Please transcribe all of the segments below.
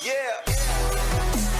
Yeah.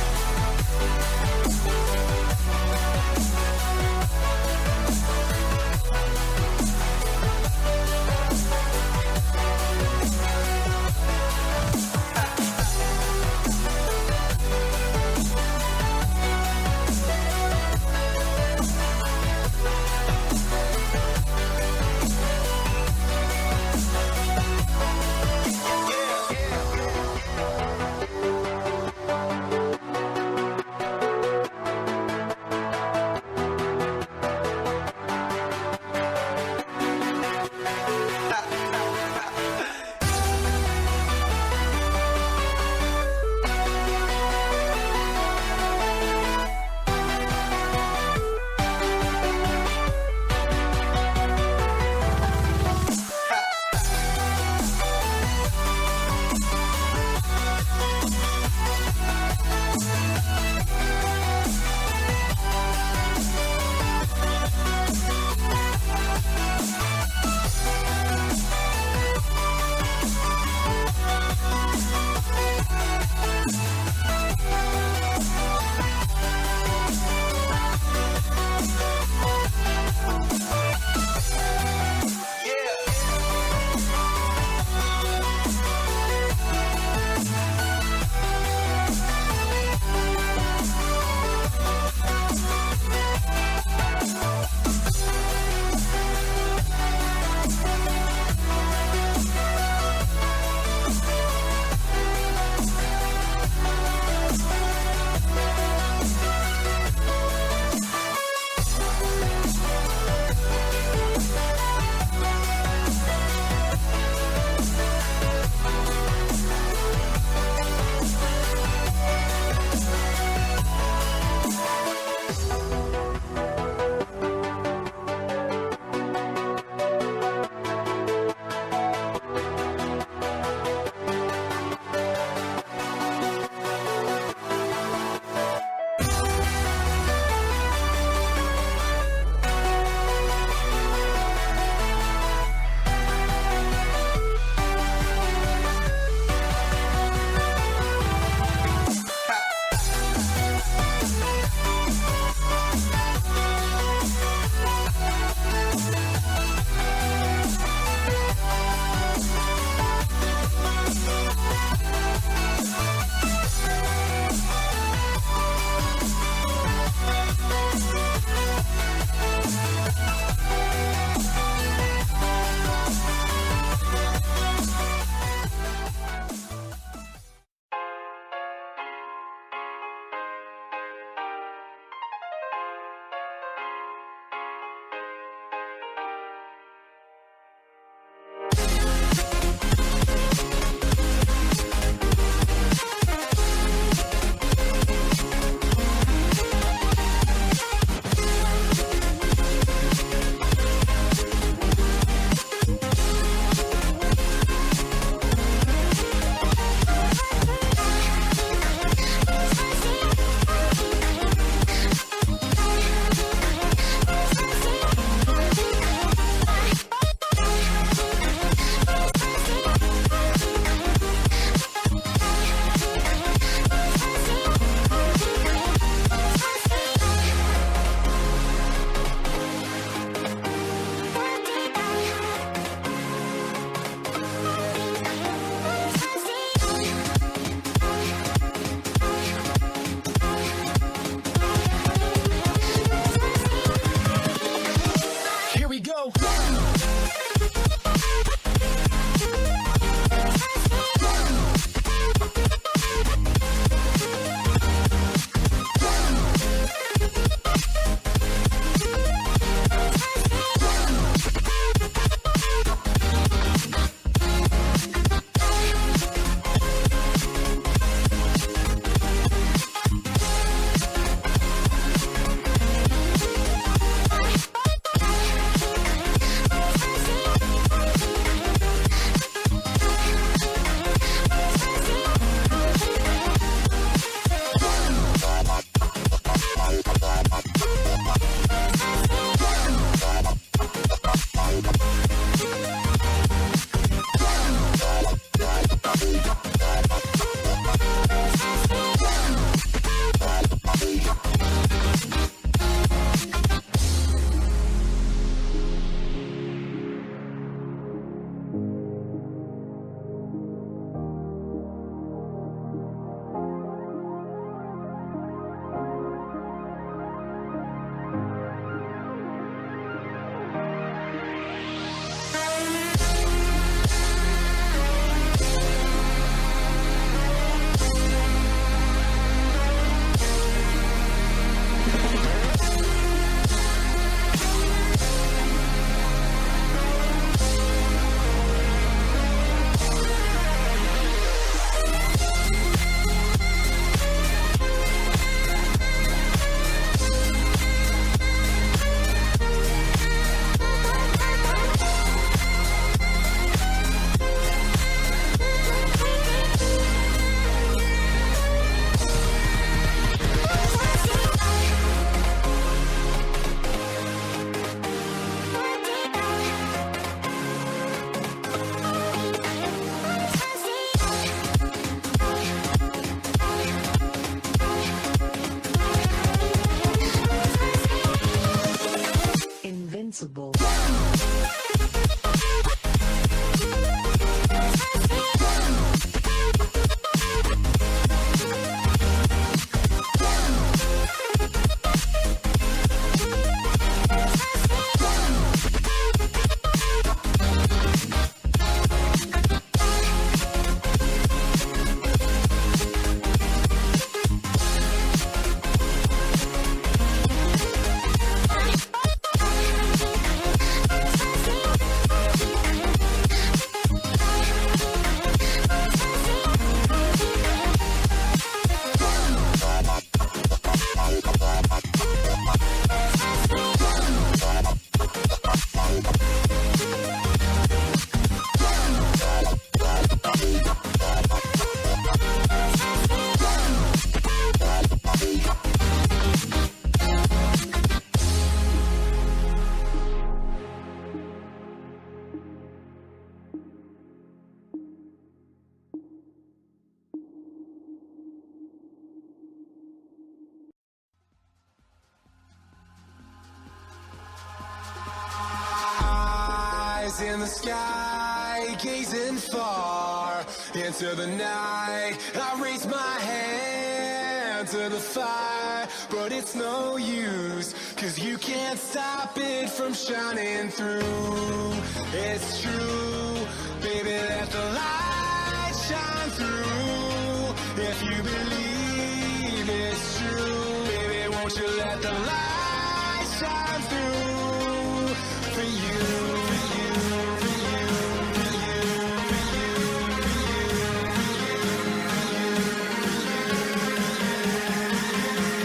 eyes in the sky, gazing far into the night. I raise my hand to the fire, but it's no use, 'cause you can't stop it from shining through. It's true, baby, let the light shine through. If you believe it's true, baby, won't you let the light shine through for you, for you, for you, for you, for you,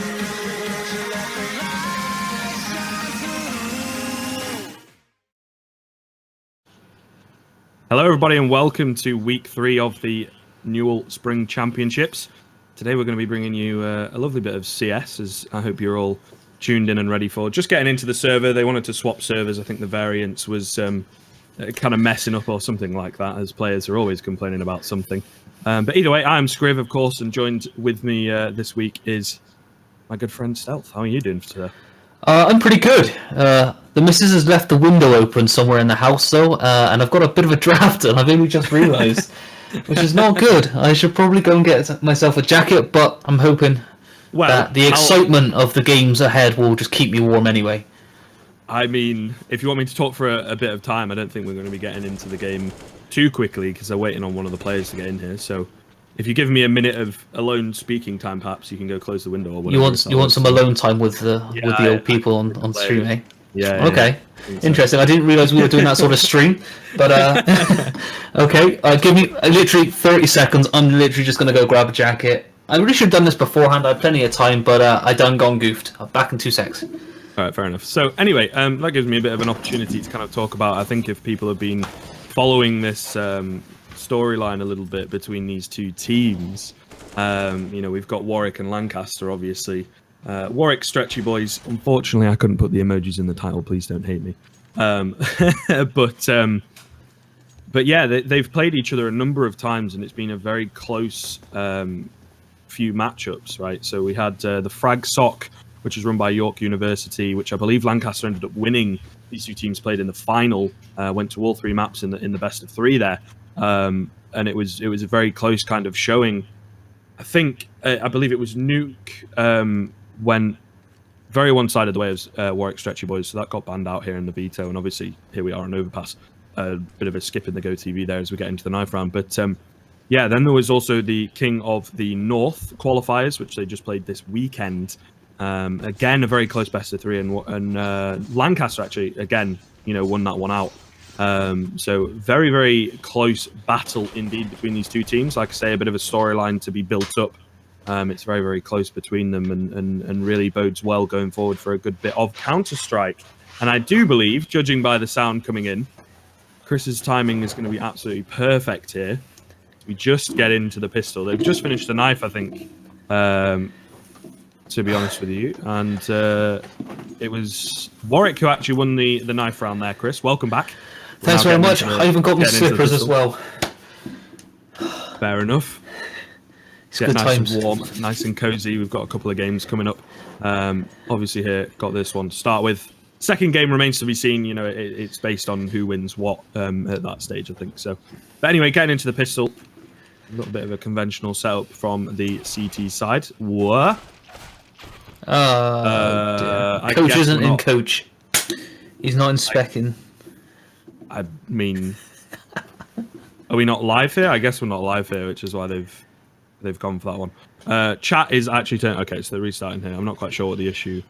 for you, won't you let the light shine through. Hello everybody and welcome to week 3 of the NUEL Spring Championships. Today we're going to be bringing you a lovely bit of CS, as I hope you're all tuned in and ready for. Just getting into the server, they wanted to swap servers. I think the variance was kind of messing up or something like that, as players are always complaining about something. But either way, I'm Scriv, of course, and joined with me this week is my good friend Stealth. How are you doing for today? I'm pretty good. The missus has left the window open somewhere in the house, though, and I've got a bit of a draft, and I've only just realised, which is not good. I should probably go and get myself a jacket, but I'm hoping that the excitement of the games ahead will just keep me warm anyway. I mean, if you want me to talk for a bit of time, I don't think we're going to be getting into the game too quickly, because they're waiting on one of the players to get in here. So if you give me a minute of alone speaking time, perhaps you can go close the window or whatever. You want some alone time with the old people on stream, eh? Yeah. Okay. Interesting. I didn't realise we were doing that sort of stream, but okay. Give me literally 30 seconds. I'm literally just going to go grab a jacket. I really should have done this beforehand. I had plenty of time, but I done gone goofed. I'm back in 2 secs. All right, fair enough. So anyway, that gives me a bit of an opportunity to kind of talk about, I think if people have been following this storyline a little bit between these two teams, we've got Warwick and Lancaster, obviously. Warwick, stretchy boys. Unfortunately, I couldn't put the emojis in the title. Please don't hate me. But yeah, they've played each other a number of times, and it's been a very close few matchups, right? So we had the Frag Sock, which is run by York University, which I believe Lancaster ended up winning. These two teams played in the final, went to all 3 maps in the best of 3 there, and it was a very close kind of showing. I believe it was Nuke went very one-sided the way as Warwick Stretchy Boys, so that got banned out here in the veto, and obviously here we are on Overpass. A bit of a skip in the Go TV there as we get into the knife round, but yeah, then there was also the King of the North qualifiers, which they just played this weekend. Again, a very close best of 3, and Lancaster actually again, won that one out. So very, very close battle indeed between these two teams. Like I say, a bit of a storyline to be built up. It's very, very close between them, and really bodes well going forward for a good bit of Counter-Strike. And I do believe, judging by the sound coming in, Chris's timing is going to be absolutely perfect here. We just get into the pistol. They've just finished the knife, I think, to be honest with you. And it was Warwick who actually won the knife round there, Chris. Welcome back. Thanks very much. I even got my slippers as well. Fair enough. It's Get good nice times. and warm, nice and cozy. We've got a couple of games coming up. Obviously here, got this one to start with. Second game remains to be seen. It's based on who wins what at that stage, I think. So, but anyway, getting into the pistol. A little bit of a conventional setup from the CT side. What? Coach isn't in coach. He's not inspecting. I mean, are we not live here? I guess we're not live here, which is why they've gone for that one. Chat is actually turning. Okay, so they're restarting here. I'm not quite sure what the issue.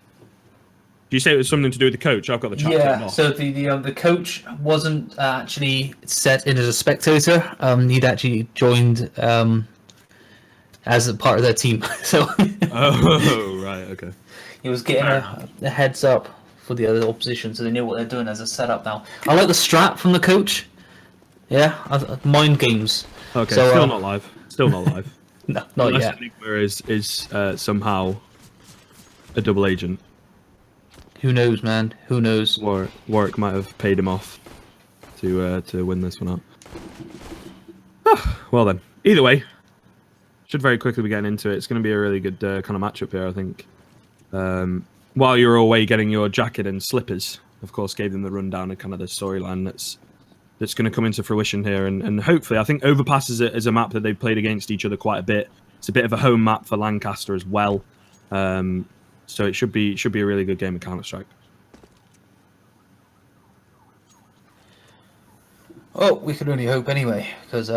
Do you say it was something to do with the coach? I've got the chat turned off. So the coach wasn't actually set in as a spectator. He'd actually joined as a part of their team. So. Oh right, okay. He was getting a heads up for the other opposition, so they knew what they're doing as a setup now. I like the strat from the coach. Yeah, mind games. Okay, so, still not live. Still not live. No, not Unless yet. Enigma is somehow a double agent. Who knows, man? Who knows? Warwick might have paid him off to win this one out. Well then, either way, should very quickly be getting into it. It's going to be a really good kind of matchup here, I think. While you were away getting your jacket and slippers, of course, gave them the rundown of kind of the storyline that's that's going to come into fruition here, and hopefully, I think Overpass is a map that they've played against each other quite a bit. It's a bit of a home map for Lancaster as well, so it should be a really good game of Counter-Strike. Well, we can only hope anyway, because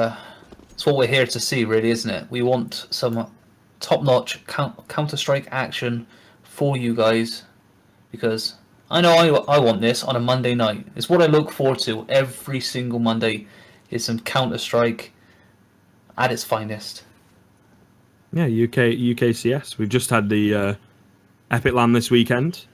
it's what we're here to see, really, isn't it? We want some top-notch Counter-Strike action for you guys, because I know I want this on a Monday night. It's what I look forward to every single Monday, is some Counter-Strike at its finest. Yeah, UKCS. We've just had the Epic LAN this weekend,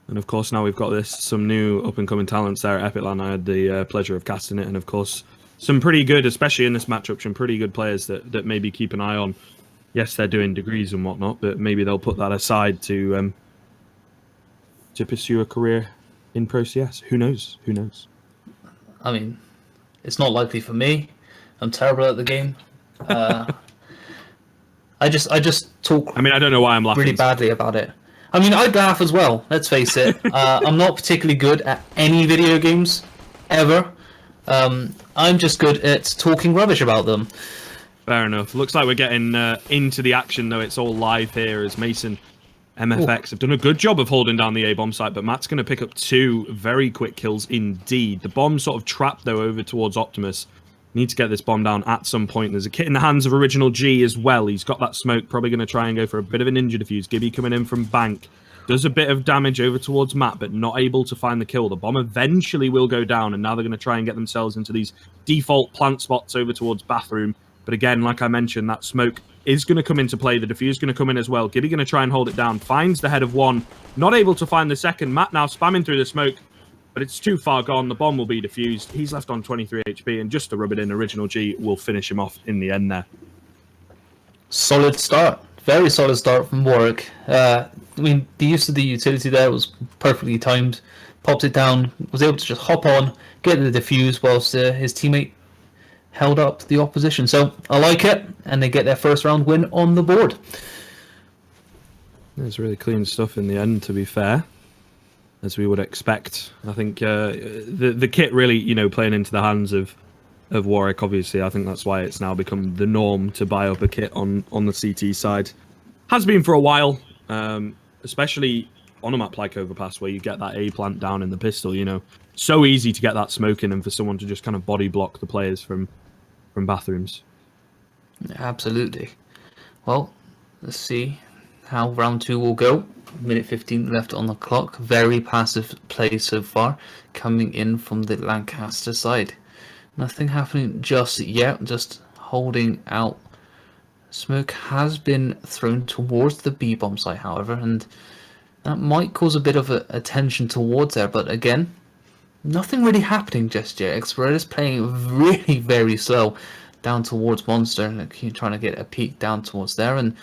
and of course now we've got some new up-and-coming talents there at Epic LAN. I had the pleasure of casting it, and of course some pretty good, especially in this matchup, some pretty good players that maybe keep an eye on. Yes, they're doing degrees and whatnot, but maybe they'll put that aside to pursue a career in Pro CS. Who knows? Who knows? I mean, it's not likely for me. I'm terrible at the game. I just talk. I mean, I don't know why I'm laughing really badly about it. I mean, I'd laugh as well. Let's face it. I'm not particularly good at any video games ever. I'm just good at talking rubbish about them. Fair enough. Looks like we're getting into the action, though. It's all live here as Mason MFX have done a good job of holding down the A-bomb site, but Matt's going to pick up 2 very quick kills indeed. The bomb's sort of trapped, though, over towards Optimus. Need to get this bomb down at some point. There's a kit in the hands of Original G as well. He's got that smoke, probably going to try and go for a bit of a ninja defuse. Gibby coming in from Bank. Does a bit of damage over towards Matt, but not able to find the kill. The bomb eventually will go down, and now they're going to try and get themselves into these default plant spots over towards Bathroom. But again, like I mentioned, that smoke is going to come into play. The defuse is going to come in as well. Gibby going to try and hold it down. Finds the head of one. Not able to find the second. Matt now spamming through the smoke, but it's too far gone. The bomb will be defused. He's left on 23 HP, and just to rub it in, Original G will finish him off in the end there. Solid start. Very solid start from Warwick. I mean, the use of the utility there was perfectly timed. Popped it down, was able to just hop on, get the defuse whilst his teammate held up the opposition. So I like it, and they get their first round win on the board. It's really clean stuff in the end, to be fair, as we would expect. I think the kit really, playing into the hands of Warwick, obviously. I think that's why it's now become the norm to buy up a kit on the CT side. Has been for a while, especially on a map like Overpass, where you get that A plant down in the pistol, So easy to get that smoke in and for someone to just kind of body block the players from Bathrooms. Absolutely. Well, let's see how round 2 will go. Minute 15 left on the clock. Very passive play so far, coming in from the Lancaster side. Nothing happening just yet, just holding out. Smoke has been thrown towards the B-bomb site, however, and that might cause a bit of attention towards there, but again, nothing really happening just yet. Xpered is playing really very slow down towards Monster, trying to get a peek down towards there, and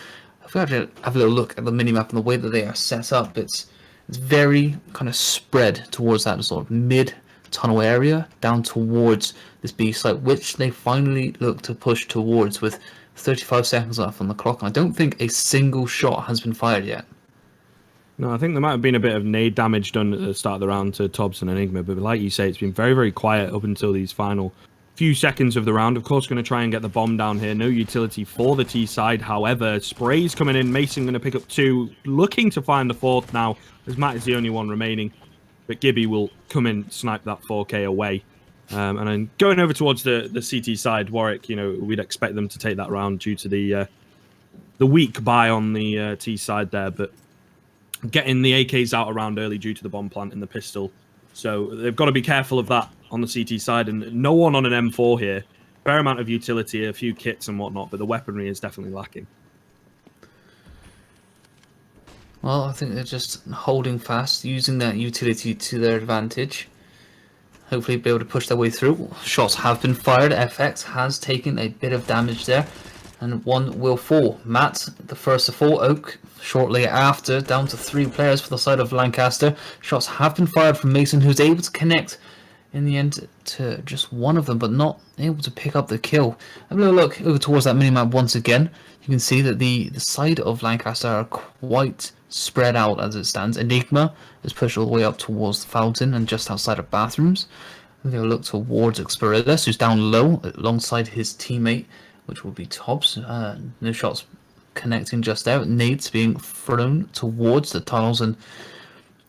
if we have a little look at the minimap and the way that they are set up, it's very kind of spread towards that sort of mid-tunnel area, down towards this B site, which they finally look to push towards with 35 seconds left on the clock. I don't think a single shot has been fired yet. No, I think there might have been a bit of nade damage done at the start of the round to Tobbs and Enigma, but like you say, it's been very, very quiet up until these final few seconds of the round. Of course, going to try and get the bomb down here. No utility for the T side. However, Spray's coming in. Mason going to pick up 2, looking to find the 4th now, as Matt is the only one remaining. But Gibby will come in, snipe that 4K away. And then going over towards the CT side, Warwick, we'd expect them to take that round due to the weak buy on the T side there, but getting the AKs out around early due to the bomb plant and the pistol. So they've got to be careful of that on the CT side, and no one on an M4 here. Fair amount of utility, a few kits and whatnot, but the weaponry is definitely lacking. Well, I think they're just holding fast, using that utility to their advantage. Hopefully be able to push their way through. Shots have been fired. FX has taken a bit of damage there, and 1 will fall. Matt, the first to fall. Oak, shortly after, down to 3 players for the side of Lancaster. Shots have been fired from Mason, who's able to connect in the end to just one of them, but not able to pick up the kill. Have a little look over towards that minimap once again. You can see that the side of Lancaster are quite spread out as it stands. Enigma is pushed all the way up towards the fountain and just outside of Bathrooms. They'll look towards Experilis, who's down low alongside his teammate, which will be Tobbs. No shots connecting just there. Nades being thrown towards the tunnels, and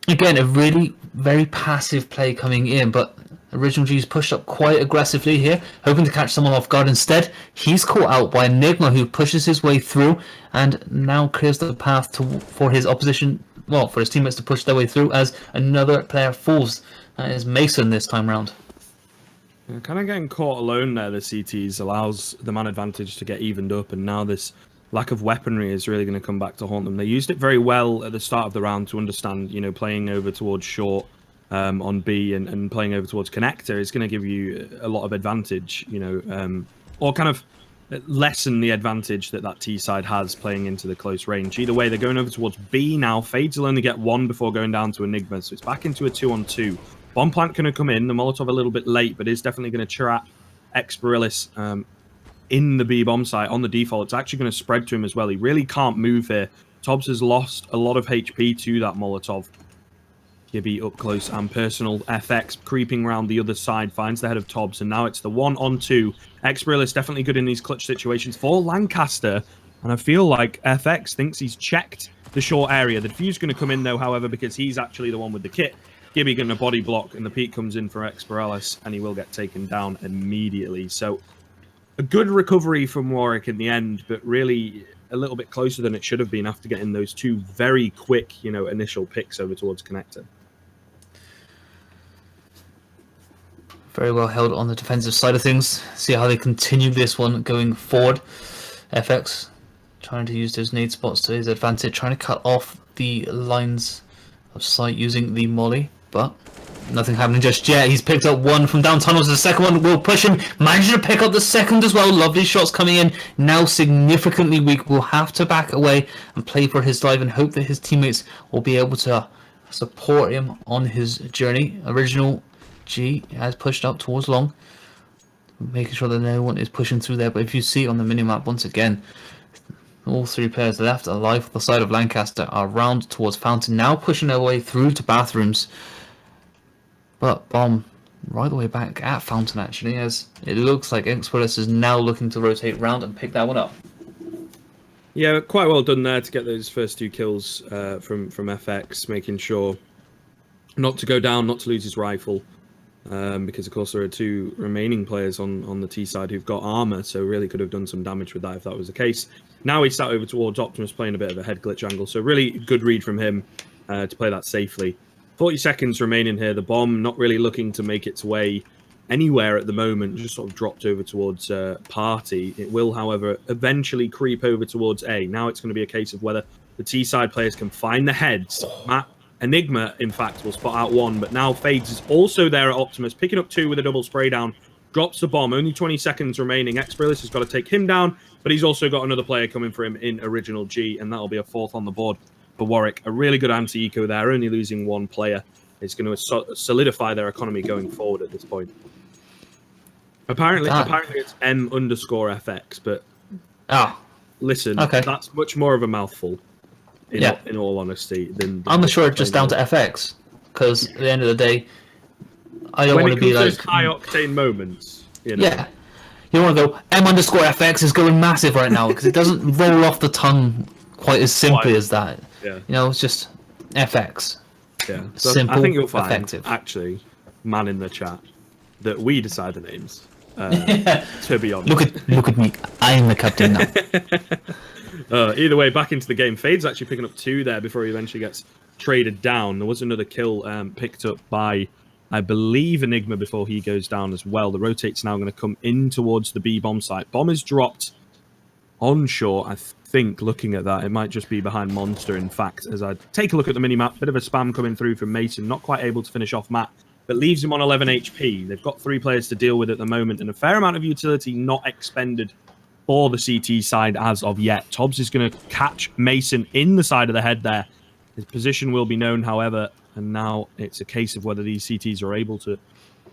again, a really very passive play coming in, but Original G's pushed up quite aggressively here, hoping to catch someone off guard. Instead, he's caught out by Enigma, who pushes his way through and now clears the path for his opposition, well, for his teammates to push their way through as another player falls. That is Mason this time round. Kind of getting caught alone there, the CTs allows the man advantage to get evened up, and now this lack of weaponry is really going to come back to haunt them. They used it very well at the start of the round to understand, you know, playing over towards short on B and playing over towards connector is going to give you a lot of advantage, you know, or kind of lessen the advantage that T side has playing into the close range. Either way, they're going over towards B now. Fades will only get one before going down to Enigma, so it's back into a 2-on-2. Bomb plant going to come in. The Molotov a little bit late, but is definitely going to trap Experilis in the B bomb site on the default. It's actually going to spread to him as well. He really can't move here. Tobbs has lost a lot of HP to that Molotov. Gibby up close and personal. FX creeping around the other side, finds the head of Tobbs, and now it's the 1-on-2. Experilis definitely good in these clutch situations for Lancaster, and I feel like FX thinks he's checked the short area. The defuse going to come in though, however, because he's actually the one with the kit. Gibby getting a body block, and the peak comes in for Experilis, and he will get taken down immediately. So a good recovery from Warwick in the end, but really a little bit closer than it should have been after getting those two very quick, you know, initial picks over towards connector. Very well held on the defensive side of things. See how they continue this one going forward. FX trying to use those nade spots to his advantage, trying to cut off the lines of sight using the molly, but nothing happening just yet. He's picked up one from down tunnels. The second one will push him. Managed to pick up the second as well. Lovely shots coming in. Now significantly weak. Will have to back away and play for his life and hope that his teammates will be able to support him on his journey. Original G has pushed up towards long, making sure that no one is pushing through there. But if you see on the minimap, once again, all three players left alive on the side of Lancaster are round towards Fountain, now pushing their way through to bathrooms. But Bomb right the way back at Fountain, actually, as it looks like Experilis is now looking to rotate round and pick that one up. Yeah, quite well done there to get those first two kills from FX, making sure not to go down, not to lose his rifle. Because of course there are two remaining players on the T side who've got armor, so really could have done some damage with that if that was the case. Now he's sat over towards Optimus playing a bit of a head glitch angle, so really good read from him to play that safely. 40 seconds remaining here. The bomb not really looking to make its way anywhere at the moment, just sort of dropped over towards Party. It will, however, eventually creep over towards A. Now it's going to be a case of whether the T side players can find the heads. Enigma, in fact, will spot out one, but now Fades is also there at Optimus, picking up two with a double spray down, drops the bomb, only 20 seconds remaining. Experilis has got to take him down, but he's also got another player coming for him in Original G, and that'll be a fourth on the board for Warwick. A really good anti-eco there, only losing one player. It's going to solidify their economy going forward at this point. Apparently it's M_FX, but listen, okay. That's much more of a mouthful. In all honesty, I'm sure it's just down to FX, because at the end of the day, I don't want to be like high octane moments. You know? Yeah, you don't want to go M_FX is going massive right now because it doesn't roll off the tongue quite as simply as that. Yeah, you know, it's just FX. Yeah, so simple. I think you'll find effective. Actually, man in the chat, that we decide the names. To be honest, look at me. I am the captain now. Either way, back into the game. Fade's actually picking up two there before he eventually gets traded down. There was another kill picked up by, I believe, Enigma before he goes down as well. The rotate's now going to come in towards the B bomb site. Bomb is dropped onshore, I think, looking at that. It might just be behind Monster, in fact, as I take a look at the minimap. Bit of a spam coming through from Mason. Not quite able to finish off Matt, but leaves him on 11 HP. They've got three players to deal with at the moment, and a fair amount of utility not expended for the CT side as of yet. Tobbs is going to catch Mason in the side of the head there. His position will be known, however, and now it's a case of whether these CTs are able to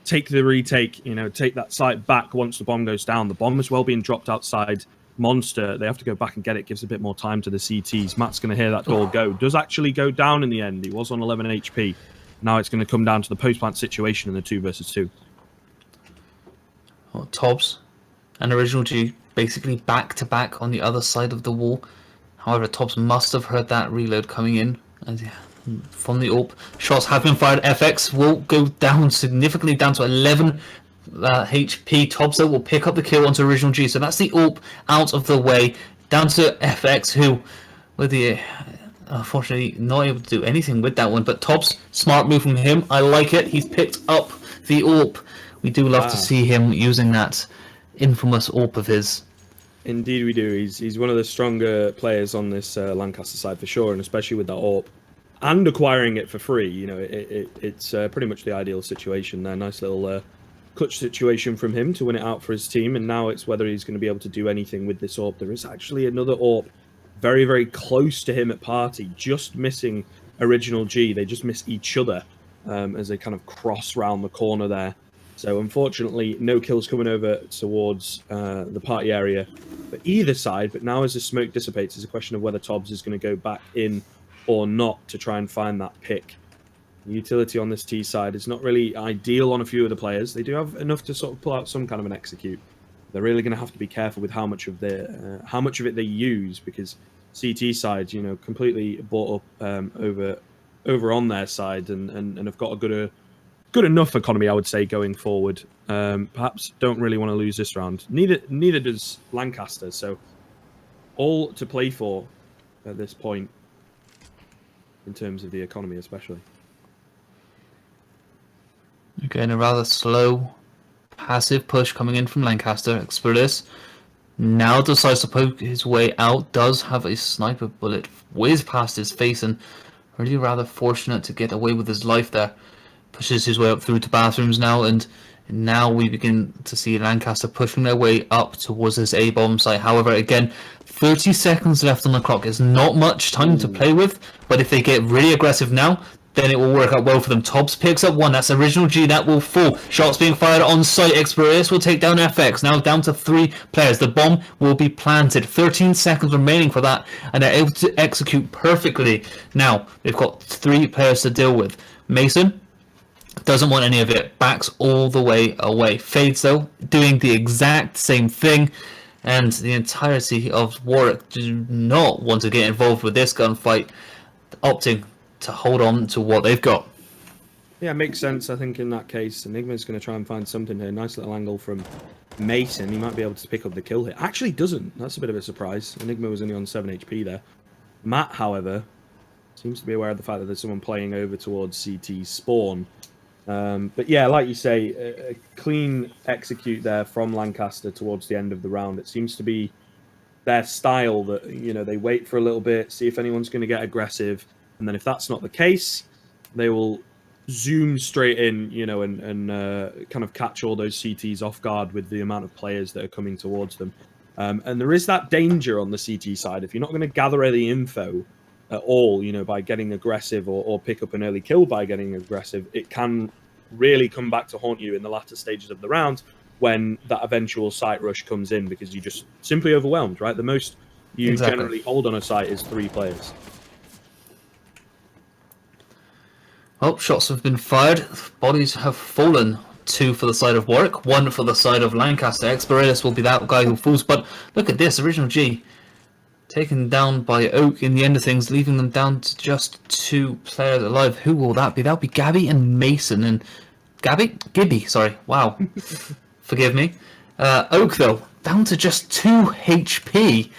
take the retake, you know, take that site back once the bomb goes down. The bomb as well being dropped outside Monster. They have to go back and get it. Gives a bit more time to the CTs. Matt's going to hear that goal go. Does actually go down in the end. He was on 11 HP. Now it's going to come down to the post-plant situation in the 2 versus 2. Well, Tobbs and Original G basically back to back on the other side of the wall. However, Tobbs must have heard that reload coming in. And yeah, from the AWP, shots have been fired. FX will go down significantly, down to 11 HP. Tobbs though will pick up the kill onto Original G. So that's the AWP out of the way. Down to FX, who with the unfortunately not able to do anything with that one. But Tobbs, smart move from him. I like it. He's picked up the AWP. We do love to see him using that infamous AWP of his. Indeed, we do. He's one of the stronger players on this Lancaster side for sure, and especially with that AWP and acquiring it for free. You know, it's pretty much the ideal situation there. Nice little clutch situation from him to win it out for his team, and now it's whether he's going to be able to do anything with this AWP. There is actually another AWP very, very close to him at party, just missing Original G. They just miss each other as they kind of cross round the corner there. So unfortunately, no kills coming over towards the party area for either side. But now as the smoke dissipates, it's a question of whether Tobbs is going to go back in or not to try and find that pick. The utility on this T side is not really ideal on a few of the players. They do have enough to sort of pull out some kind of an execute. They're really going to have to be careful with how much of it they use, because CT side, you know, completely bought up over on their side and have got a good enough economy, I would say, going forward. Perhaps don't really want to lose this round. Neither does Lancaster. So all to play for at this point in terms of the economy, especially. Again, a rather slow, passive push coming in from Lancaster. Expertus now decides to poke his way out. Does have a sniper bullet whiz past his face, and really rather fortunate to get away with his life there. Pushes his way up through to bathrooms now, and now we begin to see Lancaster pushing their way up towards this A-bomb site. However, again, 30 seconds left on the clock is not much time to play with, but if they get really aggressive now, then it will work out well for them. Tobbs picks up one. That's Original G. That will fall. Shots being fired on site. Experius will take down FX. Now down to 3 players. The bomb will be planted. 13 seconds remaining for that, and they're able to execute perfectly. Now, they've got 3 players to deal with. Mason doesn't want any of it. Backs all the way away. Fades, though, doing the exact same thing. And the entirety of Warwick do not want to get involved with this gunfight, opting to hold on to what they've got. Yeah, it makes sense. I think in that case, Enigma's going to try and find something here. Nice little angle from Mason. He might be able to pick up the kill here. Actually doesn't. That's a bit of a surprise. Enigma was only on 7 HP there. Matt, however, seems to be aware of the fact that there's someone playing over towards CT spawn. But yeah, like you say, a clean execute there from Lancaster towards the end of the round. It seems to be their style that, you know, they wait for a little bit, see if anyone's going to get aggressive. And then if that's not the case, they will zoom straight in, you know, and kind of catch all those CTs off guard with the amount of players that are coming towards them. And there is that danger on the CT side. If you're not going to gather any info at all, you know, by getting aggressive or pick up an early kill by getting aggressive, it can really come back to haunt you in the latter stages of the round when that eventual site rush comes in, because you just simply overwhelmed, right? The most you generally hold on a site is 3 players. Well, shots have been fired. Bodies have fallen. 2 for the side of Warwick, 1 for the side of Lancaster. Experitus will be that guy who falls. But look at this. Original G taken down by Oak in the end of things, leaving them down to just 2 players alive. Who will that be? That'll be Gabby and Mason. And Gibby, sorry. Wow. Forgive me. Oak, though, down to just 2 HP.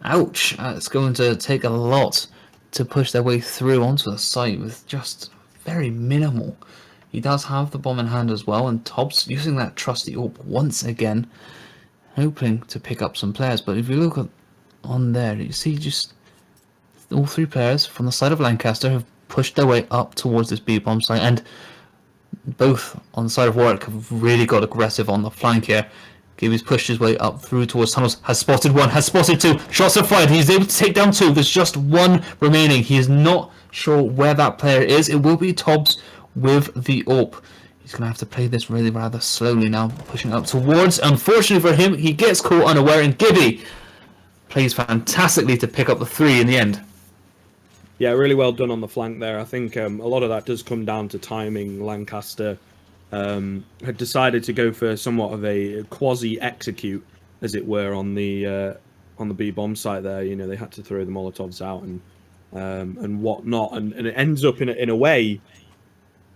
Ouch. It's going to take a lot to push their way through onto the site with just very minimal. He does have the bomb in hand as well, and Tobbs using that trusty AWP once again, hoping to pick up some players. But if you look on there, you see just all 3 players from the side of Lancaster have pushed their way up towards this B-bomb site, and both on the side of Warwick have really got aggressive on the flank here. Gibby's pushed his way up through towards tunnels, has spotted 1, has spotted 2, shots are fired, he's able to take down 2, there's just 1 remaining. He is not sure where that player is. It will be Tobbs with the AWP. He's going to have to play this really rather slowly now, pushing up towards. Unfortunately for him, he gets caught unaware, and Gibby plays fantastically to pick up the 3 in the end. Yeah, really well done on the flank there. I think a lot of that does come down to timing. Lancaster had decided to go for somewhat of a quasi execute, as it were, on the B bomb site there. You know, they had to throw the Molotovs out and whatnot, and it ends up in a way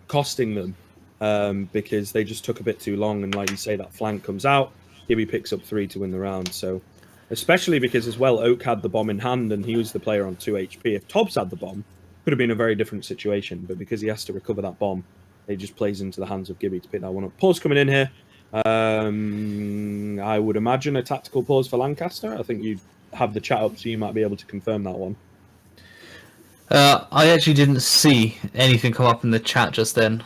costing them, because they just took a bit too long. And like you say, that flank comes out, Gibby picks up 3 to win the round. So, especially because as well, Oak had the bomb in hand and he was the player on 2 HP. If Tobbs had the bomb, could have been a very different situation. But because he has to recover that bomb, it just plays into the hands of Gibby to pick that one up. Pause coming in here. I would imagine a tactical pause for Lancaster. I think you have the chat up, so you might be able to confirm that one. I actually didn't see anything come up in the chat just then.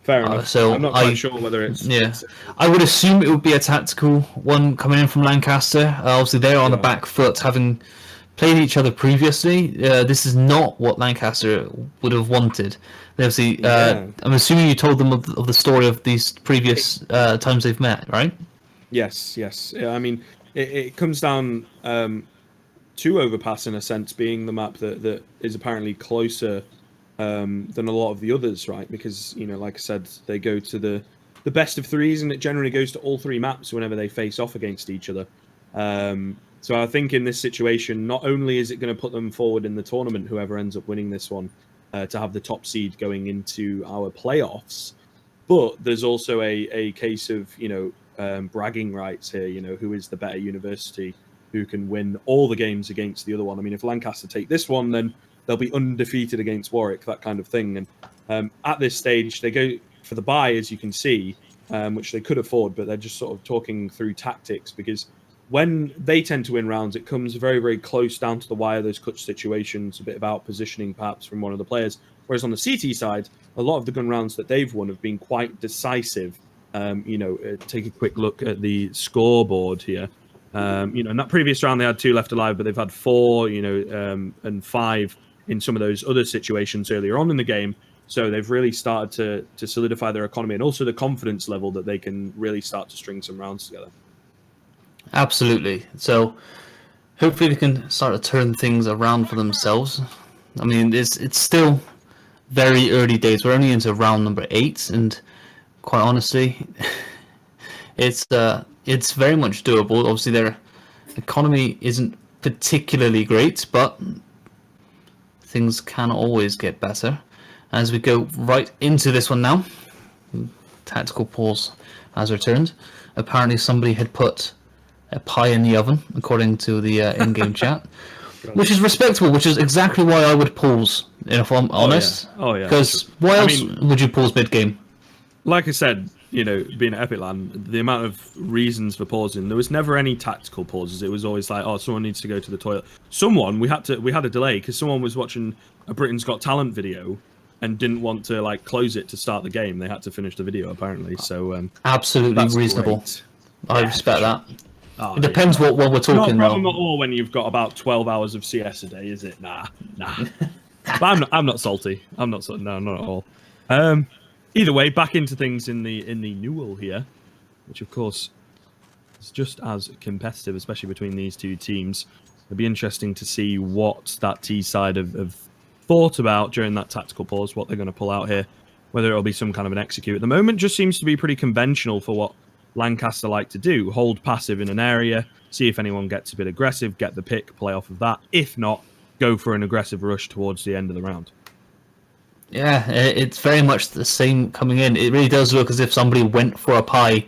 Fair enough. So I'm not quite sure whether it's... Yeah. I would assume it would be a tactical one coming in from Lancaster. Obviously, they're on the back foot, having played each other previously. This is not what Lancaster would have wanted. They obviously, I'm assuming you told them of the story of these previous times they've met, right? Yes. Yeah, I mean, it comes down to Overpass, in a sense, being the map that is apparently closer than a lot of the others, right? Because, you know, like I said, they go to the best of 3s, and it generally goes to all 3 maps whenever they face off against each other. So I think in this situation, not only is it going to put them forward in the tournament, whoever ends up winning this one, to have the top seed going into our playoffs, but there's also a case of, you know, bragging rights here. You know, who is the better university, who can win all the games against the other one. I mean, if Lancaster take this one, then they'll be undefeated against Warwick, that kind of thing. And at this stage, they go for the bye, as you can see, which they could afford, but they're just sort of talking through tactics, because when they tend to win rounds, it comes very, very close down to the wire, those clutch situations, a bit about positioning perhaps from one of the players. Whereas on the CT side, a lot of the gun rounds that they've won have been quite decisive. You know, take a quick look at the scoreboard here. You know, in that previous round, they had 2 left alive, but they've had 4, you know, and 5 in some of those other situations earlier on in the game. So they've really started to solidify their economy, and also the confidence level that they can really start to string some rounds together. Absolutely. So hopefully they can start to turn things around for themselves. I mean, it's still very early days. We're only into round number 8, and quite honestly, it's very much doable. Obviously, their economy isn't particularly great, but things can always get better. As we go right into this one now, tactical pause has returned. Apparently, somebody had put a pie in the oven, according to the in-game chat, which is respectable, which is exactly why I would pause, if I'm honest. Oh, yeah. Because why else would you pause mid-game? Like I said, you know, being at Epic Land, the amount of reasons for pausing, there was never any tactical pauses. It was always like, oh, someone needs to go to the toilet. We had a delay because someone was watching a Britain's Got Talent video and didn't want to like close it to start the game. They had to finish the video apparently. So absolutely reasonable. Great. I respect that. Oh, it depends what we're talking about. Not problem at all when you've got about 12 hours of CS a day, is it? Nah. But I'm not salty. I'm not salty. No, not at all. Either way, back into things in the NUEL here, which of course is just as competitive, especially between these two teams. It'd be interesting to see what that T side have thought about during that tactical pause, what they're going to pull out here, whether it'll be some kind of an execute. At the moment, just seems to be pretty conventional for what Lancaster like to do. Hold passive in an area, see if anyone gets a bit aggressive, get the pick, play off of that. If not, go for an aggressive rush towards the end of the round. Yeah, it's very much the same coming in. It really does look as if somebody went for a pie,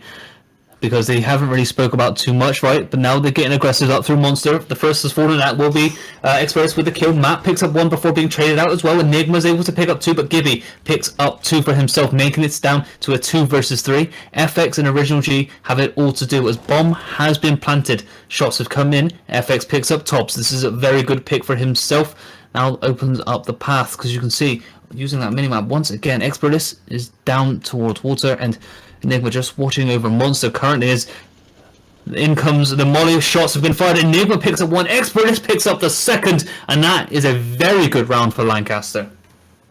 because they haven't really spoke about too much, right? But now they're getting aggressive up through Monster. The first is fallen out will be Experts with the kill. Matt picks up 1 before being traded out as well. Enigma's able to pick up 2, but Gibby picks up 2 for himself, making it down to a 2 versus 3. FX and Original G have it all to do as bomb has been planted. Shots have come in. FX picks up tops. This is a very good pick for himself. Now opens up the path, because you can see, using that minimap once again, Expertis is down towards water, and Enigma just watching over Monster currently as in comes the molly. Shots have been fired. Enigma picks up 1, Expertis picks up the 2nd, and that is a very good round for Lancaster.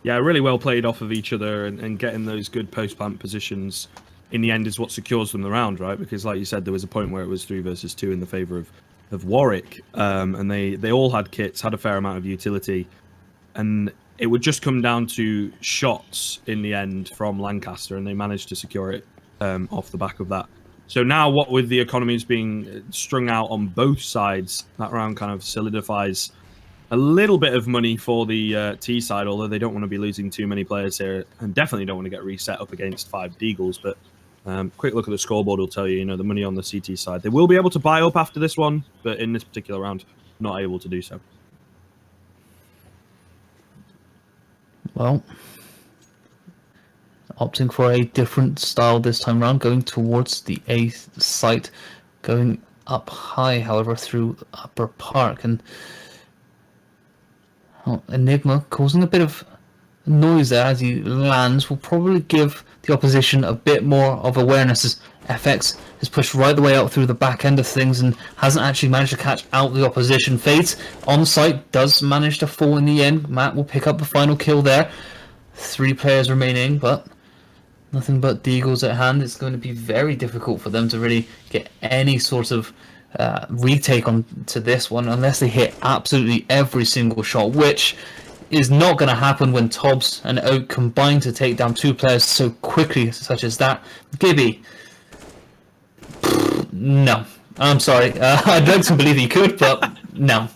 Yeah, really well played off of each other, and getting those good post-plant positions in the end is what secures them the round, right? Because like you said, there was a point where it was 3 versus 2 in the favour of Warwick, and they all had kits, had a fair amount of utility, and it would just come down to shots in the end from Lancaster, and they managed to secure it off the back of that. So now, what with the economies being strung out on both sides, that round kind of solidifies a little bit of money for the T side, although they don't want to be losing too many players here, and definitely don't want to get reset up against 5 Deagles. But quick look at the scoreboard will tell you, the money on the CT side. They will be able to buy up after this one, but in this particular round, not able to do so. Well, opting for a different style this time round, going towards the A site, going up high, however, through Upper Park, and Enigma causing a bit of noise there as he lands will probably give the opposition a bit more of awareness, as FX is pushed right the way out through the back end of things and hasn't actually managed to catch out the opposition. Fades on site, does manage to fall in the end. Matt will pick up the final kill there. 3 players remaining, but nothing but Deagles at hand. It's going to be very difficult for them to really get any sort of retake on to this one unless they hit absolutely every single shot, which is not going to happen when Tobbs and Oak combine to take down 2 players so quickly, such as that. Gibby, no, I'm sorry. I'd like to believe he could, but no.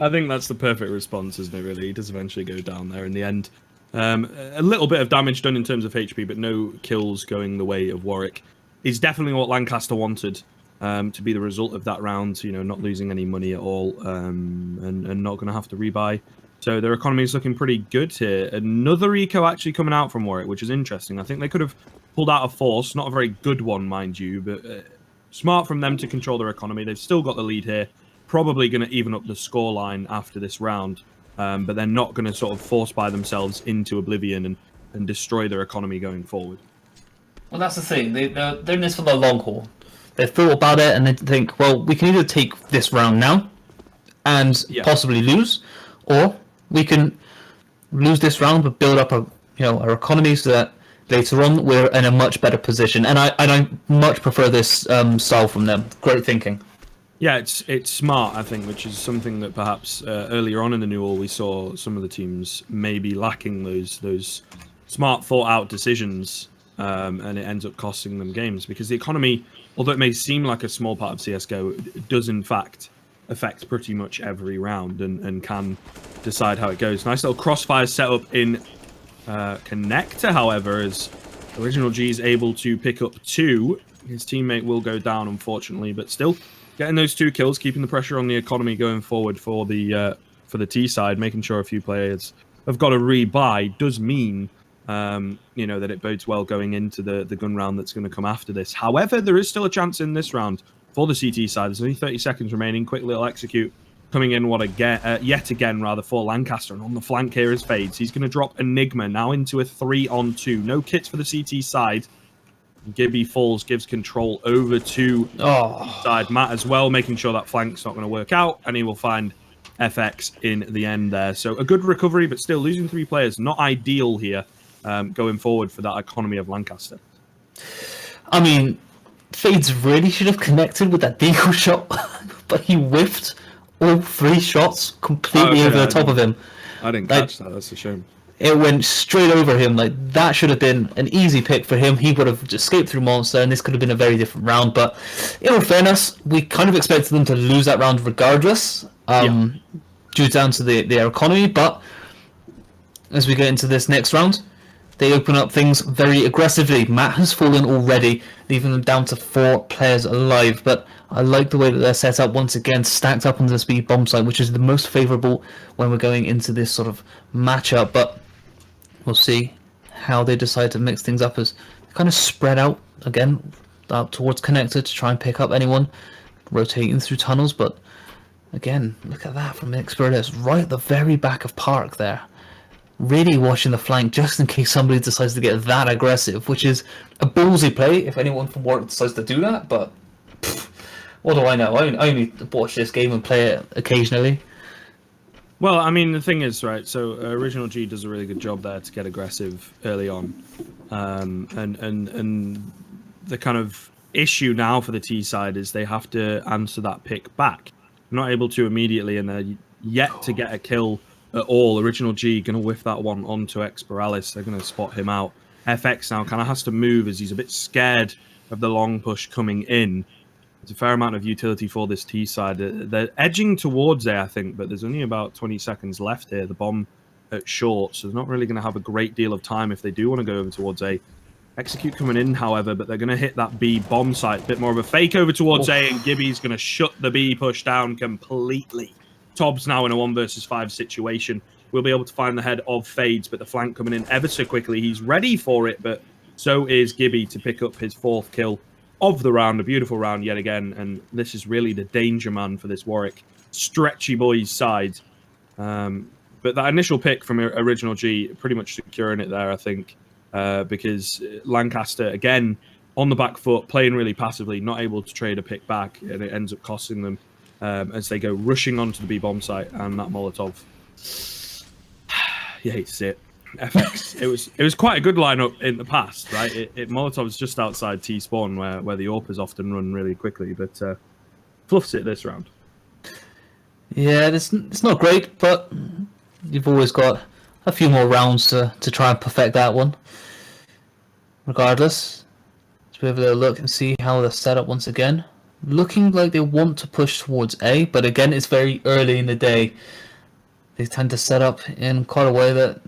I think that's the perfect response, isn't it, really? He does eventually go down there in the end. A little bit of damage done in terms of HP, but no kills going the way of Warwick. Is definitely what Lancaster wanted to be the result of that round, not losing any money at all, and not going to have to rebuy. So their economy is looking pretty good here. Another eco actually coming out from Warwick, which is interesting. I think they could have pulled out a force, not a very good one, mind you, but smart from them to control their economy. They've still got the lead here, probably going to even up the scoreline after this round, but they're not going to sort of force buy themselves into oblivion and destroy their economy going forward. Well, that's the thing. They're in this for the long haul. They've thought about it and they think, well, we can either take this round now and possibly lose, or we can lose this round but build up our economy so that later on we're in a much better position. And I much prefer this style from them. Great thinking. Yeah, it's smart, I think, which is something that perhaps earlier on in the NUEL we saw some of the teams maybe lacking those smart, thought-out decisions, and it ends up costing them games because the economy, although it may seem like a small part of CS:GO, does in fact affect pretty much every round and can decide how it goes. Nice little crossfire setup in Connector, however, as Original G is able to pick up 2. His teammate will go down, unfortunately, but still getting those 2 kills, keeping the pressure on the economy going forward for the T side, making sure a few players have got to rebuy does mean that it bodes well going into the gun round that's going to come after this. However, there is still a chance in this round for the CT side. There's only 30 seconds remaining. Quick little execute coming in yet again for Lancaster. And on the flank here is Fades. He's going to drop Enigma now into a 3-on-2. No kits for the CT side. Gibby falls, gives control over to side Matt as well, making sure that flank's not going to work out, and he will find FX in the end there. So a good recovery, but still losing 3 players. Not ideal here going forward for that economy of Lancaster. I mean, Fades really should have connected with that deagle shot, but he whiffed all 3 shots completely over the top of him. I didn't catch that. That's a shame. It went straight over him. That should have been an easy pick for him. He would have escaped through Monster, and this could have been a very different round. But in all fairness, we kind of expected them to lose that round regardless, due down to their economy. But as we get into this next round, they open up things very aggressively. Matt has fallen already, leaving them down to 4 players alive. But I like the way that they're set up once again, stacked up on the speed bomb site, which is the most favourable when we're going into this sort of matchup. But we'll see how they decide to mix things up as they kind of spread out again out towards Connector to try and pick up anyone rotating through tunnels. But again, look at that from Expertus, right at the very back of Park there. Really watching the flank just in case somebody decides to get that aggressive, which is a ballsy play if anyone from Warwick decides to do that. But what do I know? I only watch this game and play it occasionally. Well, I mean, the thing is, right, so Original G does a really good job there to get aggressive early on. And the kind of issue now for the T side is they have to answer that pick back. They're not able to immediately, and they're yet to get a kill at all. Original G going to whiff that one onto Experalis. They're going to spot him out. FX now kind of has to move as he's a bit scared of the long push coming in. There's a fair amount of utility for this T side. They're edging towards A, I think, but there's only about 20 seconds left here. The bomb at short, so they're not really going to have a great deal of time if they do want to go over towards A. Execute coming in, however, but they're going to hit that B bomb site. Bit more of a fake over towards A, and Gibby's going to shut the B push down completely. Tob's now in a 1 versus 5 situation. We'll be able to find the head of Fades, but the flank coming in ever so quickly. He's ready for it, but so is Gibby to pick up his 4th kill of the round. A beautiful round yet again, and this is really the danger man for this Warwick stretchy boys side. But that initial pick from Original G, pretty much securing it there, I think, because Lancaster, again, on the back foot, playing really passively, not able to trade a pick back, and it ends up costing them as they go rushing onto the B-bomb site, and that Molotov. You hate to see it. FX. It was quite a good lineup in the past, right? Molotov's just outside T-spawn, where the AWPers often run really quickly, but fluffs it this round. Yeah, it's not great, but you've always got a few more rounds to try and perfect that one. Regardless, let's have a little look and see how they're set up once again. Looking like they want to push towards A, but again, it's very early in the day. They tend to set up in quite a way that,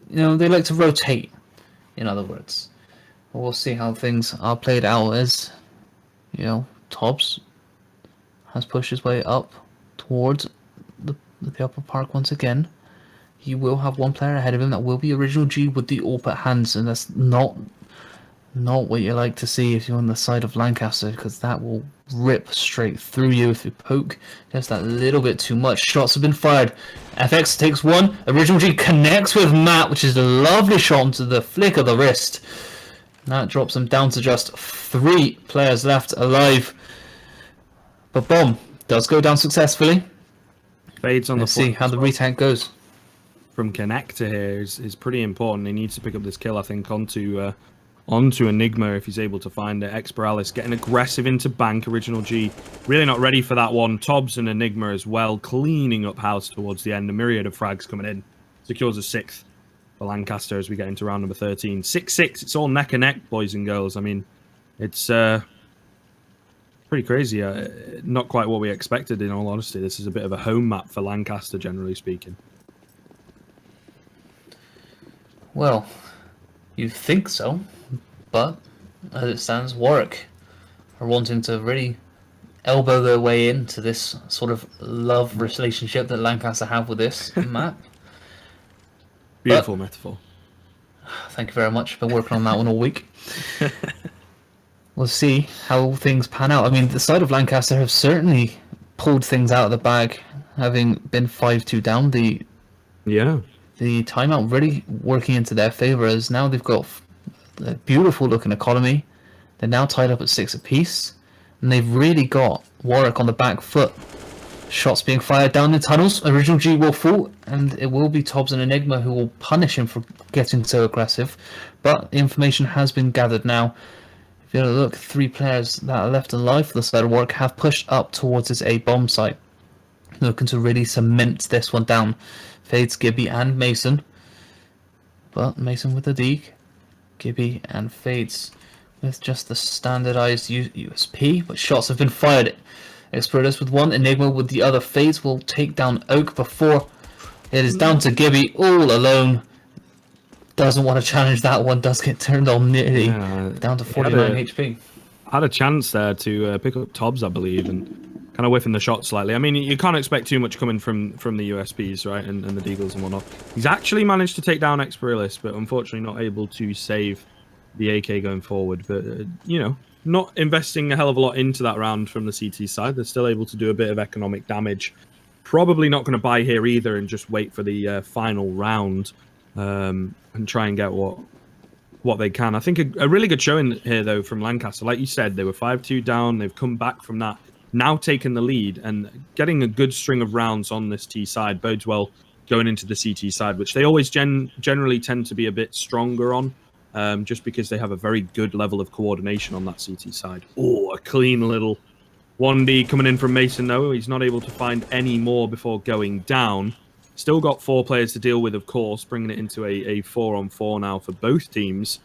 they like to rotate, in other words. But we'll see how things are played out as, Tobbs has pushed his way up towards the upper park once again. He will have one player ahead of him. That will be Original G with the AWP at hands, and that's not what you like to see if you're on the side of Lancaster, because that will rip straight through you if you poke just that little bit too much. Shots have been fired. FX takes one. Original G connects with Matt, which is a lovely shot onto the flick of the wrist. That drops him down to just 3 players left alive. But Bomb does go down successfully. Fades on Let's the see how the retake goes. From Connector here is pretty important. He needs to pick up this kill, I think, onto Enigma if he's able to find it. Experalis getting aggressive into bank. Original G really not ready for that one. Tobbs and Enigma as well, cleaning up house towards the end. A myriad of frags coming in. Secures a 6th for Lancaster as we get into round number 13. 6-6. It's all neck and neck, boys and girls. I mean, it's pretty crazy. Not quite what we expected, in all honesty. This is a bit of a home map for Lancaster, generally speaking. Well, you think so, but as it stands, Warwick are wanting to really elbow their way into this sort of love relationship that Lancaster have with this map. Beautiful metaphor. Thank you very much. Been working on that one all week. We'll see how things pan out. I mean, the side of Lancaster have certainly pulled things out of the bag, having been 5-2 down. The timeout really working into their favour, as now they've got a beautiful looking economy. They're now tied up at 6 apiece, and they've really got Warwick on the back foot. Shots being fired down the tunnels. Original G will fall, and it will be Tobbs and Enigma who will punish him for getting so aggressive. But the information has been gathered now. If you look, 3 players that are left alive for the side of Warwick have pushed up towards this A bomb site, looking to really cement this one down. Fades, Gibby and Mason, but Mason with the deke, Gibby and Fades with just the standardized USP, but shots have been fired. Experitus with one, Enigma with the other. Fades will take down Oak before it is down to Gibby all alone. Doesn't want to challenge that one, does get turned on nearly down to 49 HP. Had a chance there to pick up Tobbs, I believe, and kind of whiffing the shot slightly. I mean, you can't expect too much coming from the USPs, right, and the Deagles and whatnot. He's actually managed to take down Experilis, but unfortunately not able to save the AK going forward. But, not investing a hell of a lot into that round from the CT side. They're still able to do a bit of economic damage. Probably not going to buy here either and just wait for the final round and try and get what they can. I think a really good showing here, though, from Lancaster. Like you said, they were 5-2 down. They've come back from that, now taking the lead and getting a good string of rounds on this T side bodes well going into the CT side, which they always generally tend to be a bit stronger on, just because they have a very good level of coordination on that CT side. Oh, a clean little 1D coming in from Mason, though. He's not able to find any more before going down. Still got 4 players to deal with, of course, bringing it into a 4-on-4 now for both teams.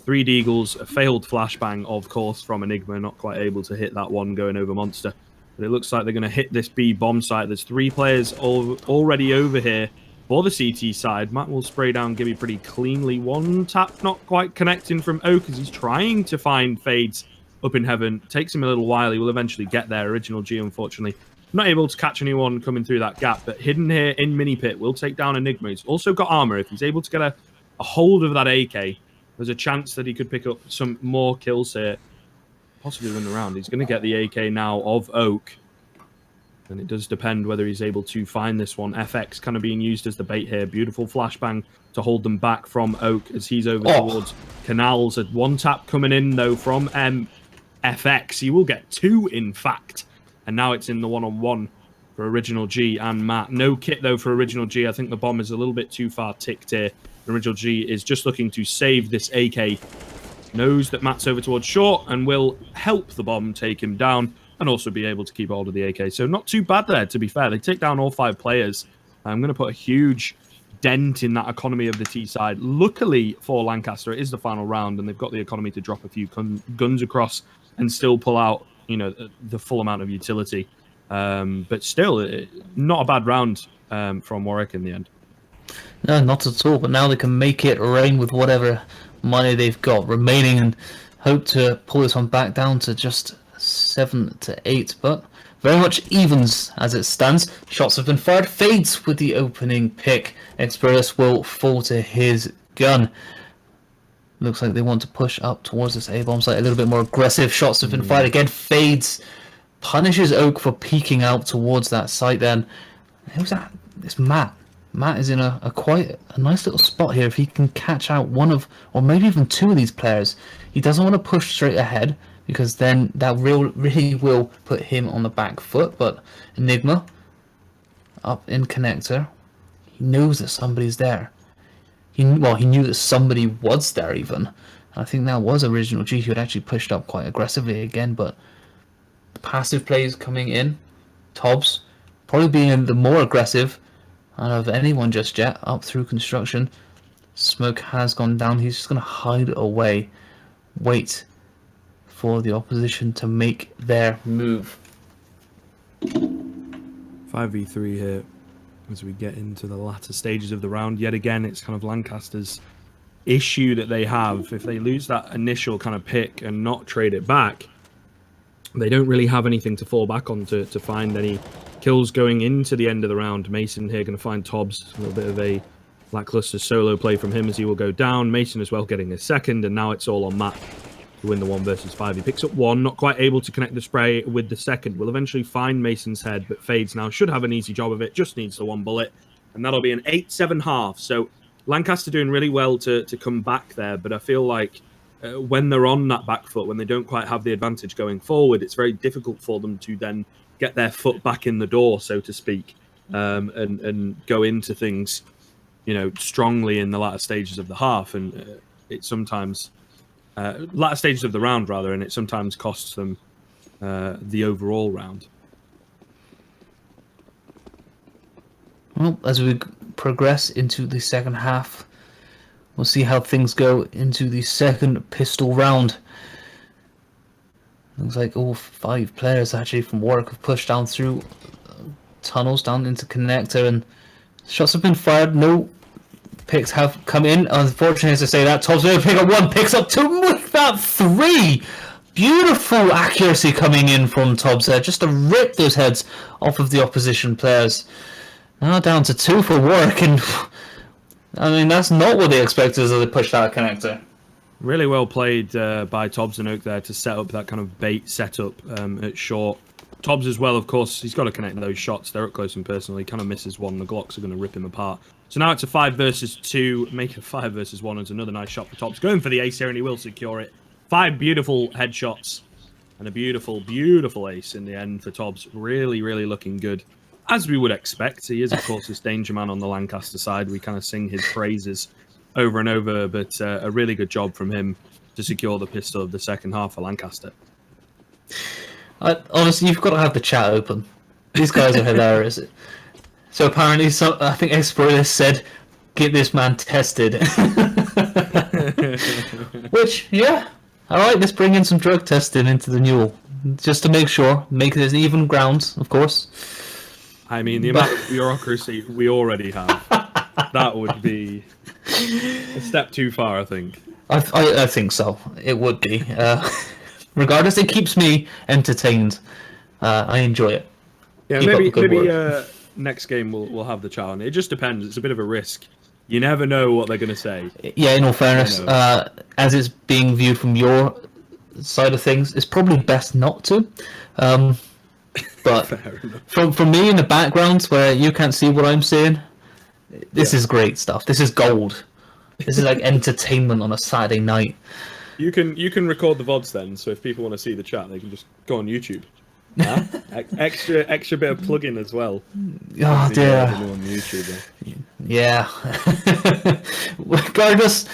3 Deagles, a failed flashbang, of course, from Enigma, not quite able to hit that one going over Monster. But it looks like they're going to hit this B bomb site. There's 3 players already over here for the CT side. Matt will spray down Gibby pretty cleanly. One tap not quite connecting from Oak as he's trying to find Fades up in heaven. Takes him a little while. He will eventually get there. Original G, unfortunately, not able to catch anyone coming through that gap. But hidden here in Mini Pit will take down Enigma. He's also got armor. If he's able to get a hold of that AK, there's a chance that he could pick up some more kills here. Possibly win the round. He's going to get the AK now of Oak. And it does depend whether he's able to find this one. FX kind of being used as the bait here. Beautiful flashbang to hold them back from Oak as he's over towards Canals. A 1 tap coming in, though, from FX. He will get 2, in fact. And now it's in the 1-on-1 for Original G and Matt. No kit, though, for Original G. I think the bomb is a little bit too far ticked here. Original G is just looking to save this AK. Knows that Matt's over towards short and will help the bomb take him down and also be able to keep hold of the AK. So not too bad there, to be fair. They take down all 5 players. I'm going to put a huge dent in that economy of the T side. Luckily for Lancaster, it is the final round, and they've got the economy to drop a few guns across and still pull out, you know, the full amount of utility. But still, not a bad round from Warwick in the end. No, not at all. But now they can make it rain with whatever money they've got remaining and hope to pull this one back down to just 7-8. But very much evens as it stands. Shots have been fired. Fades with the opening pick. Express will fall to his gun. Looks like they want to push up towards this A-bomb site a little bit more aggressive. Shots have been fired again. Fades punishes Oak for peeking out towards that site then. Who's that? It's Matt. Matt is in a quite a nice little spot here. If he can catch out one of, or maybe even 2 of these players, he doesn't want to push straight ahead because then that really will put him on the back foot. But Enigma up in connector, he knows that somebody's there. He knew that somebody was there even. I think that was Original G who had actually pushed up quite aggressively again. But passive plays coming in. Tobbs probably being the more aggressive out of anyone just yet, up through construction. Smoke has gone down. He's just going to hide away, wait for the opposition to make their move. 5v3 here as we get into the latter stages of the round. Yet again, it's kind of Lancaster's issue that they have. If they lose that initial kind of pick and not trade it back, they don't really have anything to fall back on to find any kills going into the end of the round. Mason here going to find Tobbs. A little bit of a lackluster solo play from him as he will go down. Mason as well getting a second, and now it's all on Matt to win the 1 versus 5. He picks up 1, not quite able to connect the spray with the second. Will eventually find Mason's head, but Fades now should have an easy job of it. Just needs the 1 bullet, and that'll be an 8-7 half. So Lancaster doing really well to come back there, but I feel like when they're on that back foot, when they don't quite have the advantage going forward, it's very difficult for them to then get their foot back in the door, so to speak, and go into things, you know, strongly in the latter stages of the half. And it sometimes, latter stages of the round, rather, and it sometimes costs them the overall round. Well, as we progress into the second half, we'll see how things go into the second pistol round. Looks like all 5 players actually from Warwick have pushed down through tunnels down into connector, and shots have been fired. No picks have come in. Unfortunately, as I say that, Tobbs will pick up 1, picks up 2 with that 3. Beautiful accuracy coming in from Tobbs there, just to rip those heads off of the opposition players. Now down to 2 for Warwick, and I mean that's not what they expected as they pushed out a connector. Really well played by Tobbs and Oak there to set up that kind of bait setup at short. Tobbs as well, of course, he's got to connect those shots. They're up close and personal. He kind of misses one. The Glocks are going to rip him apart. So now it's a 5 versus 2. Make it 5 versus 1. It's another nice shot for Tobbs. Going for the ace here, and he will secure it. 5 beautiful headshots and a beautiful, beautiful ace in the end for Tobbs. Really, really looking good, as we would expect. He is, of course, this danger man on the Lancaster side. We kind of sing his praises over and over, but a really good job from him to secure the pistol of the second half for Lancaster. Honestly, you've got to have the chat open. These guys are hilarious. So apparently, I think Exploris said, "Get this man tested." Which, yeah, all right. Let's bring in some drug testing into the NUEL, just to make sure, make it even grounds, of course. I mean, the amount of bureaucracy we already have, that would be a step too far, I think. I think so. It would be. Regardless, it keeps me entertained. I enjoy it. Yeah, Keep up the good maybe work. next game we'll have the chat on. It just depends. It's a bit of a risk. You never know what they're going to say. Yeah, in all fairness, You know. as it's being viewed from your side of things, it's probably best not to. But Fair enough. from me in the background, where you can't see what I'm seeing, this is great stuff. This is gold. This is like entertainment on a Saturday night. You can record the VODs then, so if people want to see the chat, they can just go on YouTube. Huh? extra bit of plug-in as well. Oh dear. On YouTube, Yeah. Regardless,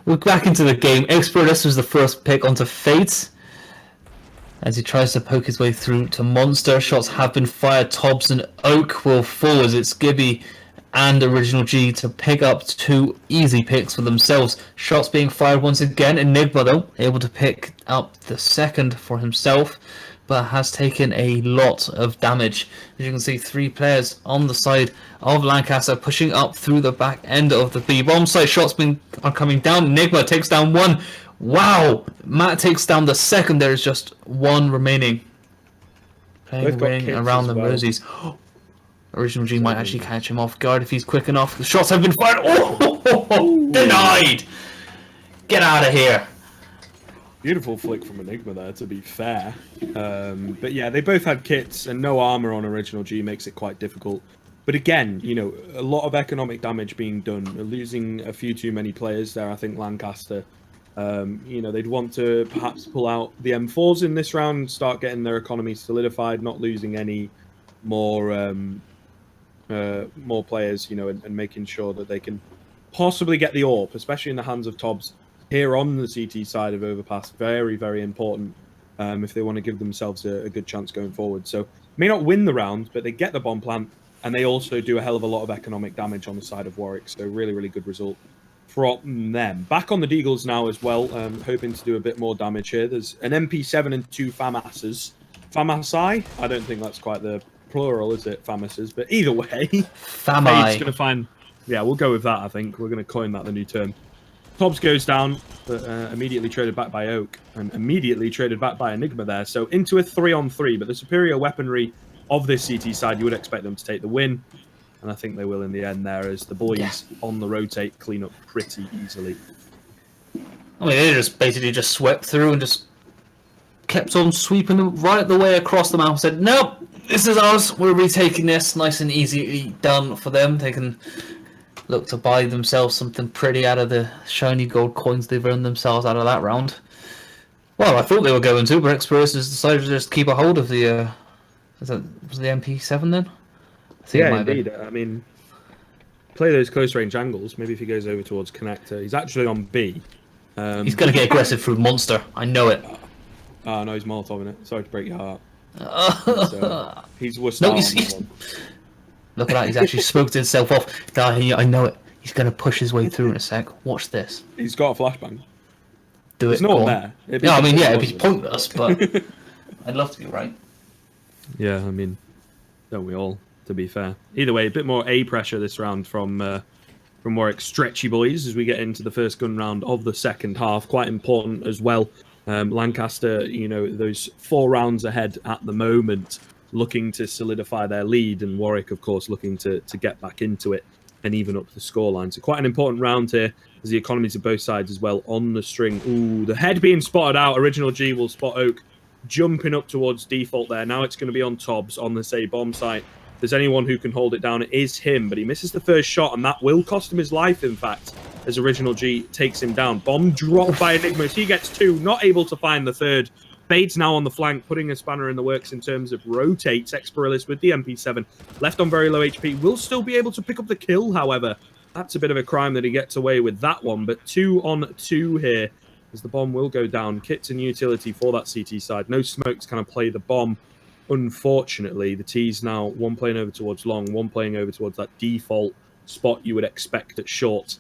we're back into the game. Exploris was the first pick onto Fate. As he tries to poke his way through to Monster. Shots have been fired. Tobbs and Oak will fall as it's Gibby and Original G to pick up 2 easy picks for themselves. Shots being fired once again. Enigma, though, able to pick up the second for himself, but has taken a lot of damage. As you can see, 3 players on the side of Lancaster pushing up through the back end of the B bomb site. Shots are coming down. Enigma takes down 1. Wow! Matt takes down the second. There is just 1 remaining. Playing ring around the rosies. Original G might actually catch him off guard if he's quick enough. The shots have been fired. Oh! Denied! Get out of here. Beautiful flick from Enigma there, to be fair. But yeah, they both had kits, and no armor on Original G makes it quite difficult. But again, you know, a lot of economic damage being done. Losing a few too many players there, I think Lancaster. You know, they'd want to perhaps pull out the M4s in this round, start getting their economy solidified, not losing any more players, you know, and making sure that they can possibly get the AWP, especially in the hands of Tobbs here on the CT side of Overpass. Very, very important if they want to give themselves a good chance going forward. So may not win the round, but they get the bomb plant, and they also do a hell of a lot of economic damage on the side of Warwick. So really, really good result from them. Back on the Deagles now as well, hoping to do a bit more damage here. There's an MP7 and 2 FAMASs. FAMASI? I don't think that's quite the plural, is it? FAMASs, but either way, Famai. going to find... Yeah, we'll go with that, I think. We're going to coin that the new term. Tobbs goes down, but immediately traded back by Oak, and immediately traded back by Enigma there. So into a 3-on-3, but the superior weaponry of this CT side, you would expect them to take the win. And I think they will in the end there, as the boys on the rotate clean up pretty easily. I mean, they just basically just swept through and just kept on sweeping them right the way across the map and said, nope, this is ours. We're retaking this. Nice and easily done for them. They can look to buy themselves something pretty out of the shiny gold coins they've earned themselves out of that round. Well, I thought they were going to, but Exploris has decided to just keep a hold of the... was the MP7 then? Yeah, indeed. I mean, play those close range angles. Maybe if he goes over towards connector. He's actually on B. He's going to get aggressive through Monster. I know it. Oh, no, he's Molotoving it. Sorry to break your heart. He's Worcester No, on he's- that one. Look at that. He's actually smoked himself off. I know it. He's going to push his way through in a sec. Watch this. He's got a flashbang. Do There's it. no go one on. there. Yeah, I mean, yeah, it'd be pointless, but I'd love to be right. Yeah, I mean, don't we all, to be fair. Either way, a bit more A pressure this round from Warwick Stretchy boys as we get into the first gun round of the second half. Quite important as well. Lancaster, you know, those 4 rounds ahead at the moment, looking to solidify their lead, and Warwick, of course, looking to get back into it and even up the scoreline. So quite an important round here, as the economies of both sides as well on the string. Ooh, the head being spotted out. Original G will spot Oak jumping up towards default there. Now it's going to be on Tobbs on the say bomb site. If there's anyone who can hold it down, it is him, but he misses the first shot, and that will cost him his life, in fact, as Original G takes him down. Bomb dropped by Enigma. He gets 2, not able to find the third. Bade's now on the flank, putting a spanner in the works in terms of rotates. Explorillis with the MP7, left on very low HP, will still be able to pick up the kill, however. That's a bit of a crime that he gets away with that one, but 2-on-2 here, as the bomb will go down. Kits and utility for that CT side. No smoke to kind of play the bomb. unfortunately, the T's now one playing over towards long, one playing over towards that default spot you would expect at short.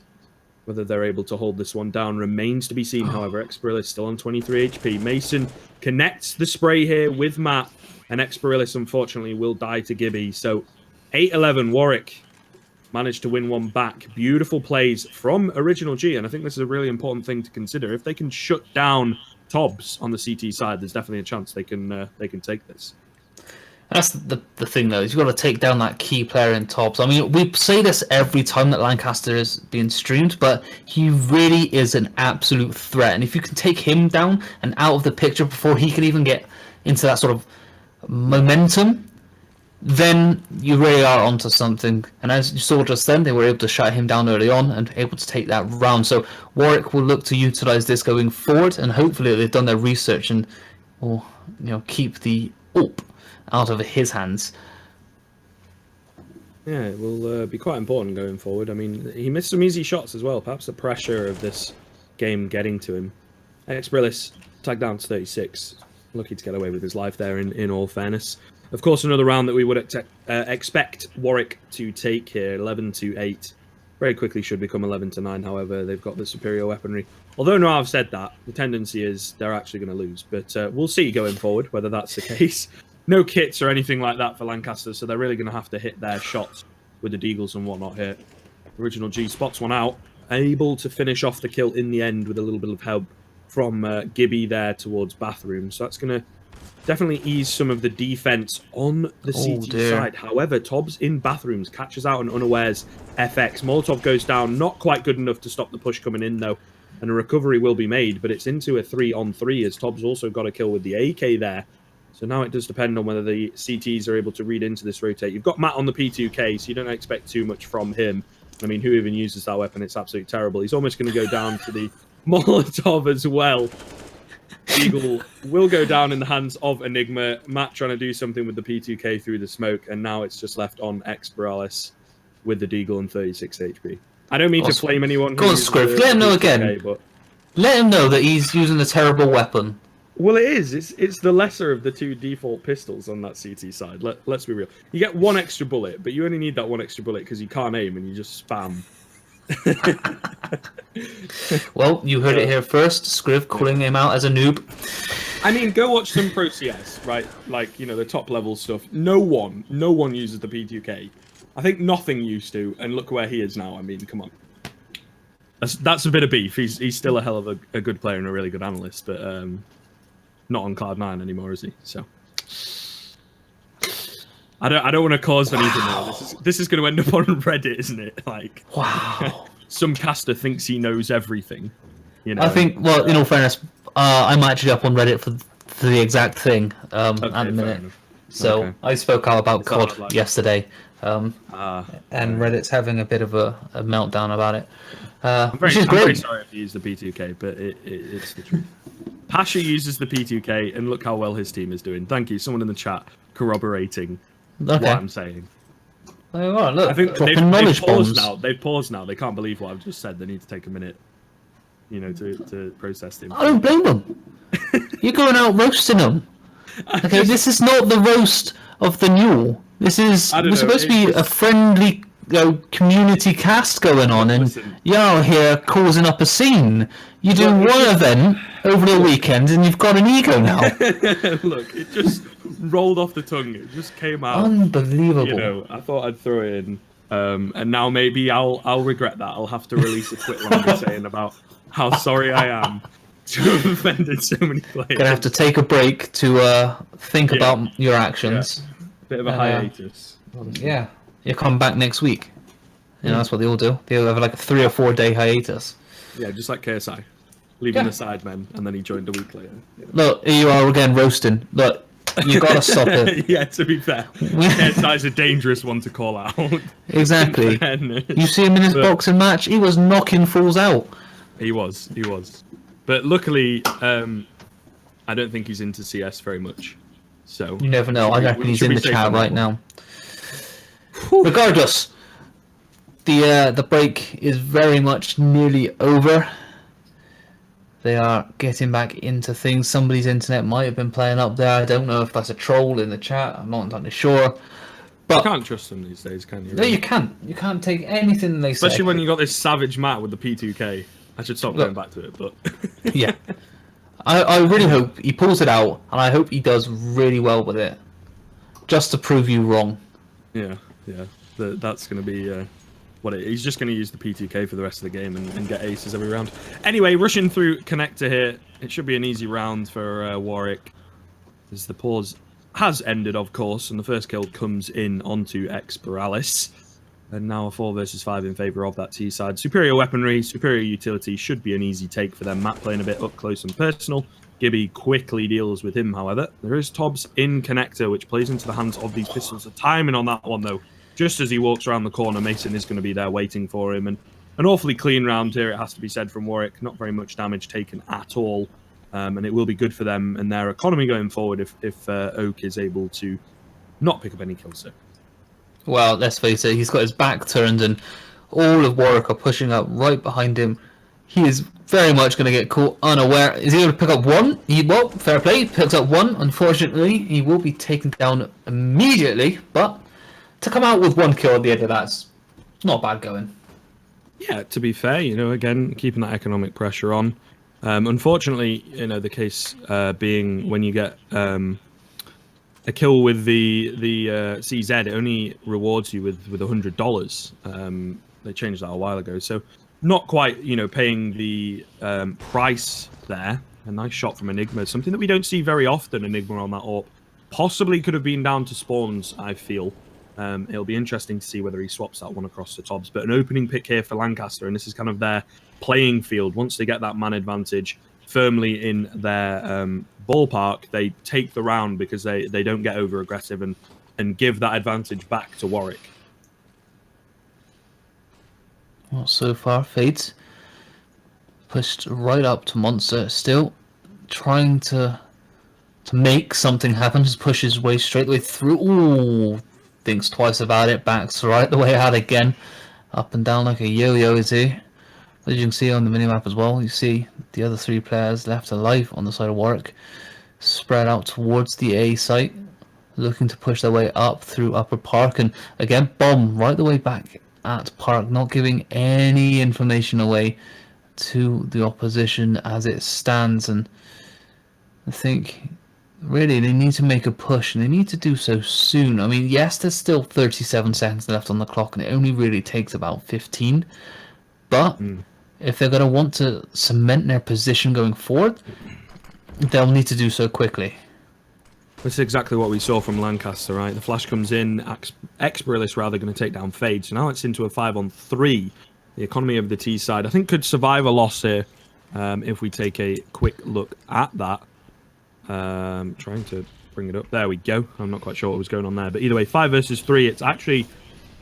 Whether they're able to hold this one down remains to be seen. However, Experilis still on 23 HP. Mason connects the spray here with Matt, and Experilis, unfortunately, will die to Gibby. So 8-11, Warwick managed to win one back. Beautiful plays from Original G, and I think this is a really important thing to consider. If they can shut down Tobbs on the CT side, there's definitely a chance they can take this. That's the thing, though, is you've got to take down that key player in Tobbs. I mean, we say this every time that Lancaster is being streamed, but he really is an absolute threat. And if you can take him down and out of the picture before he can even get into that sort of momentum, then you really are onto something. And as you saw just then, they were able to shut him down early on and able to take that round. So Warwick will look to utilise this going forward, and hopefully they've done their research and will, keep the AWP out of his hands. Yeah, it will be quite important going forward. I mean, he missed some easy shots as well. Perhaps the pressure of this game getting to him. Exprillis tagged down to 36. Lucky to get away with his life there, in all fairness. Of course, another round that we would expect Warwick to take here, 11-8. Very quickly should become 11-9, however. They've got the superior weaponry. Although now I've said that, the tendency is they're actually going to lose. But we'll see going forward whether that's the case. No kits or anything like that for Lancaster, so they're really going to have to hit their shots with the deagles and whatnot here. Original G spots one out, able to finish off the kill in the end with a little bit of help from Gibby there towards Bathroom. So that's going to definitely ease some of the defense on the CT side. However, Tobbs in Bathrooms catches out an unawares FX. Molotov goes down, not quite good enough to stop the push coming in though, and a recovery will be made, but it's into a 3-on-3 as Tobbs also got a kill with the AK there. So now it does depend on whether the CTs are able to read into this rotate. You've got Matt on the P2K, so you don't expect too much from him. I mean, who even uses that weapon? It's absolutely terrible. He's almost going to go down to the Molotov as well. Eagle will go down in the hands of Enigma. Matt trying to do something with the P2K through the smoke, and now it's just left on Experalis with the Deagle and 36 HP. I don't mean to flame anyone. Go on, Scriv. Let him know again. But... let him know that he's using a terrible weapon. Well, it is. It's the lesser of the two default pistols on that CT side. Let's be real. You get one extra bullet, but you only need that one extra bullet because you can't aim and you just spam. Well, you heard it here first. Scriv calling him out as a noob. I mean, go watch some Pro CS, right? Like, the top level stuff. No one uses the P2K. I think Nothing used to, and look where he is now. I mean, come on. That's a bit of beef. He's still a hell of a good player and a really good analyst, but not on Cloud9 anymore, is he? So I don't want to cause anything there. This is going to end up on Reddit, isn't it? Like, wow. Some caster thinks he knows everything. I think, well, in all fairness, I'm actually up on Reddit for the exact thing at the minute. So I spoke out about COD yesterday, and Reddit's having a bit of a meltdown about it. I'm very sorry if you use the P2K, but it's the truth. Pasha uses the P2K, and look how well his team is doing. Thank you. Someone in the chat corroborating what I'm saying. Oh, look, I think they've paused now. They've paused now. They can't believe what I've just said. They need to take a minute, to process him. I don't blame them. You're going out roasting them. Okay, this is not the roast of the NUEL. We're supposed to be a friendly community cast going on, and you're out here causing up a scene. You do one event over the weekend, and you've got an ego now. Look, it just rolled off the tongue. It just came out. Unbelievable. I thought I'd throw it in, and now maybe I'll regret that. I'll have to release a quick one saying about how sorry I am to have offended so many players. Gonna have to take a break to think about your actions. Yeah. Bit of a hiatus. Yeah. You come back next week. That's what they all do. They'll have like a 3 or 4 day hiatus. Yeah, just like KSI. Leaving the sidemen, and then he joined a week later. Look, here you are again roasting. Look, you gotta stop it. Yeah, to be fair. KSI's a dangerous one to call out. Exactly. You see him in his boxing match, he was knocking fools out. He was. But luckily, I don't think he's into CS very much. So you never know. I reckon he's in the chat right now. Regardless, the break is very much nearly over. They are getting back into things. Somebody's internet might have been playing up there. I don't know if that's a troll in the chat. I'm not entirely sure. You But can't trust them these days, can you? no, you can't. You can't take anything they say. Especially when you got this savage Matt with the P2K. I should stop going back to it, but Yeah. I really hope he pulls it out, and I hope he does really well with it. Just to prove you wrong. yeah. That's going to be what it is. He's just going to use the P2K for the rest of the game and get aces every round. Anyway, rushing through connector here. It should be an easy round for Warwick. As the pause has ended, of course, and the first kill comes in onto Experalis. And now a 4 versus 5 in favour of that T side. Superior weaponry, superior utility should be an easy take for them. Matt playing a bit up close and personal. Gibby quickly deals with him, however. There is Tobbs in connector, which plays into the hands of these pistols. The timing on that one, though, just as he walks around the corner, Mason is going to be there waiting for him. And an awfully clean round here, it has to be said, from Warwick. Not very much damage taken at all. And it will be good for them and their economy going forward if Oak is able to not pick up any kills there. Well, let's face it, he's got his back turned and all of Warwick are pushing up right behind him. He is very much going to get caught unaware. Is he able to pick up one? Well, fair play, picks up one. Unfortunately, he will be taken down immediately, but to come out with one kill at the end of that's not bad going. Yeah, to be fair, again, keeping that economic pressure on. Unfortunately, the case being when you get a kill with the CZ, it only rewards you with $100. They changed that a while ago, so not quite paying the price there. A nice shot from Enigma, something that we don't see very often. Enigma on that AWP possibly could have been down to spawns. I feel it'll be interesting to see whether he swaps that one across the Tobbs. But an opening pick here for Lancaster, and this is kind of their playing field. Once they get that man advantage firmly in their ballpark, they take the round because they don't get over aggressive and give that advantage back to Warwick. Well, so far, Fades pushed right up to Monster, still trying to make something happen. Just pushes his way straight away through. Ooh, thinks twice about it, backs right the way out again. Up and down like a yo-yo, is he? As you can see on the minimap as well, you see the other 3 players left alive on the side of Warwick, spread out towards the A site, looking to push their way up through Upper Park, and again, bomb right the way back at Park, not giving any information away to the opposition as it stands. And I think really they need to make a push, and they need to do so soon. I mean, yes, there's still 37 seconds left on the clock, and it only really takes about 15, but if they're going to want to cement their position going forward, they'll need to do so quickly. That's exactly what we saw from Lancaster, right? The flash comes in, Experalis rather going to take down Fade. So now it's into a 5-on-3. The economy of the T side, I think, could survive a loss here if we take a quick look at that. Trying to bring it up. There we go. I'm not quite sure what was going on there. But either way, 5 versus 3. It's actually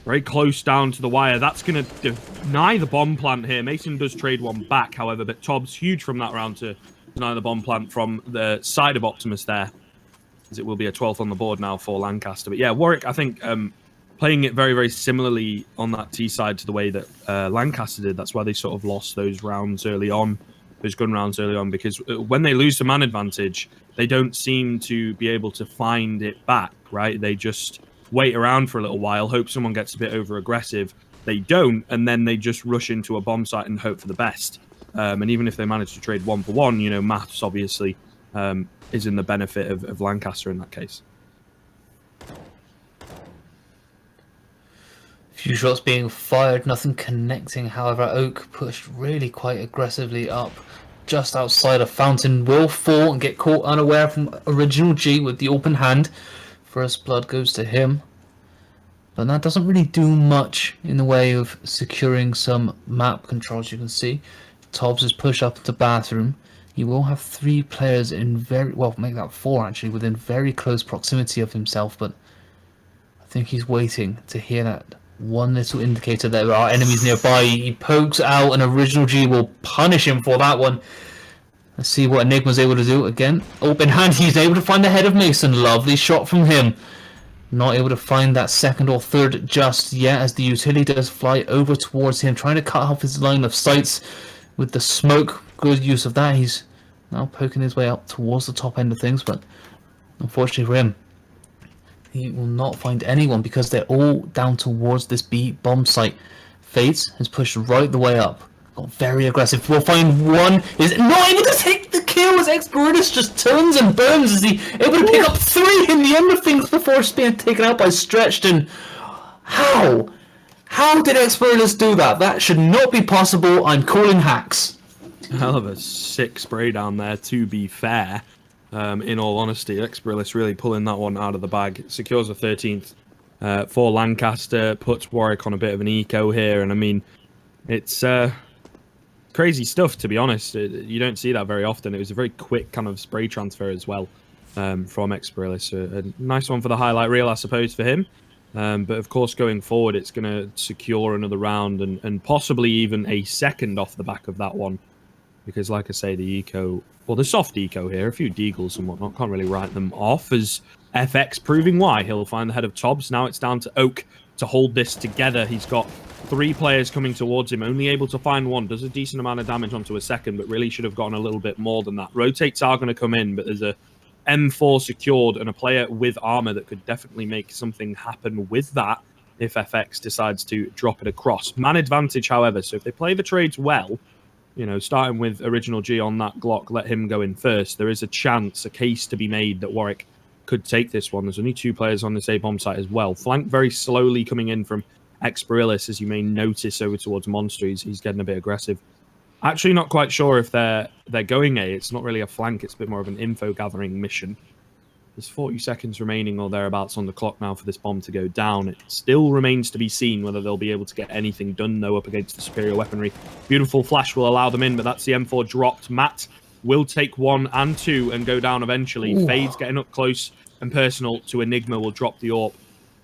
very close down to the wire. That's going to deny the bomb plant here. Mason does trade one back, however, but Tobbs huge from that round to deny the bomb plant from the side of Optimus there, as it will be a 12th on the board now for Lancaster. But yeah, Warwick, I think, playing it very, very similarly on that T side to the way that Lancaster did. That's why they sort of lost those rounds early on, those gun rounds early on, because when they lose the man advantage, they don't seem to be able to find it back, right? They just wait around for a little while, hope someone gets a bit over aggressive. They don't, and then they just rush into a bomb site and hope for the best. And even if they manage to trade 1-for-1, maths obviously is in the benefit of Lancaster in that case. Few shots being fired, nothing connecting. However, Oak pushed really quite aggressively up just outside of Fountain. Will fall and get caught unaware from Original G with the open hand. First blood goes to him. But that doesn't really do much in the way of securing some map controls. You can see Tobbs has pushed up into bathroom. He will have 3 players in make that 4 actually, within very close proximity of himself, but I think he's waiting to hear that one little indicator that there are enemies nearby. He pokes out, and Original G will punish him for that one. Let's see what Enigma's able to do. Again, open hand, he's able to find the head of Mason. Lovely shot from him. Not able to find that second or third just yet, as the utility does fly over towards him, trying to cut off his line of sights with the smoke. good use of that. He's now poking his way up towards the top end of things, but unfortunately for him, he will not find anyone because they're all down towards this B bomb site. Fades has pushed right the way up. Got very aggressive. We'll find one. Is not able to take the kill as Experitus just turns and burns as he able to pick up 3 in the end of things before it's being taken out by Stretched. And how? How did Experitus do that? That should not be possible. I'm calling hacks. Hell of a sick spray down there, to be fair. In all honesty, Experitus really pulling that one out of the bag. Secures a 13th for Lancaster, puts Warwick on a bit of an eco here, and I mean, it's crazy stuff, to be honest. You don't see that very often. It was a very quick kind of spray transfer as well from Experitus. A nice one for the highlight reel, I suppose, for him. But of course, going forward, it's going to secure another round and possibly even a second off the back of that one. Because, like I say, the eco, well, the soft eco here, a few deagles and whatnot, can't really write them off as FX proving why. He'll find the head of Tobbs. Now it's down to Oak to hold this together. He's got 3 players coming towards him, only able to find one. Does a decent amount of damage onto a second, but really should have gotten a little bit more than that. Rotates are going to come in, but there's a M4 secured and a player with armor that could definitely make something happen with that if FX decides to drop it across. Man advantage, however, so if they play the trades well, you know, starting with Original G on that Glock, let him go in first, there is a chance, a case to be made that Warwick could take this one. There's only 2 players on this A-bomb site as well. Flank very slowly coming in from Experilis, as you may notice over towards Monster. He's getting a bit aggressive. Actually not quite sure if they're going A. It's not really a flank, it's a bit more of an info gathering mission. There's 40 seconds remaining or thereabouts on the clock now for this bomb to go down. It still remains to be seen whether they'll be able to get anything done, though, up against the superior weaponry. Beautiful flash will allow them in, but that's the M4 dropped. Matt will take 1 and 2 and go down eventually. Ooh. Fade's getting up close and personal to Enigma will drop the AWP.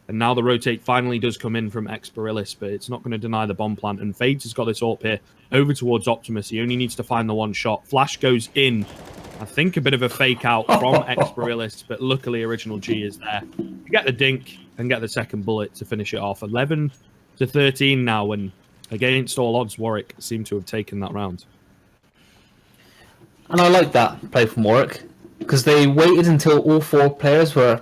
And now the rotate finally does come in from Experilis, but it's not going to deny the bomb plant. And Fades has got this AWP here over towards Optimus. He only needs to find the one shot. Flash goes in. I think a bit of a fake out from Experilis, but luckily Original G is there to get the dink and get the second bullet to finish it off. 11 to 13 now, and against all odds, Warwick seem to have taken that round. And I like that play from Warwick, because they waited until all 4 players were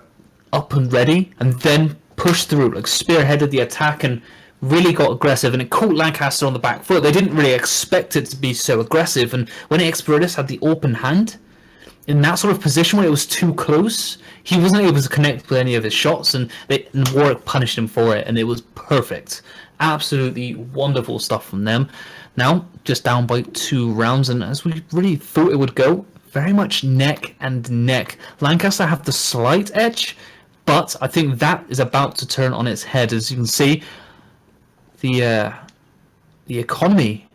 up and ready, and then pushed through, like spearheaded the attack and really got aggressive, and it caught Lancaster on the back foot. They didn't really expect it to be so aggressive, and when Experitus had the open hand, in that sort of position where it was too close, he wasn't able to connect with any of his shots, and Warwick punished him for it, and it was perfect. Absolutely wonderful stuff from them. Now, just down by 2 rounds, and as we really thought it would go, very much neck and neck. Lancaster have the slight edge, but I think that is about to turn on its head. As you can see, the economy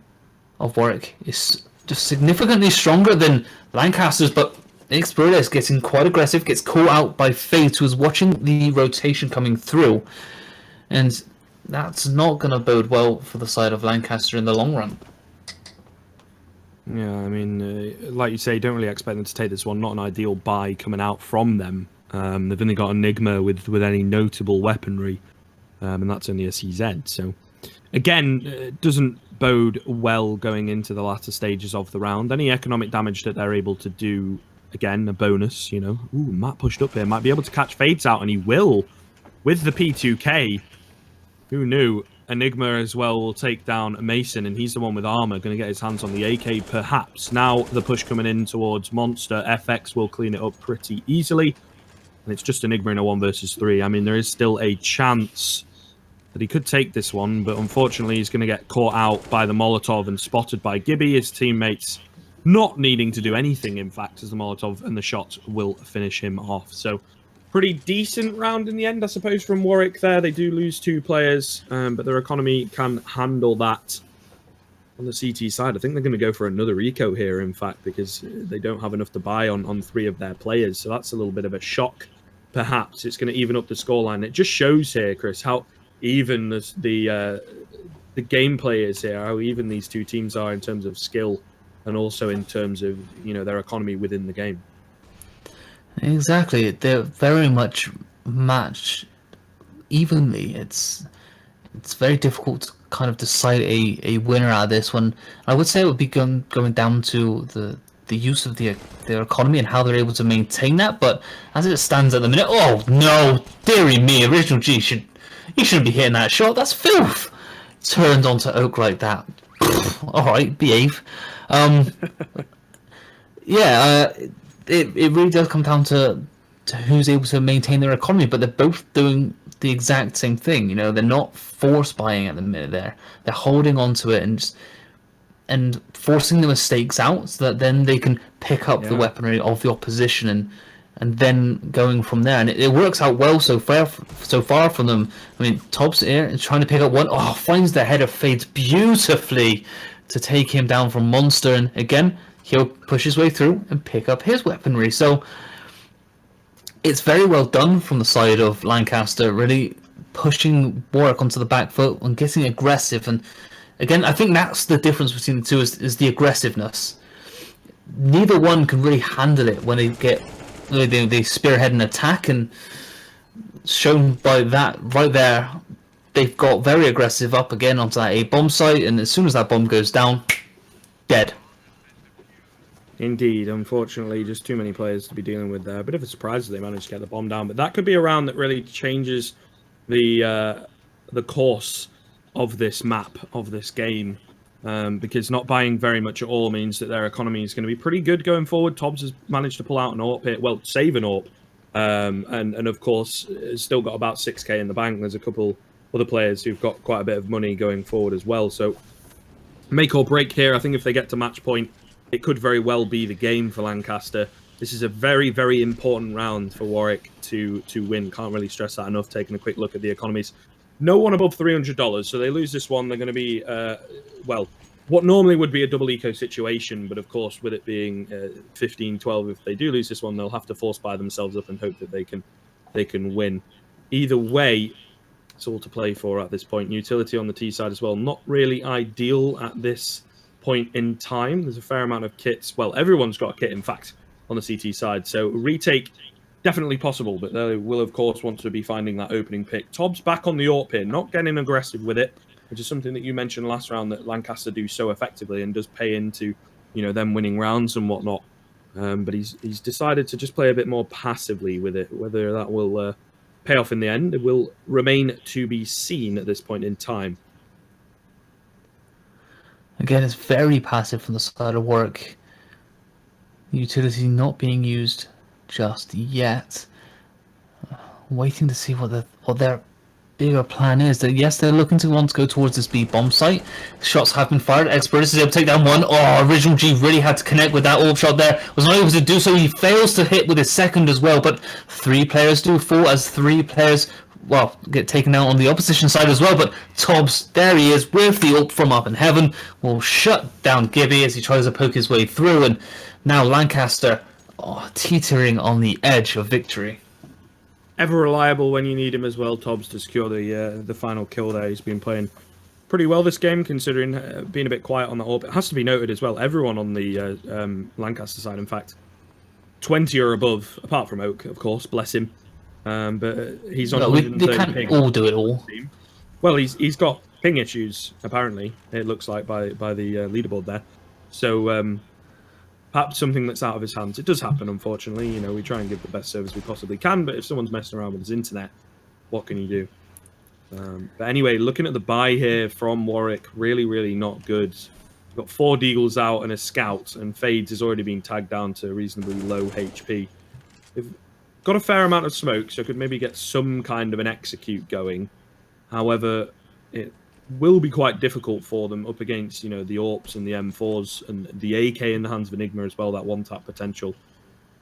of Warwick is just significantly stronger than Lancaster's, but Experitus getting quite aggressive, gets caught out by Fate, who is watching the rotation coming through, and that's not going to bode well for the side of Lancaster in the long run. Yeah, I mean, like you say, don't really expect them to take this one. Not an ideal buy coming out from them. They've only got Enigma with any notable weaponry, and that's only a CZ. So, again, doesn't bode well going into the latter stages of the round. Any economic damage that they're able to do, again, a bonus, you know. Ooh, Matt pushed up here. Might be able to catch Fades out, and he will with the P2K. Who knew? Enigma as well will take down Mason, and he's the one with armor, going to get his hands on the AK perhaps. Now the push coming in towards Monster. FX will clean it up pretty easily, and it's just Enigma in a 1 versus 3. I mean, there is still a chance that he could take this one, but unfortunately he's going to get caught out by the Molotov and spotted by Gibby. His teammates not needing to do anything, in fact, as the Molotov and the shot will finish him off. So pretty decent round in the end, I suppose, from Warwick there. They do lose 2 players, but their economy can handle that. On the CT side, I think they're going to go for another eco here, in fact, because they don't have enough to buy on 3 of their players. So that's a little bit of a shock, perhaps. It's going to even up the scoreline. It just shows here, Chris, how even the gameplay is here, how even these 2 teams are in terms of skill and also in terms of, you know, their economy within the game. Exactly, they're very much matched evenly. it's very difficult to kind of decide a winner out of this one. I would say it would be going down to the use of their economy and how they're able to maintain that. But as it stands at the minute, oh no, dearie me, Original G shouldn't be hitting that shot. That's filth. Turned onto Oak like that. All right, behave. Yeah, it really does come down to who's able to maintain their economy, but they're both doing the exact same thing. You know, they're not force buying at the minute. They're holding on to it and forcing the mistakes out so that then they can pick up the weaponry of the opposition and then going from there. And it works out well so far from them. I mean, Tobbs here is trying to pick up one. Oh, finds the header, fades beautifully to take him down from Monster. And again, he'll push his way through and pick up his weaponry. So it's very well done from the side of Lancaster, really pushing Warwick onto the back foot and getting aggressive. And again, I think that's the difference between the two is the aggressiveness. Neither one can really handle it when they spearhead an attack, and shown by that right there, they've got very aggressive up again onto that A bomb site, and as soon as that bomb goes down, dead. Indeed, unfortunately, just too many players to be dealing with there. A bit of a surprise that they managed to get the bomb down, but that could be a round that really changes the course of this map, of this game, because not buying very much at all means that their economy is going to be pretty good going forward. Tobbs has managed to pull out an AWP here, well, save an AWP, and of course, has still got about 6k in the bank. There's a couple other players who've got quite a bit of money going forward as well, so make or break here. I think if they get to match point, it could very well be the game for Lancaster. This is a very, very important round for Warwick to win. Can't really stress that enough, taking a quick look at the economies. No one above $300, so they lose this one. They're going to be, well, what normally would be a double eco situation, but of course, with it being 15-12, if they do lose this one, they'll have to force buy themselves up and hope that they can win. Either way, it's all to play for at this point. Utility on the T side as well. Not really ideal at this point in time. There's a fair amount of kits. Well, everyone's got a kit, in fact, on the CT side. So retake, definitely possible, but they will, of course, want to be finding that opening pick. Tobbs back on the AWP here, not getting aggressive with it, which is something that you mentioned last round that Lancaster do so effectively and does pay into, you know, them winning rounds and whatnot. But he's decided to just play a bit more passively with it. Whether that will pay off in the end, it will remain to be seen at this point in time. Again, it's very passive from the side of Warwick. Utility not being used just yet. Waiting to see what their bigger plan is. That yes, they're looking to want to go towards this B bomb site. Shots have been fired. Expert is able to take down one. Oh, Original G really had to connect with that AWP shot there. Was not able to do so. He fails to hit with his second as well. But 3 players do fall as 3 players, well, get taken out on the opposition side as well. But Tobbs, there he is with the AWP from up in heaven, will shut down Gibby as he tries to poke his way through. And now Lancaster, teetering on the edge of victory. Ever reliable when you need him as well, Tobbs, to secure the final kill there. He's been playing pretty well this game, considering being a bit quiet on the AWP. It has to be noted as well, everyone on the Lancaster side, in fact, 20 or above, apart from Oak, of course, bless him. But he's on 130 they can't ping. all do it all. Well, he's got ping issues, apparently, it looks like, by the leaderboard there. So perhaps something that's out of his hands. It does happen, unfortunately. You know, we try and give the best service we possibly can, but if someone's messing around with his internet, what can you do? But anyway, looking at the buy here from Warwick, really, really not good. We've got 4 Deagles out and a Scout, and Fades has already been tagged down to reasonably low HP. They've got a fair amount of smoke, so could maybe get some kind of an execute going. However, it will be quite difficult for them up against, you know, the AWPs and the M4s and the AK in the hands of Enigma as well, that one-tap potential.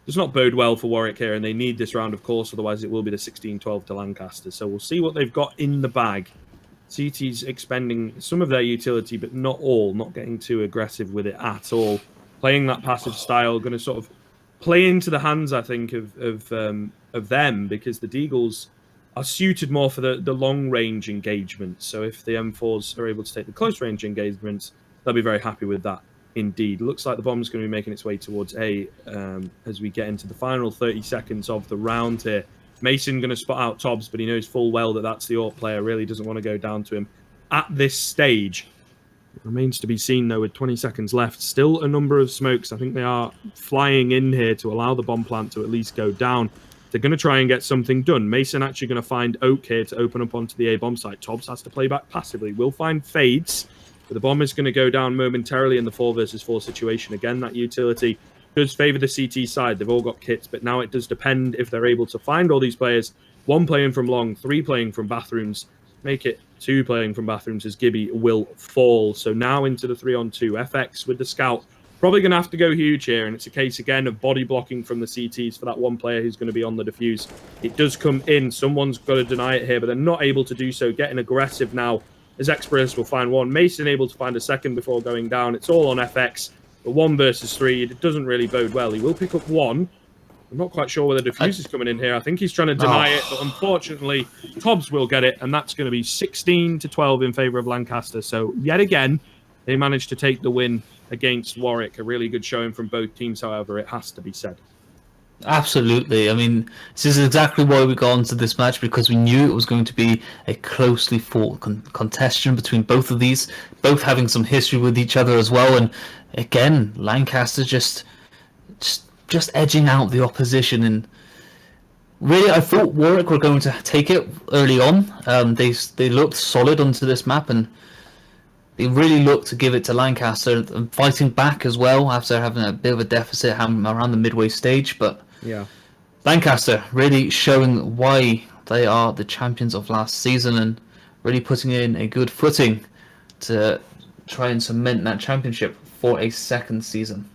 Does not bode well for Warwick here, and they need this round, of course, otherwise it will be the 16-12 to Lancaster. So we'll see what they've got in the bag. CT's expending some of their utility, but not all, not getting too aggressive with it at all. Playing that passive style, going to sort of play into the hands, I think, of them, because the Deagles are suited more for the long-range engagements. So if the M4s are able to take the close-range engagements, they'll be very happy with that indeed. Looks like the bomb's going to be making its way towards A as we get into the final 30 seconds of the round here. Mason going to spot out Tobbs, but he knows full well that that's the AWP player. Really doesn't want to go down to him at this stage. It remains to be seen, though, with 20 seconds left. Still a number of smokes. I think they are flying in here to allow the bomb plant to at least go down. They're going to try and get something done. Mason actually going to find Oak here to open up onto the A bomb site. Tobbs has to play back passively. Will find Fades, but the bomb is going to go down momentarily in the 4 versus 4 situation. Again, that utility does favour the CT side. They've all got kits, but now it does depend if they're able to find all these players. 1 playing from long, 3 playing from bathrooms. Make it 2 playing from bathrooms as Gibby will fall. So now into the 3-on-2. FX with the scout. Probably going to have to go huge here, and it's a case, again, of body blocking from the CTs for that 1 player who's going to be on the defuse. It does come in. Someone's got to deny it here, but they're not able to do so. Getting aggressive now as Express will find 1. Mason able to find a 2nd before going down. It's all on FX. But 1 versus 3, it doesn't really bode well. He will pick up 1. I'm not quite sure where the defuse is coming in here. I think he's trying to deny it, but unfortunately, Tobbs will get it, and that's going to be 16-12 in favour of Lancaster. So, yet again, they managed to take the win against Warwick. A really good showing from both teams, however, it has to be said. Absolutely. I mean, this is exactly why we got into this match, because we knew it was going to be a closely fought contestation between both of these, both having some history with each other as well. And again, Lancaster just edging out the opposition. And really, I thought Warwick were going to take it early on. They looked solid onto this map, and they really looked to give it to Lancaster, and fighting back as well after having a bit of a deficit around the midway stage. But yeah, Lancaster really showing why they are the champions of last season, and really putting in a good footing to try and cement that championship for a 2nd season.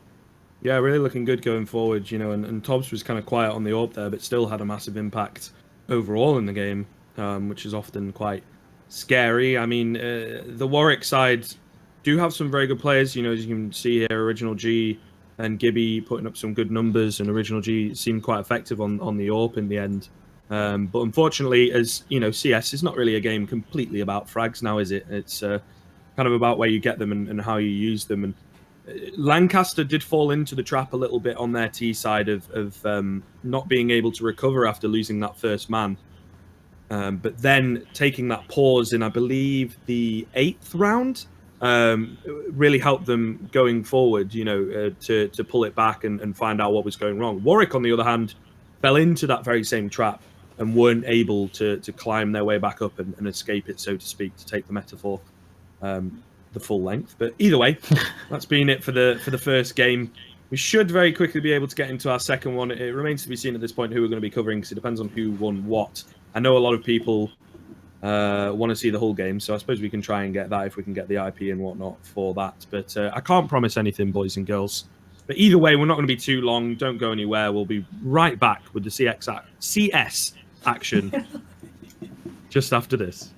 Yeah, really looking good going forward, you know, and Tobbs was kind of quiet on the AWP there, but still had a massive impact overall in the game, which is often quite scary. I mean, the Warwick side do have some very good players, you know, as you can see here, Original G and Gibby putting up some good numbers, and Original G seemed quite effective on the AWP in the end. But unfortunately, as you know, CS is not really a game completely about frags now, is it? It's kind of about where you get them and how you use them. And Lancaster did fall into the trap a little bit on their T side of not being able to recover after losing that first man. But then taking that pause in, I believe, the 8th round really helped them going forward, you know, to pull it back and find out what was going wrong. Warwick, on the other hand, fell into that very same trap and weren't able to climb their way back up and escape it, so to speak, to take the metaphor the full length. But either way, that's been it for the first game. We should very quickly be able to get into our second one. It remains to be seen at this point who we're going to be covering, because it depends on who won what. I know a lot of people want to see the whole game, so I suppose we can try and get that if we can get the IP and whatnot for that. But I can't promise anything, boys and girls. But either way, we're not going to be too long. Don't go anywhere. We'll be right back with the CS action just after this.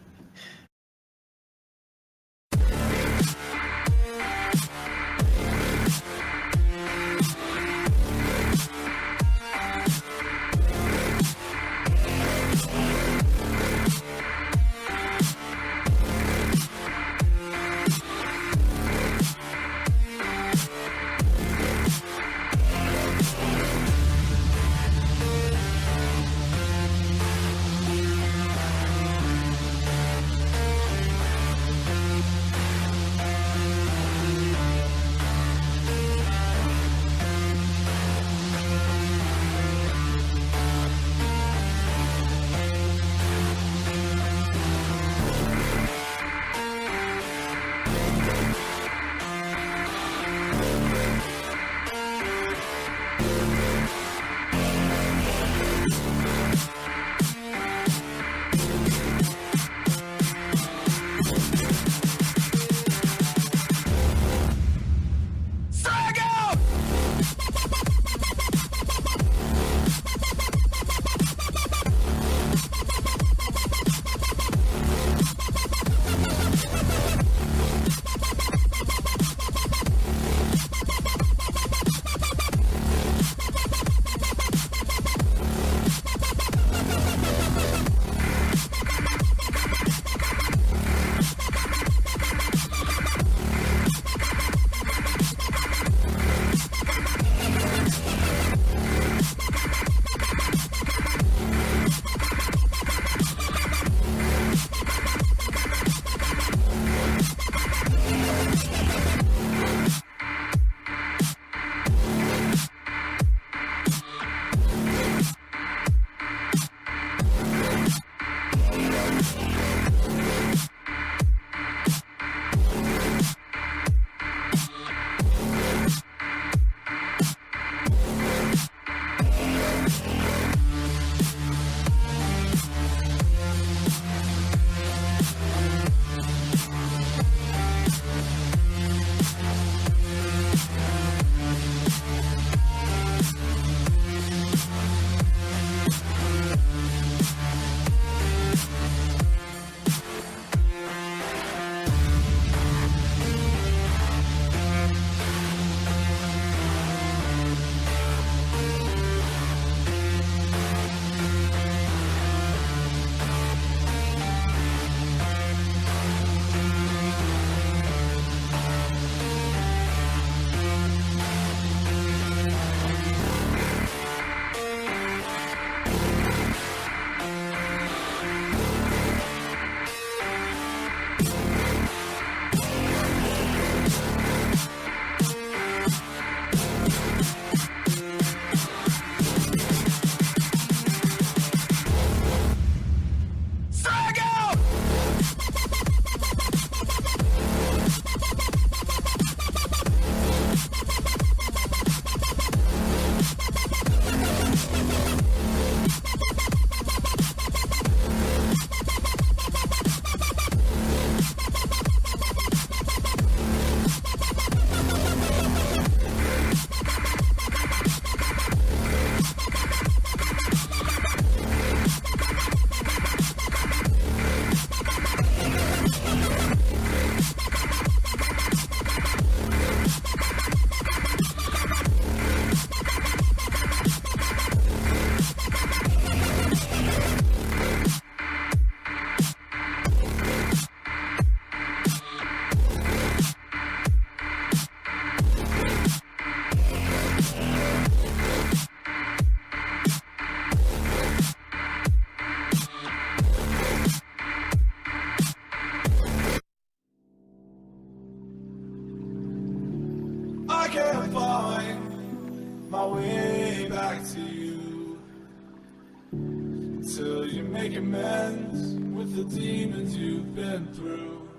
make amends with the demons you've been through.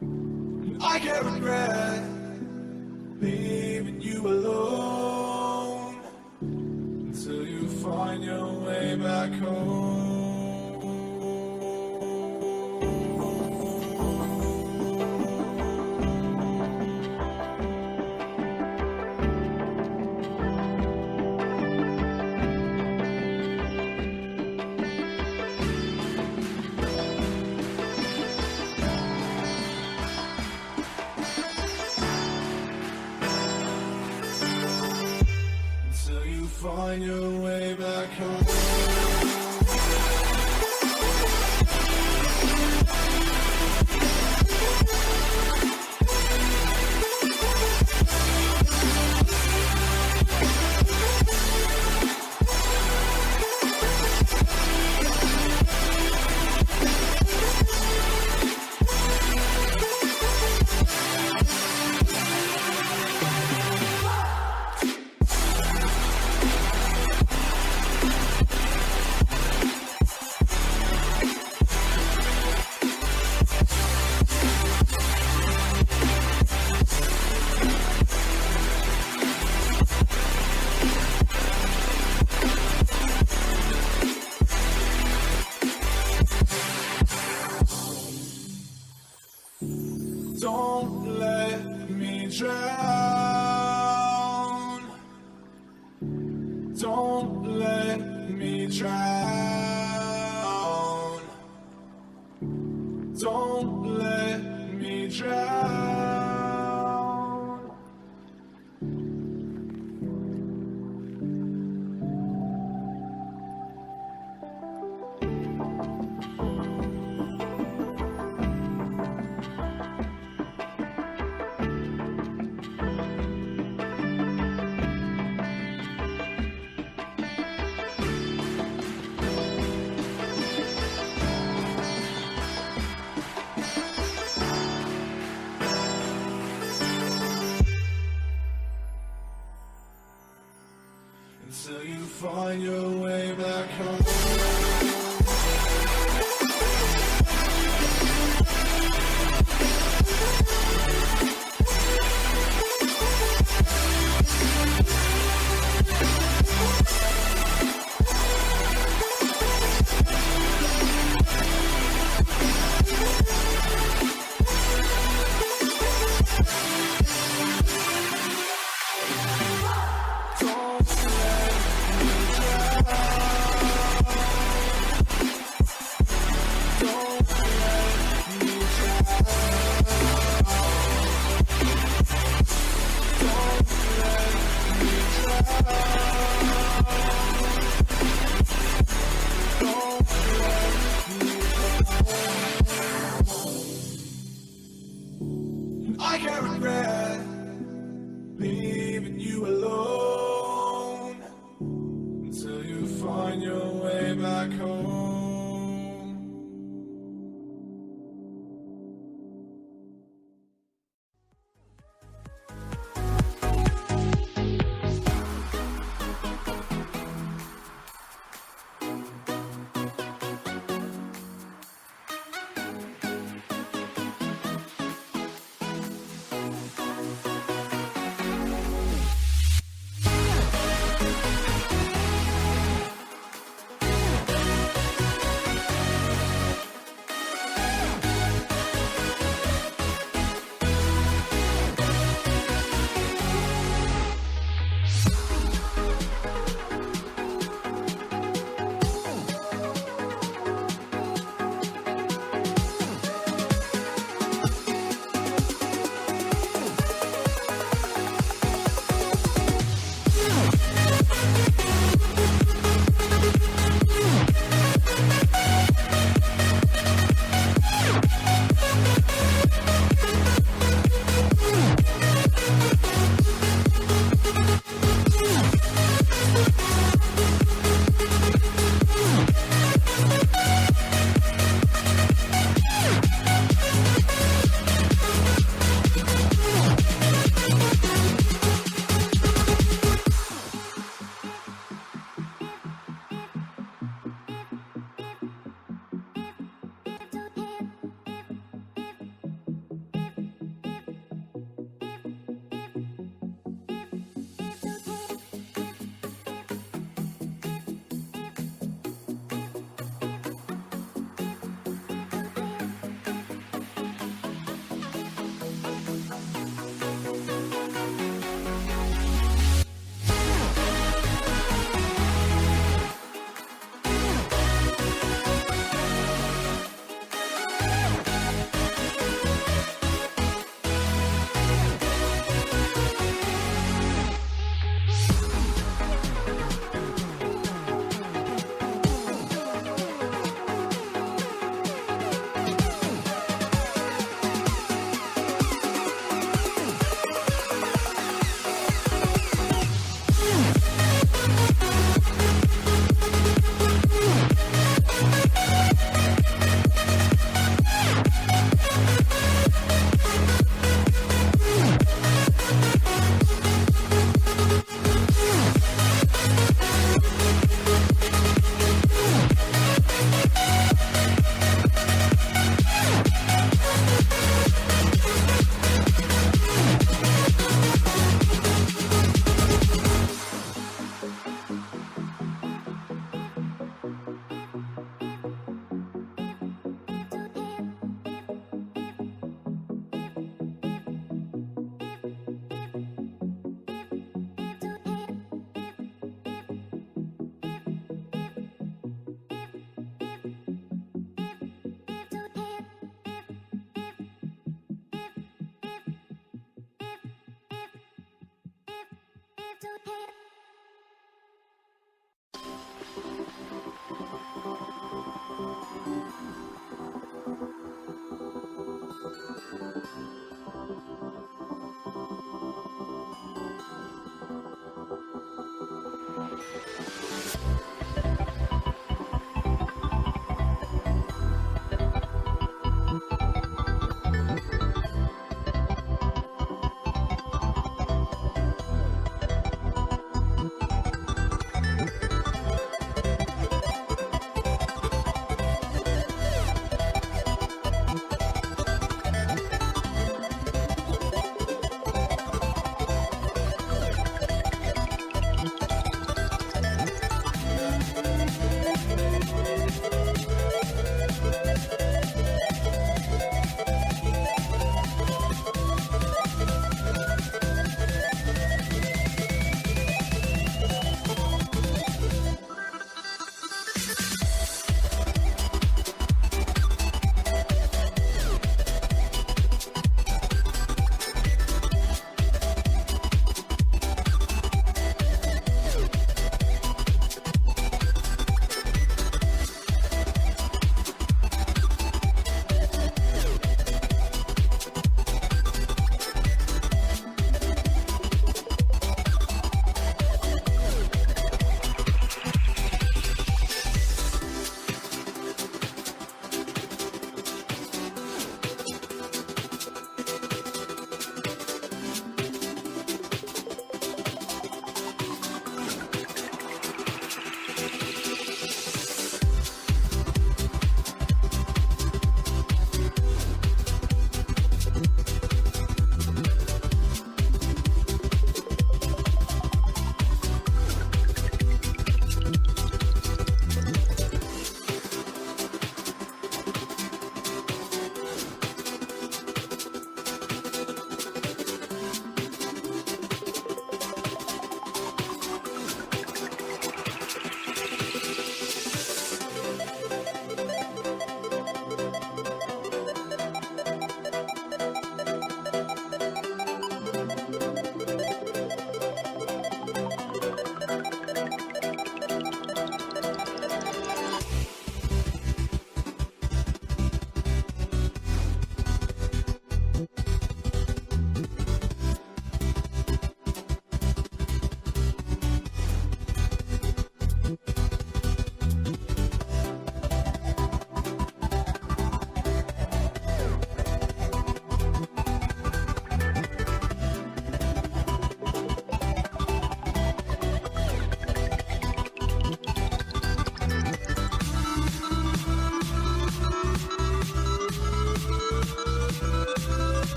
And I can't regret leaving you alone until you find your way back home. Until you find your way back home. Don't let me drown. Don't let me drown. Don't let me drown. Until you find your way back home. Don't let me drown.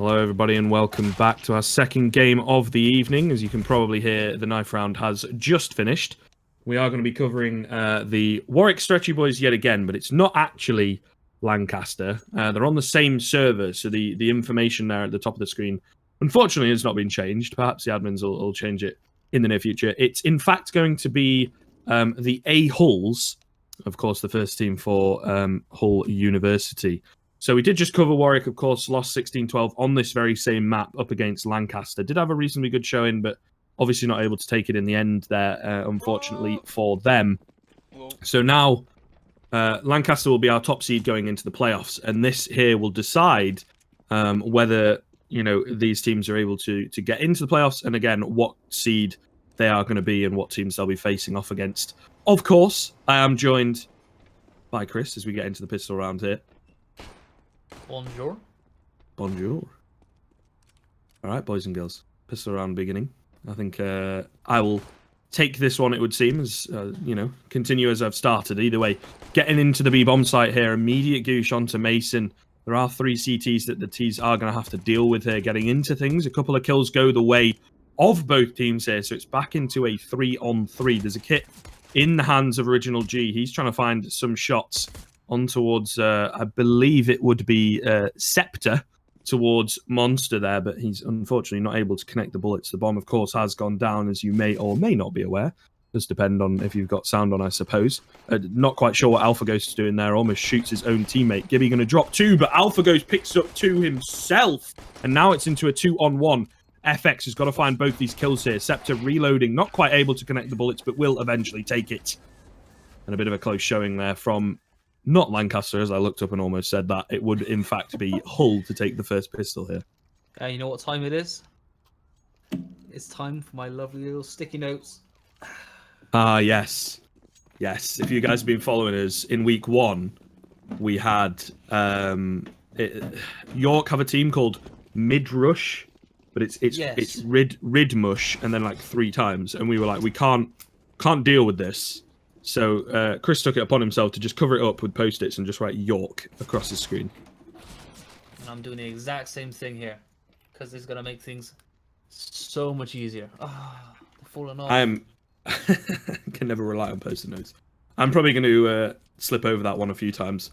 Hello, everybody, and welcome back to our second game of the evening. As you can probably hear, the knife round has just finished. We are going to be covering the Warwick Stretchy Boys yet again, but it's not actually Lancaster. They're on the same server, so the information there at the top of the screen, unfortunately, has not been changed. Perhaps the admins will change it in the near future. It's, in fact, going to be the A-Hulls, of course, the first team for Hull University. So we did just cover Warwick, of course, lost 16-12 on this very same map up against Lancaster. Did have a reasonably good showing, but obviously not able to take it in the end there, unfortunately for them. So now Lancaster will be our top seed going into the playoffs, and this here will decide whether these teams are able to get into the playoffs, and again, what seed they are going to be and what teams they'll be facing off against. Of course, I am joined by Chris as we get into the pistol round here. Bonjour. Bonjour. All right, boys and girls. Pistol round beginning. I think I will take this one, it would seem, as, continue as I've started. Either way, getting into the B-bomb site here, immediate goosh onto Mason. There are 3 CTs that the T's are going to have to deal with here, getting into things. A couple of kills go the way of both teams here, so it's back into a 3-on-3. There's a kit in the hands of Original G. He's trying to find some shots on towards, I believe it would be Scepter towards Monster there, but he's unfortunately not able to connect the bullets. The bomb, of course, has gone down, as you may or may not be aware. Just depend on if you've got sound on, I suppose. Not quite sure what Alpha Ghost is doing there. Almost shoots his own teammate. Gibby going to drop 2, but Alpha Ghost picks up 2 himself. And now it's into a 2-on-1. FX has got to find both these kills here. Scepter reloading, not quite able to connect the bullets, but will eventually take it. And a bit of a close showing there from not Lancaster, as I looked up and almost said that. It would, in fact, be Hull to take the first pistol here. You know what time it is? It's time for my lovely little sticky notes. Ah, yes. Yes. If you guys have been following us, in week 1, we had York have a team called Mid Rush, but it's Rid Mush, and then like 3 times, and we were like, we can't deal with this. So Chris took it upon himself to just cover it up with post-its and just write York across the screen. And I'm doing the exact same thing here, because it's going to make things so much easier. Ah, they're falling off. Can never rely on post-it notes. I'm probably going to slip over that one a few times.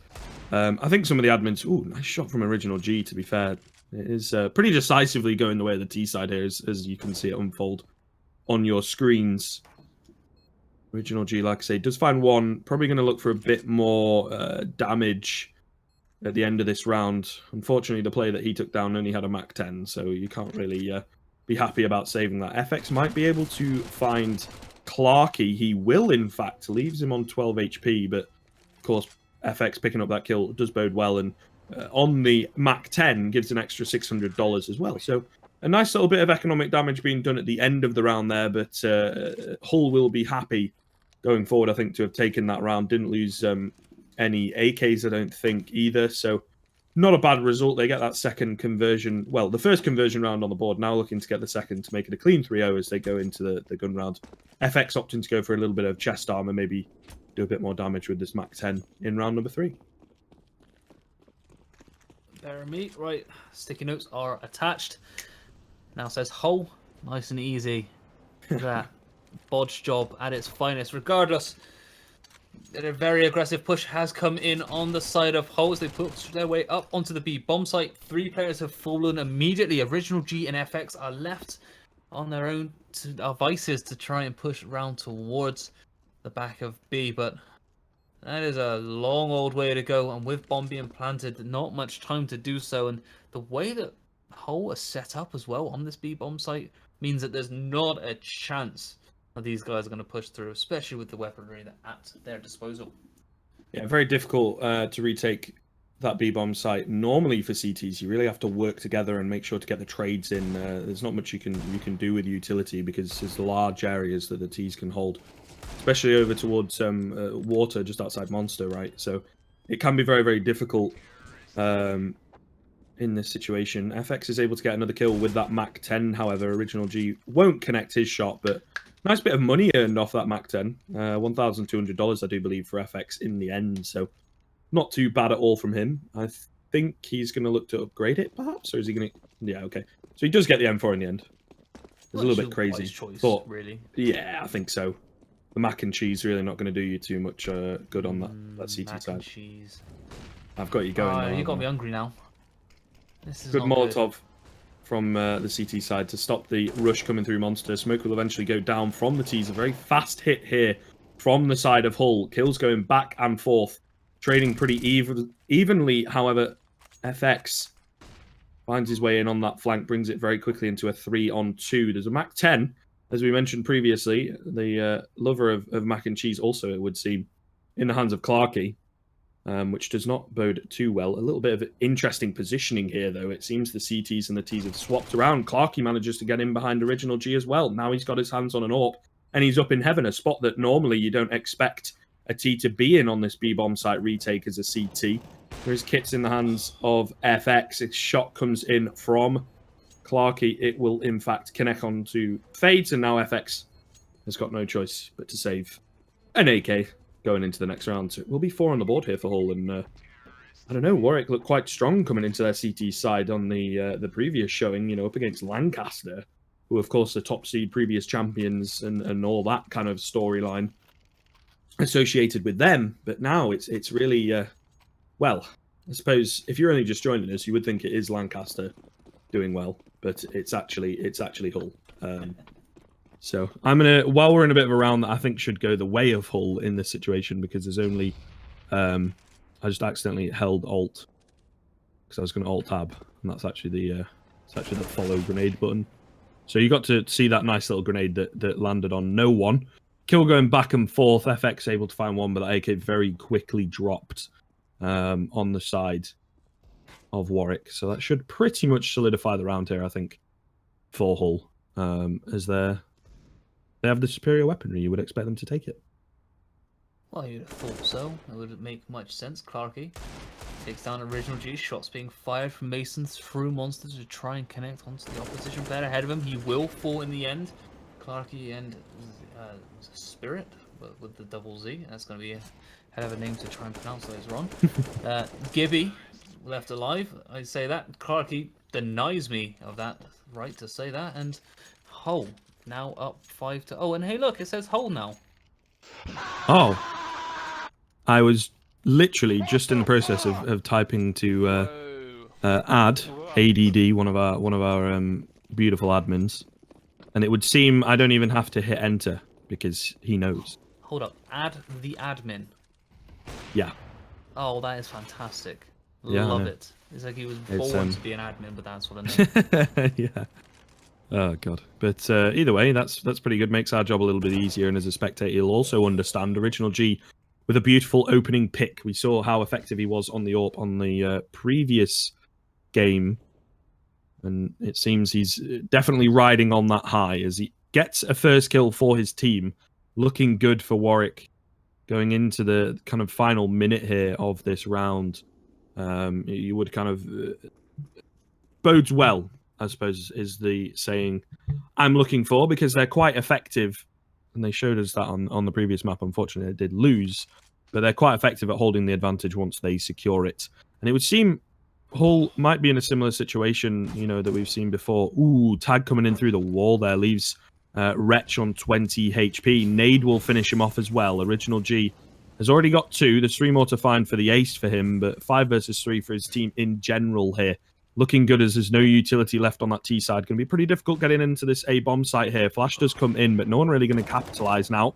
I think some of the admins... Ooh, nice shot from Original G, to be fair. It is pretty decisively going the way of the T side here, as you can see it unfold on your screens. Original G, like I say, does find one. Probably going to look for a bit more damage at the end of this round. Unfortunately, the player that he took down only had a Mach 10, so you can't really be happy about saving that. FX might be able to find Clarky. He will, in fact. Leaves him on 12 HP, but, of course, FX picking up that kill does bode well, and on the Mach 10 gives an extra $600 as well. So a nice little bit of economic damage being done at the end of the round there, but Hull will be happy going forward, I think, to have taken that round. Didn't lose any AKs, I don't think, either. So not a bad result. They get that second conversion. Well, the first conversion round on the board. Now looking to get the second to make it a clean 3-0 as they go into the gun round. FX opting to go for a little bit of chest armor, maybe do a bit more damage with this Mach 10 in round number 3. Bear me. Right, sticky notes are attached. Now says Hull. Nice and easy. Look at that. Bodge job at its finest. Regardless, a very aggressive push has come in on the side of Hull as they push their way up onto the B bomb site. 3 players have fallen immediately. Original G and FX are left on their own devices to try and push round towards the back of B, but that is a long old way to go, and with bomb being planted, not much time to do so. And the way that Hull is set up as well on this B bomb site means that there's not a chance that these guys are going to push through, especially with the weaponry at their disposal. Yeah, very difficult to retake that B-bomb site. Normally for CTs, you really have to work together and make sure to get the trades in. There's not much you can do with utility because there's large areas that the Ts can hold, especially over towards water just outside Monster, right? So it can be very, very difficult in this situation. FX is able to get another kill with that Mach 10, however. Original G won't connect his shot, but nice bit of money earned off that Mach 10. $1,200, I do believe, for FX in the end. So not too bad at all from him. I think he's going to look to upgrade it, perhaps? Or is he going to Yeah, okay. So he does get the M4 in the end. It's a little bit Wise crazy. choice, But really. yeah, I think so. The mac and cheese really not going to do you too much good on that CT Mac side. and cheese. I've got you going. Oh, Now, you got haven't me I? hungry now. This is Good not good. Molotov from the CT side to stop the rush coming through Monster. Smoke will eventually go down from the T's. A very fast hit here from the side of Hull. Kills going back and forth, trading pretty evenly. However, FX finds his way in on that flank, brings it very quickly into a 3-on-2. There's a Mac 10, as we mentioned previously. The lover of mac and cheese also, it would seem, in the hands of Clarkey. Which does not bode too well. A little bit of interesting positioning here, though. It seems the CTs and the Ts have swapped around. Clarkey manages to get in behind Original G as well. Now he's got his hands on an AWP, and he's up in heaven, a spot that normally you don't expect a T to be in on this B-bomb site retake as a CT. There's kits in the hands of FX. His shot comes in from Clarkey. It will, in fact, connect onto Fades, and now FX has got no choice but to save an AK going into the next round. So it will be 4 on the board here for Hull, and I don't know, Warwick looked quite strong coming into their CT side on the previous showing, you know, up against Lancaster, who of course are top seed previous champions and all that kind of storyline associated with them. But now it's really well, I suppose if you're only just joining us, you would think it is Lancaster doing well, but it's actually Hull. So I'm gonna, while we're in a bit of a round that I think should go the way of Hull in this situation, because there's only, I just accidentally held Alt because I was going to Alt Tab, and that's actually the follow grenade button. So you got to see that nice little grenade that landed on no one. Kill going back and forth. FX able to find one, but that AK very quickly dropped on the side of Warwick. So that should pretty much solidify the round here, I think, for Hull, as they have the superior weaponry. You would expect them to take it. Well, you'd have thought so. It would make much sense. Clarkey takes down Original G. Shots being fired from Mason through Monsters to try and connect onto the opposition player ahead of him. He will fall in the end. Clarkey and Spirit with the double Z. That's going to be a hell of a name to try and pronounce those wrong. Gibby left alive. I say that. Clarkey denies me of that right to say that. And Hull now up 5-0. And hey, look, it says Hull now. Oh, I was literally just in the process of typing to add ADD, one of our beautiful admins, and it would seem I don't even have to hit enter because he knows. Hold up, add the admin. Yeah. Oh, that is fantastic. Yeah, Love it. It's like he was It's, born to be an admin, but that's what I know. Yeah. Oh god. But either way, that's pretty good. Makes our job a little bit easier, and as a spectator, you'll also understand Original G with a beautiful opening pick. We saw how effective he was on the AWP on the previous game, and it seems he's definitely riding on that high as he gets a first kill for his team. Looking good for Warwick going into the kind of final minute here of this round. You would kind of bodes well, I suppose, is the saying I'm looking for, because they're quite effective, and they showed us that on the previous map. Unfortunately, they did lose, but they're quite effective at holding the advantage once they secure it. And it would seem Hull might be in a similar situation, you know, that we've seen before. Ooh, tag coming in through the wall there leaves Wretch on 20 HP. Nade will finish him off as well. Original G has already got 2. There's 3 more to find for the ace for him, but 5 versus 3 for his team in general here. Looking good as there's no utility left on that T side. Going to be pretty difficult getting into this A bomb site here. Flash does come in, but no one really going to capitalize now.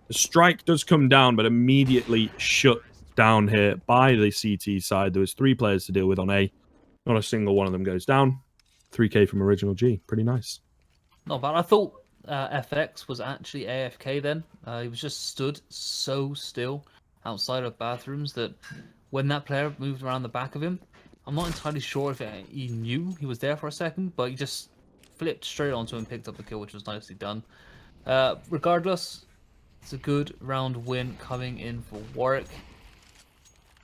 The strike does come down, but immediately shut down here by the CT side. There was 3 players to deal with on A. Not a single one of them goes down. 3k from Original G. Pretty nice. Not bad. I thought FX was actually AFK then. He was just stood so still outside of bathrooms that when that player moved around the back of him, I'm not entirely sure if he knew he was there for a second, but he just flipped straight onto him and picked up the kill, which was nicely done. Regardless, it's a good round win coming in for Warwick.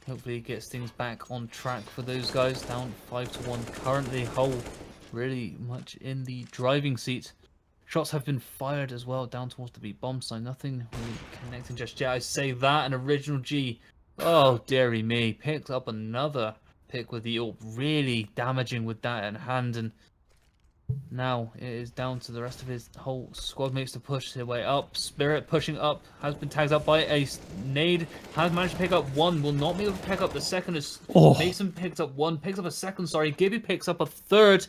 Hopefully he gets things back on track for those guys. Down 5-1 currently. Hull really much in the driving seat. Shots have been fired as well down towards the B bomb side. Nothing really connecting just yet. I say that, and Original G, oh dearie me, picks up another pick with the ult, really damaging with that in hand, and now it is down to the rest of his whole squad mates to push their way up. Spirit pushing up, has been tagged up by a nade, has managed to pick up one, will not be able to pick up the second as Mason picks up one, picks up a second, sorry, Gibby picks up a third,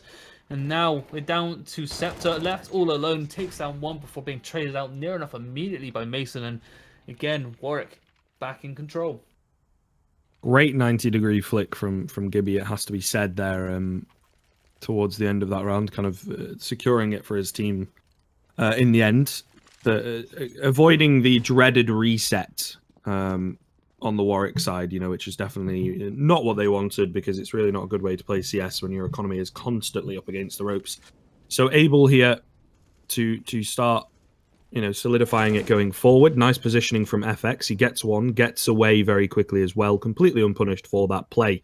and now we're down to Scepter, left all alone, takes down one before being traded out near enough immediately by Mason, and again, Warwick back in control. Great 90-degree flick from Gibby, it has to be said there. Towards the end of that round, kind of securing it for his team in the end, avoiding the dreaded reset on the Warwick side, you know, which is definitely not what they wanted, because it's really not a good way to play CS when your economy is constantly up against the ropes. So able here to start, you know, solidifying it going forward. Nice positioning from FX. He gets one, gets away very quickly as well, completely unpunished for that play.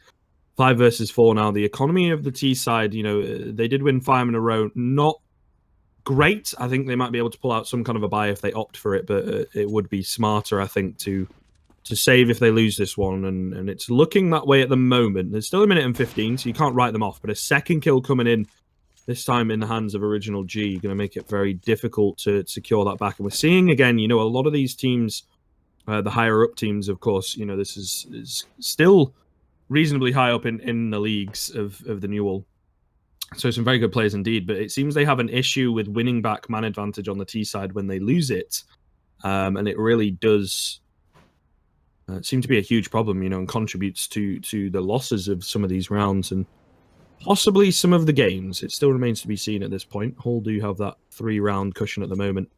5 versus 4 now. The economy of the T side, you know, they did win 5 in a row. Not great. I think they might be able to pull out some kind of a buy if they opt for it, but it would be smarter, I think, to save if they lose this one. And it's looking that way at the moment. There's still a minute and 15, so you can't write them off. But a second kill coming in, this time in the hands of Original G, going to make it very difficult to secure that back. And we're seeing, again, you know, a lot of these teams, the higher-up teams, of course, you know, this is still reasonably high up in the leagues of the NUEL. So some very good players indeed, but it seems they have an issue with winning back man advantage on the T side when they lose it. And it really does seem to be a huge problem, you know, and contributes to the losses of some of these rounds and possibly some of the games. It still remains to be seen at this point. Hull do have that 3-round cushion at the moment.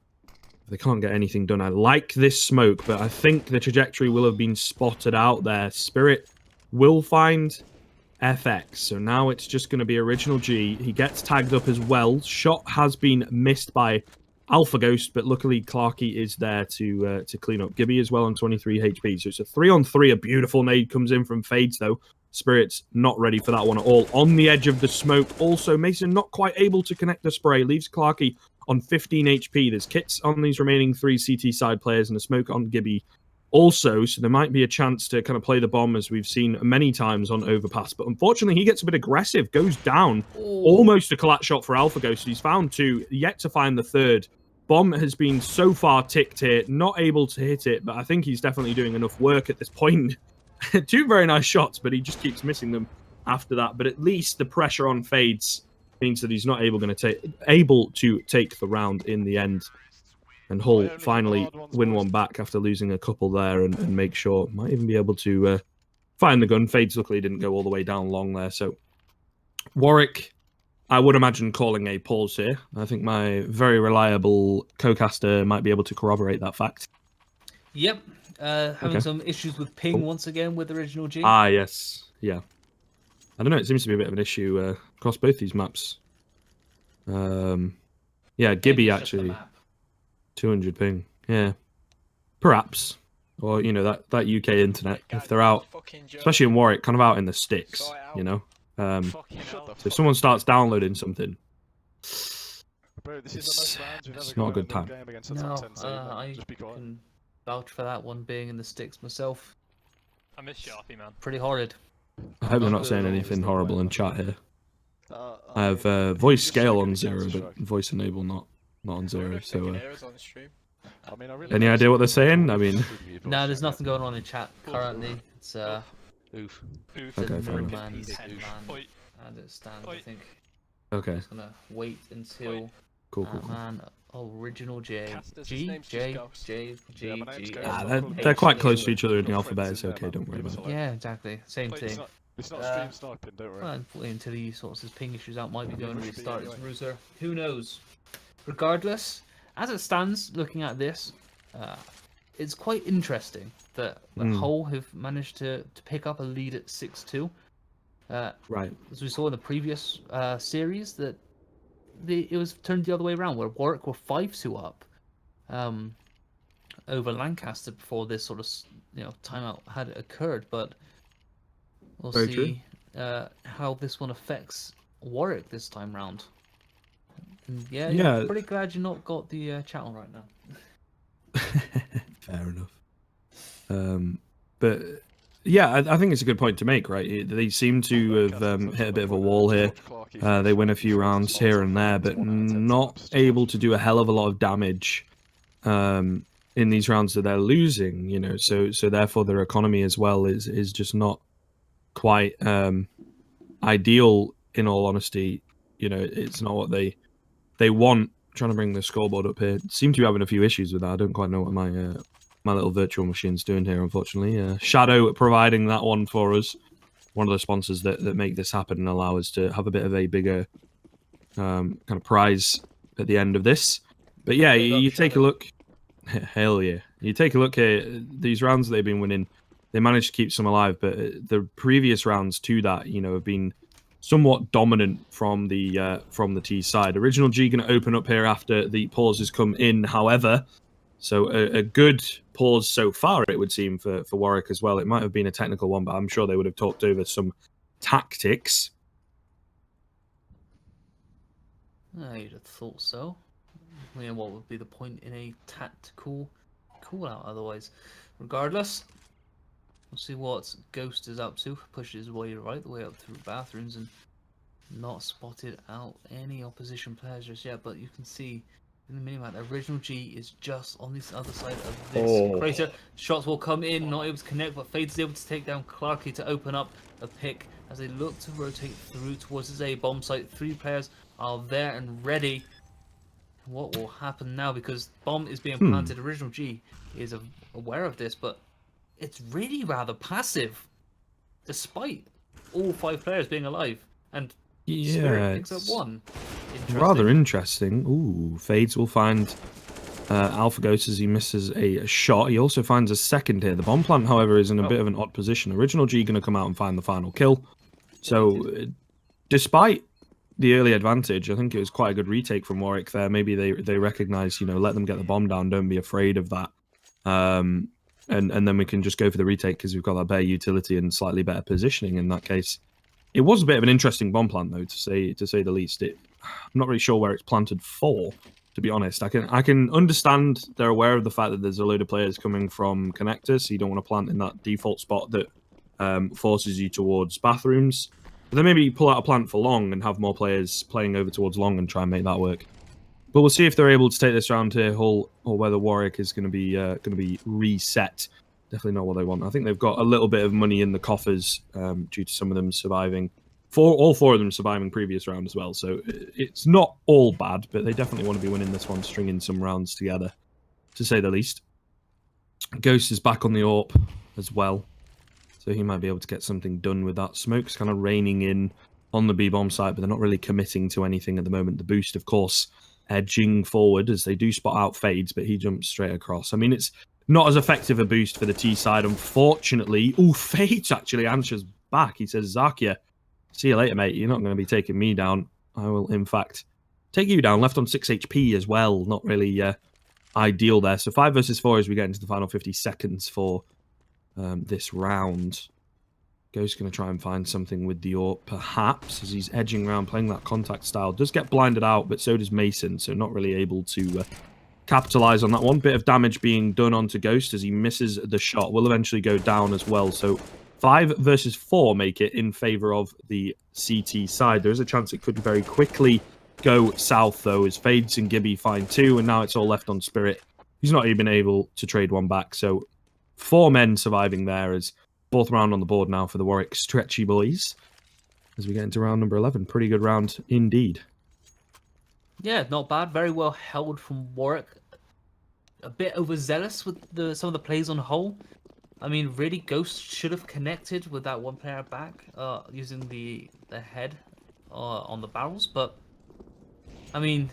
They can't get anything done. I like this smoke, but I think the trajectory will have been spotted out there. Spirit will find FX. So now it's just going to be Original G. He gets tagged up as well. Shot has been missed by Alpha Ghost, but luckily Clarky is there to clean up. Gibby as well on 23 HP. So it's a 3-on-3. A beautiful nade comes in from Fades, though. Spirit's not ready for that one at all. On the edge of the smoke. Also, Mason not quite able to connect the spray. Leaves Clarky on 15 HP. There's kits on these remaining 3 CT side players and a smoke on Gibby also, so there might be a chance to kind of play the bomb as we've seen many times on Overpass. But unfortunately, he gets a bit aggressive, goes down. Almost a collapse shot for Alpha Ghost. He's found 2, yet to find the 3rd. Bomb has been so far ticked here, not able to hit it, but I think he's definitely doing enough work at this point. 2 very nice shots, but he just keeps missing them after that. But at least the pressure on Fades means that he's not able to take the round in the end. And Hull finally win one back after losing a couple there and make sure, might even be able to find the gun. Fades luckily didn't go all the way down long there. So Warwick, I would imagine calling a pause here. I think my very co-caster might be able to corroborate that fact. Yep. Having some issues with ping once again with Original G. Ah, yes. Yeah. I don't know. It seems to be a bit of an issue across both these maps. Yeah, Gibby actually. 200 ping, yeah, perhaps, or you know that UK internet if they're out, especially in Warwick, kind of out in the sticks, you know. So if someone starts downloading something, it's not a good time. No, I can vouch for that one being in the sticks myself. I miss Sharpie, man. Pretty horrid. I hope they're not saying anything horrible in chat here. I have voice scale on 0, but voice enable not on 0, so any idea what they're saying? I mean, no, there's nothing going on in chat currently. It's Oof. Okay, fair enough. man's land as it stands. I think. Okay. Just gonna wait until Cool. man Original J. They're quite close to each other in the alphabet. It's okay. Don't worry about it. Yeah, exactly. Same thing. It's not stream sniping, don't worry. Well, until he sorts his ping issues out, might be going to restart his router. Who knows? Regardless, as it stands, looking at this, it's quite interesting that Hull have managed to pick up a lead at 6-2. Right. As we saw in the previous series, that it was turned the other way around, where Warwick were 5-2 up over Lancaster before this sort of timeout had occurred. But we'll see how this one affects Warwick this time round. And yeah, I'm pretty glad you not got the chat on right now. Fair enough. But Yeah, I think it's a good point to make, right? They seem to have hit a bit of a wall here. They win a few rounds here and there, but not able to do a hell of a lot of damage in these rounds that they're losing. You know, so therefore their economy as well is just not quite ideal. In all honesty, you know, it's not what they want. Trying to bring the scoreboard up here. Seem to be having a few issues with that. I don't quite know what my little virtual machine's doing here, unfortunately. Shadow providing that one for us. One of the sponsors that make this happen and allow us to have a bit of a bigger kind of prize at the end of this. But yeah, you take a look. Hell yeah. You take a look here. These rounds they've been winning, they managed to keep some alive, but the previous rounds to that, you know, have been somewhat dominant from the T side. Original G going to open up here after the pauses come in, however. So a good pause so far, it would seem, for Warwick as well. It might have been a technical one, but I'm sure they would have talked over some tactics. I'd have thought so. I mean, what would be the point in a tactical call-out otherwise? Regardless, we'll see what Ghost is up to. Pushes his way right the way up through bathrooms and not spotted out any opposition players just yet, but you can see in the minimap, the original G is just on this other side of this crater. Shots will come in, not able to connect, but Fade is able to take down Clarky to open up a pick as they look to rotate through towards his A bomb site. 3 players are there and ready. What will happen now? Because bomb is being planted. Original G is aware of this, but it's really rather passive, despite all 5 players being alive. And Spirit picks up 1. Rather interesting. Ooh, Fades will find Alpha Ghost as he misses a shot. He also finds a second here. The bomb plant, however, is in a bit of an odd position. Original G going to come out and find the final kill. So, despite the early advantage, I think it was quite a good retake from Warwick there. Maybe they recognize, you know, let them get the bomb down. Don't be afraid of that. And then we can just go for the retake because we've got that better utility and slightly better positioning in that case. It was a bit of an interesting bomb plant, though, to say the least. I'm not really sure where it's planted for, to be honest. I can understand they're aware of the fact that there's a load of players coming from connectors, so you don't want to plant in that default spot that forces you towards bathrooms. But then maybe pull out a plant for long and have more players playing over towards long and try and make that work. But we'll see if they're able to take this round here, Hull, or whether Warwick is going to be reset. Definitely not what they want. I think they've got a little bit of money in the coffers due to some of them surviving. All 4 of them surviving previous round as well. So it's not all bad, but they definitely want to be winning this one, stringing some rounds together, to say the least. Ghost is back on the AWP as well. So he might be able to get something done with that. Smoke's kind of raining in on the B-bomb site, but they're not really committing to anything at the moment. The boost, of course, edging forward as they do spot out Fades, but he jumps straight across. I mean, it's not as effective a boost for the T side, unfortunately. Ooh, Fades actually answers back. He says, Zakia, see you later, mate. You're not going to be taking me down. I will, in fact, take you down. Left on 6 HP as well. Not really ideal there. So 5 versus 4 as we get into the final 50 seconds for this round. Ghost going to try and find something with the AWP, perhaps, as he's edging around, playing that contact style. Does get blinded out, but so does Mason, so not really able to capitalize on that one. Bit of damage being done onto Ghost as he misses the shot. Will eventually go down as well. So 5 versus 4 make it in favor of the CT side. There is a chance it could very quickly go south, though, as Fades and Gibby find 2, and now it's all left on Spirit. He's not even able to trade one back. So 4 men surviving there as 4th round on the board now for the Warwick Stretchy Boys. As we get into round number 11. Pretty good round indeed. Yeah, not bad. Very well held from Warwick. A bit overzealous with some of the plays on whole. I mean, really, Ghost should have connected with that 1 player back using the head on the barrels. But, I mean,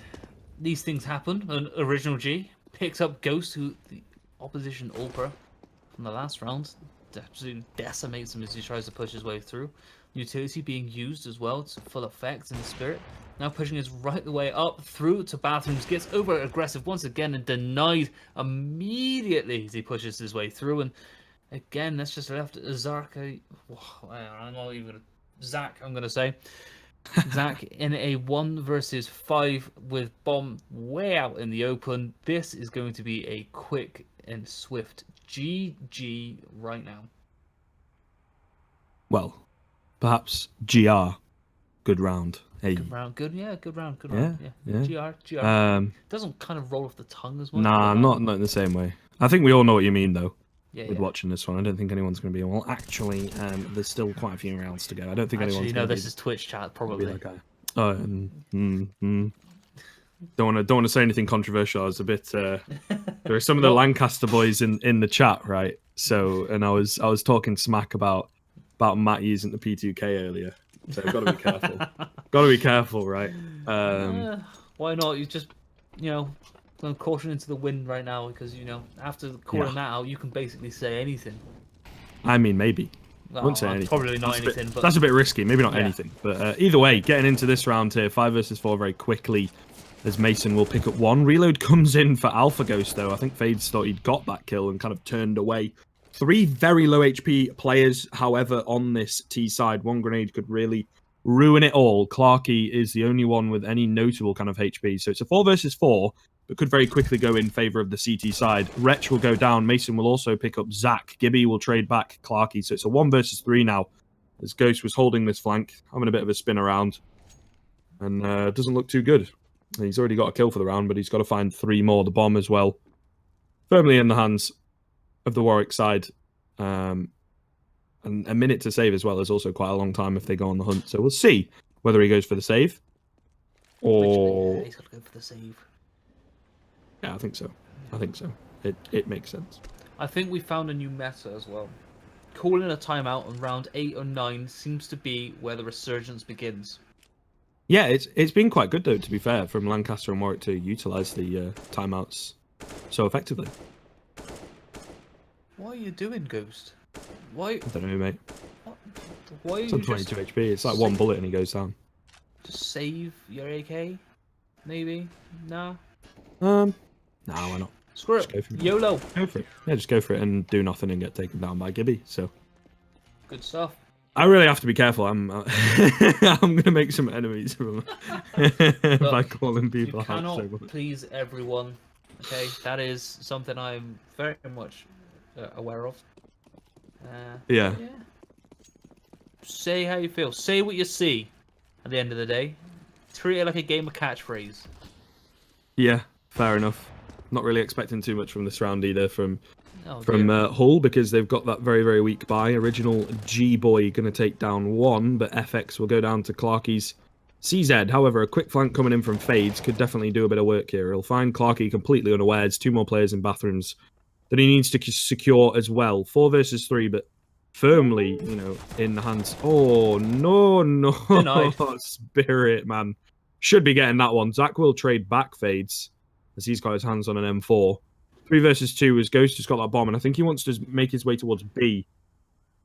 these things happen. An Original G picks up Ghost, who the opposition Ultra from the last round. Absolutely decimates him as he tries to push his way through. Utility being used as well to full effect in the Spirit. Now pushing his right the way up through to bathrooms. Gets over aggressive once again and denied immediately as he pushes his way through. And again, that's just left Zark. I'm not even Zach, I'm going to say. Zach in a 1 versus 5 with bomb way out in the open. This is going to be a quick and swift GG right now. well, perhaps GR, good round. Hey. Good round, good round, good Yeah, round. yeah. GR. Doesn't kind of roll off the tongue as much. Nah, but, not in the same way. I think we all know what you mean, though. Yeah, With watching this one, I don't think anyone's going to be. Well, actually, there's still quite a few rounds to go. I don't think Actually, anyone's no, going to this is Twitch chat, be probably. that guy. Oh, don't want to say anything controversial. I was a bit. There are some of the Lancaster boys in the chat, right? So, and I was talking smack about Matt using the P2K earlier. So I've got to be careful. Got to be careful, right? Why not? You just, throwing caution into the wind right now because after calling that out, you can basically say anything. I mean, maybe. Well, Wouldn't say anything. Probably not anything, but that's a bit risky. Maybe not anything. But either way, getting into this round here, 5 versus 4 very quickly, as Mason will pick up one. Reload comes in for Alpha Ghost, though. I think Fades thought he'd got that kill and kind of turned away. 3 very low HP players, however, on this T side. One grenade could really ruin it all. Clarky is the only one with any notable kind of HP. So it's a 4 versus 4, but could very quickly go in favor of the CT side. Wretch will go down. Mason will also pick up Zach. Gibby will trade back Clarky. So it's a 1 versus 3 now, as Ghost was holding this flank, having a bit of a spin around. And doesn't look too good. He's already got a kill for the round, but he's got to find 3 more. The bomb as well. Firmly in the hands of the Warwick side. And a minute to save as well is also quite a long time if they go on the hunt. So we'll see whether he goes for the save. Or... he's got to go for the save. Yeah, I think so. I think so. It makes sense. I think we found a new meta as well. Calling a timeout on round 8 or 9 seems to be where the resurgence begins. Yeah, it's been quite good, though, to be fair, from Lancaster and Warwick to utilise the timeouts so effectively. What are you doing, Ghost? Why? I don't know, mate. Why are It's you on 22 just... HP. It's like one bullet and he goes down. Just save your AK? Maybe? Nah? Nah, why not? Screw Just go it. for it. YOLO. Go for it. Yeah, just go for it and do nothing and get taken down by Gibby. So Good stuff. I really have to be careful. I'm I'm gonna make some enemies from by calling people You cannot out so much. please everyone. Okay, that is something I'm very much aware of. Yeah. Say how you feel. Say what you see. At the end of the day, treat it like a game of catchphrase. Yeah, fair enough. Not really expecting too much from this round either from Oh, Hull, because they've got that very, very weak buy. Original G-Boy going to take down 1, but FX will go down to Clarky's CZ. However, a quick flank coming in from Fades could definitely do a bit of work here. He'll find Clarky completely unawares. 2 more players in bathrooms that he needs to secure as well. 4 versus 3, but firmly, in the hands. Oh, no. Denied. Spirit, man. Should be getting that one. Zach will trade back Fades, as he's got his hands on an M4. 3 versus 2 as Ghost has got that bomb, and I think he wants to make his way towards B.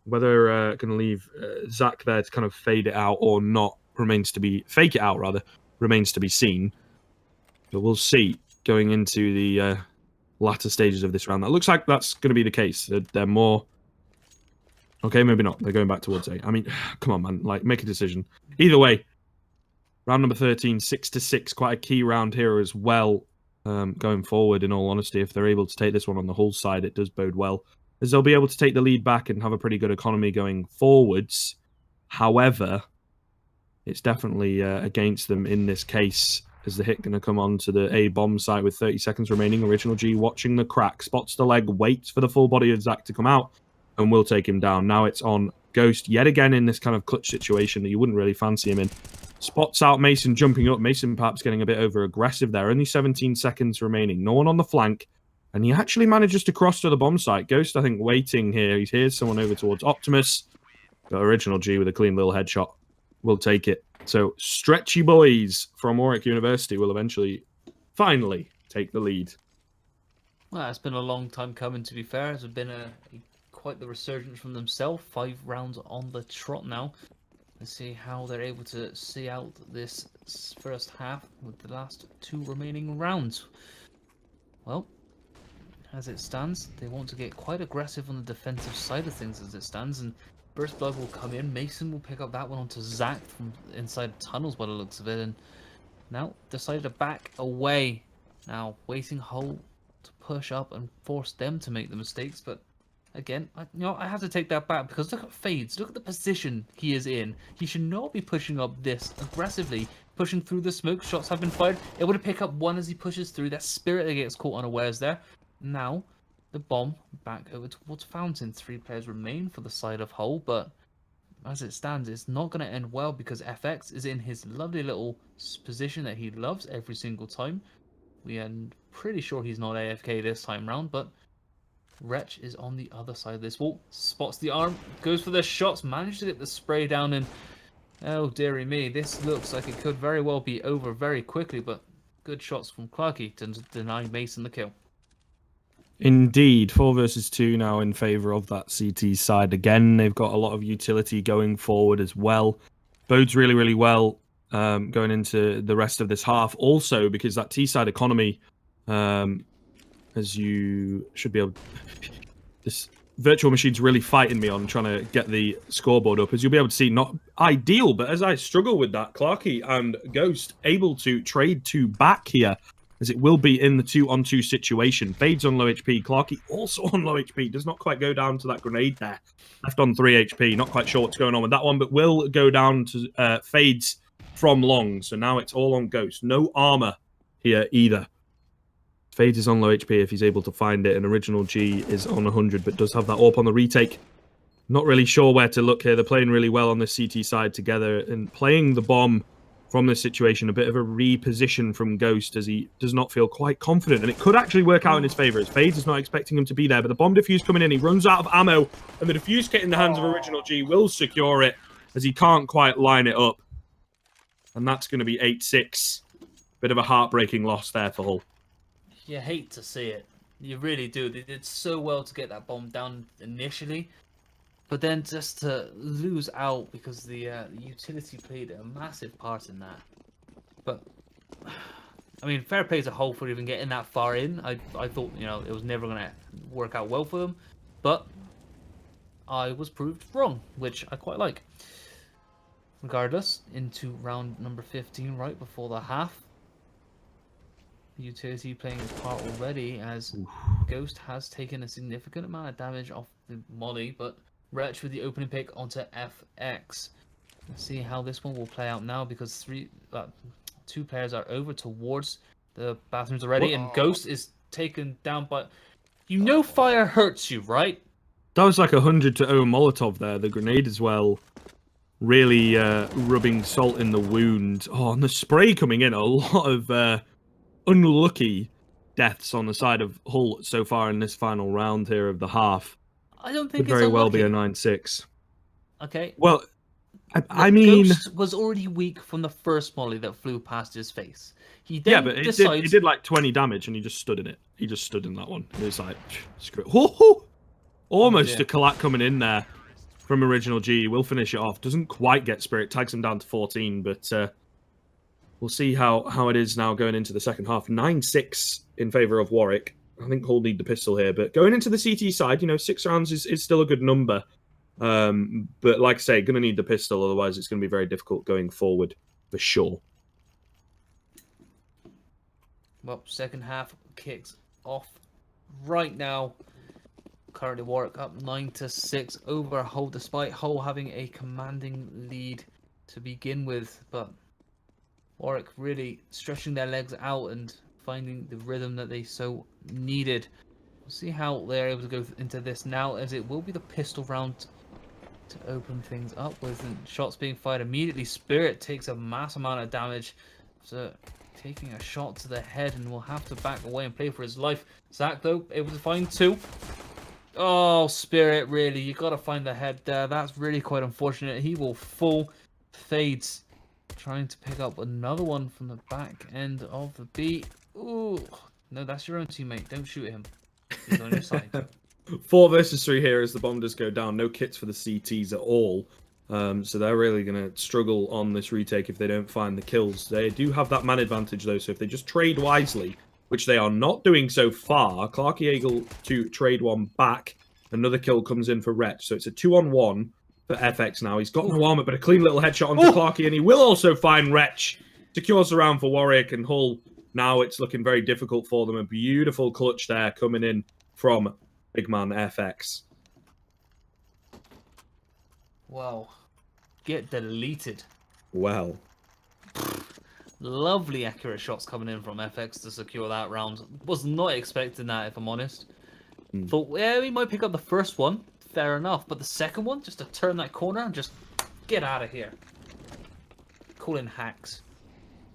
Whether going to leave Zach there to kind of fade it out or not fake it out rather, remains to be seen. But we'll see going into the latter stages of this round. That looks like that's going to be the case. They're more... Okay, maybe not. They're going back towards A. I mean, come on, man. Like, make a decision. Either way, round number 13, 6-6. Quite a key round here as well. Going forward, in all honesty, if they're able to take this one on the Hull side, it does bode well, as they'll be able to take the lead back and have a pretty good economy going forwards. However, it's definitely against them in this case, as the hit going to come on to the A bomb site with 30 seconds remaining. Original G watching the crack, spots the leg, waits for the full body of Zach to come out, and will take him down. Now it's on Ghost, yet again in this kind of clutch situation that you wouldn't really fancy him in. Spots out Mason jumping up. Mason perhaps getting a bit over-aggressive there. Only 17 seconds remaining. No one on the flank. And he actually manages to cross to the bomb site. Ghost, I think, waiting here. He hears someone over towards Optimus. Got Original G with a clean little headshot. We'll take it. So, stretchy boys from Warwick University will eventually, finally, take the lead. Well, it's been a long time coming, to be fair. It's been quite the resurgence from themselves. 5 rounds on the trot now. Let's see how they're able to see out this first half with the last 2 remaining rounds. Well, as it stands, they want to get quite aggressive on the defensive side of things as it stands, and Burst Blood will come in. Mason will pick up that one onto Zach from inside tunnels by the looks of it, and now decided to back away. Now, waiting Hull to push up and force them to make the mistakes, but again, I have to take that back because look at Fades. Look at the position he is in. He should not be pushing up this aggressively, pushing through the smoke. Shots have been fired. Able to pick up one as he pushes through. That Spirit that gets caught unawares there. Now, the bomb back over towards Fountain. 3 players remain for the side of Hull, but as it stands, it's not going to end well because FX is in his lovely little position that he loves every single time. We are pretty sure he's not AFK this time round, but Wretch is on the other side of this wall. Spots the arm, goes for the shots, managed to get the spray down, and oh dearie me, this looks like it could very well be over very quickly, but good shots from Clarky to deny Mason the kill. Indeed, 4 versus 2 now in favour of that CT side. Again, they've got a lot of utility going forward as well. Bodes really, really well going into the rest of this half. Also, because that T-side economy, as you should be able... This virtual machine's really fighting me on trying to get the scoreboard up. As you'll be able to see, not ideal, but as I struggle with that, Clarky and Ghost able to trade 2 back here, as it will be in the 2-on-2 situation. Fades on low HP. Clarky also on low HP. Does not quite go down to that grenade there. Left on 3 HP. Not quite sure what's going on with that one, but will go down to Fades from long. So now it's all on Ghost. No armor here either. Fades is on low HP if he's able to find it. And Original G is on 100, but does have that AWP on the retake. Not really sure where to look here. They're playing really well on the CT side together and playing the bomb from this situation. A bit of a reposition from Ghost as he does not feel quite confident. And it could actually work out in his favour as Fades is not expecting him to be there. But the bomb defuse coming in, he runs out of ammo. And the defuse kit in the hands of Original G will secure it as he can't quite line it up. And that's going to be 8-6. Bit of a heartbreaking loss there for Hull. You hate to see it. You really do. They did so well to get that bomb down initially. But then just to lose out because the utility played a massive part in that. But, I mean, fair play as a whole for even getting that far in. I thought, it was never going to work out well for them. But I was proved wrong, which I quite like. Regardless, into round number 15 right before the half. Utility playing his part already as Ghost has taken a significant amount of damage off the molly, but Wretch with the opening pick onto FX. Let's see how this one will play out now because 2 players are over towards the bathrooms already, and Ghost is taken down by... fire hurts you, right? That was like 100-0 Molotov there. The grenade as well. Really rubbing salt in the wound. Oh, and the spray coming in. A lot of unlucky deaths on the side of Hull so far in this final round here of the half. I don't think Could very well be a 9-6. Okay. Well, I mean... Ghost was already weak from the first molly that flew past his face. He then but decides... it did like 20 damage and he just stood in it. He just stood in that one. It was like, screw it. Almost a collat coming in there from Original G. Will finish it off. Doesn't quite get Spirit. Tags him down to 14, but we'll see how it is now going into the second half. 9-6 in favour of Warwick. I think Hull need the pistol here, but going into the CT side, 6 rounds is still a good number. But like I say, going to need the pistol, otherwise it's going to be very difficult going forward for sure. Well, second half kicks off right now. Currently Warwick up 9-6 over Hull, despite Hull having a commanding lead to begin with. But Warwick really stretching their legs out and finding the rhythm that they so needed. We'll see how they're able to go into this now, as it will be the pistol round to open things up with shots being fired immediately. Spirit takes a mass amount of damage after taking a shot to the head and will have to back away and play for his life. Zach, though, able to find 2. Oh, Spirit, really, you got to find the head there. That's really quite unfortunate. He will fall. Fades trying to pick up another one from the back end of the B. Ooh, no, that's your own teammate. Don't shoot him. He's on your side. 4 versus 3 here as the bomb does go down. No kits for the CTs at all. So they're really going to struggle on this retake if they don't find the kills. They do have that man advantage, though, so if they just trade wisely, which they are not doing so far, Clarky able to trade one back. Another kill comes in for Wretch. So it's a 2-on-1 for FX now. He's got no armor, but a clean little headshot onto Clarky, and he will also find Wretch. Secures the round for Warwick and Hull. Now it's looking very difficult for them. A beautiful clutch there coming in from big man FX. Wow. Get deleted. Well, Lovely accurate shots coming in from FX to secure that round. Was not expecting that, if I'm honest. Thought, yeah, we might pick up the first one. Fair enough. But the second one, just to turn that corner and just get out of here. Call in hacks.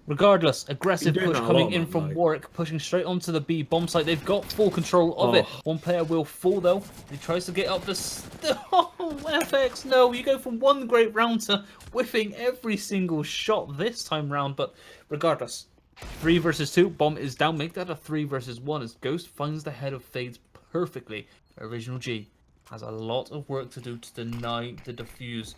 Regardless, aggressive doing push that a coming lot, in man, from like- Warwick, pushing straight onto the B bomb site. They've got full control of it. One player will fall though. He tries to get up the... Oh, FX, no. You go from one great round to whiffing every single shot this time round. But regardless, 3 versus 2. Bomb is down. Make that a 3 versus 1 as Ghost finds the head of Fades perfectly. Original G has a lot of work to do to deny the defuse.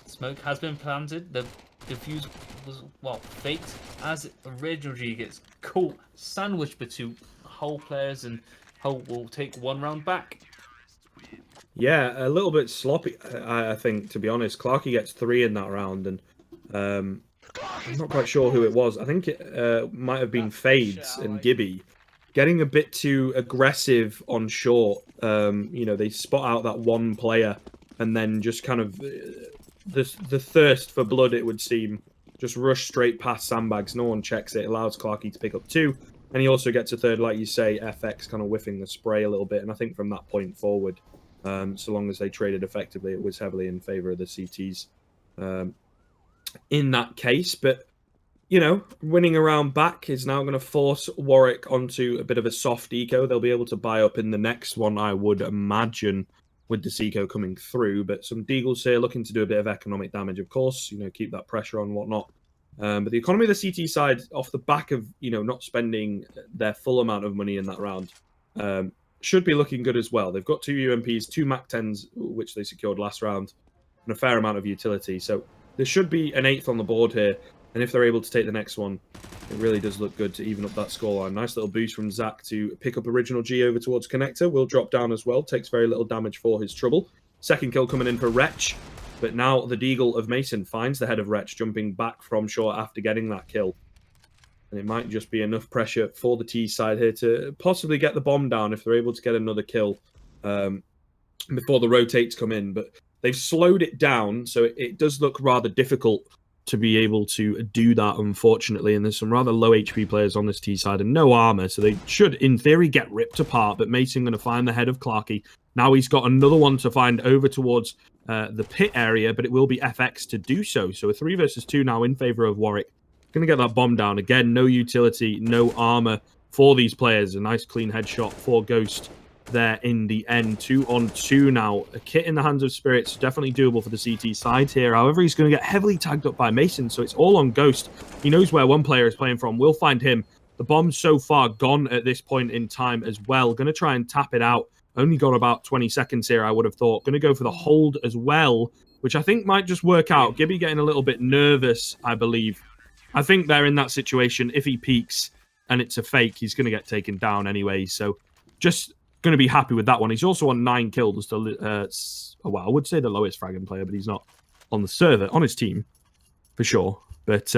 Smoke has been planted. The defuse was, well, faked as Original G gets caught, sandwiched between Hull players, and Hull will take one round back. yeah, a little bit sloppy, I think, to be honest. Clarky gets 3 in that round, and I'm not quite sure who it was. I think it might have been Fades and Gibby getting a bit too aggressive on short. You know, they spot out that one player, and then just kind of the thirst for blood, it would seem, just rush straight past sandbags. No one checks it. Allows Clarky to pick up 2, and he also gets a third, like you say. FX kind of whiffing the spray a little bit, and I think from that point forward, so long as they traded effectively, it was heavily in favor of the CTs in that case. But you know, winning a round back is now going to force Warwick onto a bit of a soft eco. They'll be able to buy up in the next one, I would imagine, with the Seco coming through. But some Deagles here looking to do a bit of economic damage, of course, you know, keep that pressure on and whatnot. But the economy of the CT side, off the back of, you know, not spending their full amount of money in that round, should be looking good as well. They've got 2 UMPs, 2 MAC-10s, which they secured last round, and a fair amount of utility. So there should be an 8th on the board here. And if they're able to take the next one, it really does look good to even up that scoreline. Nice little boost from Zach to pick up Original G over towards Connector. Will drop down as well. Takes very little damage for his trouble. Second kill coming in for Wretch. But now the Deagle of Mason finds the head of Wretch, jumping back from short after getting that kill. And it might just be enough pressure for the T side here to possibly get the bomb down if they're able to get another kill before the rotates come in. But they've slowed it down, so it does look rather difficult to be able to do that, unfortunately. And there's some rather low HP players on this T side and no armor, so they should, in theory, get ripped apart. But Mason going to find the head of Clarky. Now he's got another one to find over towards the pit area, but it will be FX to do so. So a 3 versus 2 now in favor of Warwick. Going to get that bomb down. Again, no utility, no armor for these players. A nice clean headshot for Ghost there in the end. 2-on-2 now. A kit in the hands of Spirits, definitely doable for the CT side here. However, he's going to get heavily tagged up by Mason, so it's all on Ghost. He knows where one player is playing from. We'll find him. The bomb's so far gone at this point in time as well. Going to try and tap it out. Only got about 20 seconds here, I would have thought. Going to go for the hold as well, which I think might just work out. Gibby getting a little bit nervous, I believe. I think they're in that situation. If he peeks and it's a fake, he's going to get taken down anyway. So just going to be happy with that one. He's also on 9 kills. Well, I would say the lowest fragging player, but he's not on the server, on his team, for sure. But,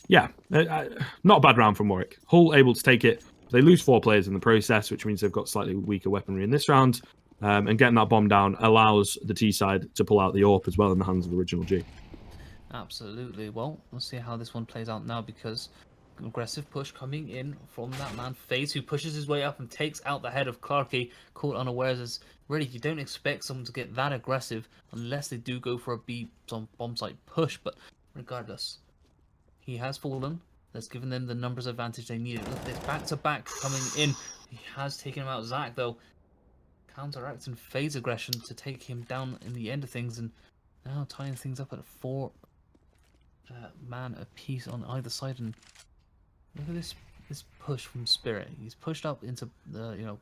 yeah, not a bad round from Warwick. Hull able to take it. They lose 4 players in the process, which means they've got slightly weaker weaponry in this round. And getting that bomb down allows the T side to pull out the AWP as well in the hands of Original G. Absolutely. Well, we'll see how this one plays out now, because aggressive push coming in from that man FaZe, who pushes his way up and takes out the head of Clarky, caught unawares. As really, you don't expect someone to get that aggressive unless they do go for a bomb site push. But regardless, he has fallen. That's given them the numbers advantage they needed. Look, there's back-to-back coming in. He has taken him out. Zach, though, counteracting FaZe aggression to take him down in the end of things, and now tying things up at 4 man apiece on either side. And look at this push from Spirit. He's pushed up into the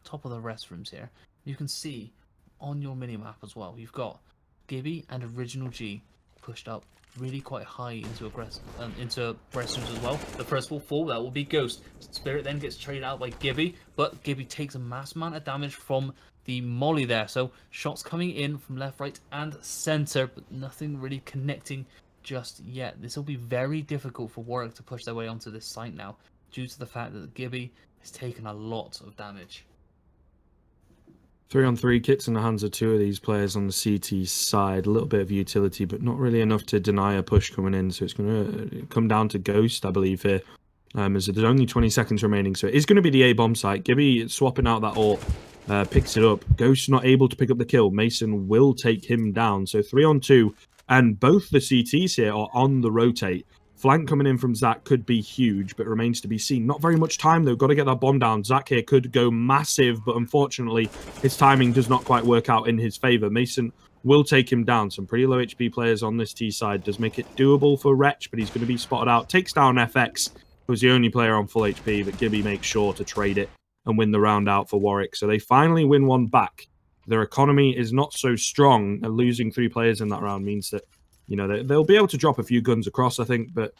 top of the restrooms here. You can see on your minimap as well, you've got Gibby and Original G pushed up really quite high into restrooms as well. The first will fall, that will be Ghost. Spirit then gets traded out by Gibby, but Gibby takes a mass amount of damage from the molly there. So shots coming in from left, right, and center, but nothing really connecting just yet. This will be very difficult for Warwick to push their way onto this site now, due to the fact that Gibby has taken a lot of damage. 3-on-3 kits in the hands of two of these players on the CT side. A little bit of utility, but not really enough to deny a push coming in. So it's going to come down to Ghost, I believe, here. As there's only 20 seconds remaining. So it is going to be the A bomb site. Gibby swapping out that AWP, picks it up. Ghost not able to pick up the kill. Mason will take him down. So 3-on-2. And both the CTs here are on the rotate. Flank coming in from Zach could be huge, but remains to be seen. Not very much time, though. Got to get that bomb down. Zach here could go massive, but unfortunately, his timing does not quite work out in his favor. Mason will take him down. Some pretty low HP players on this T side. Does make it doable for Wretch, but he's going to be spotted out. Takes down FX, who was the only player on full HP, but Gibby makes sure to trade it and win the round out for Warwick. So they finally win one back. Their economy is not so strong, and losing 3 players in that round means that, you know, they'll be able to drop a few guns across, I think, but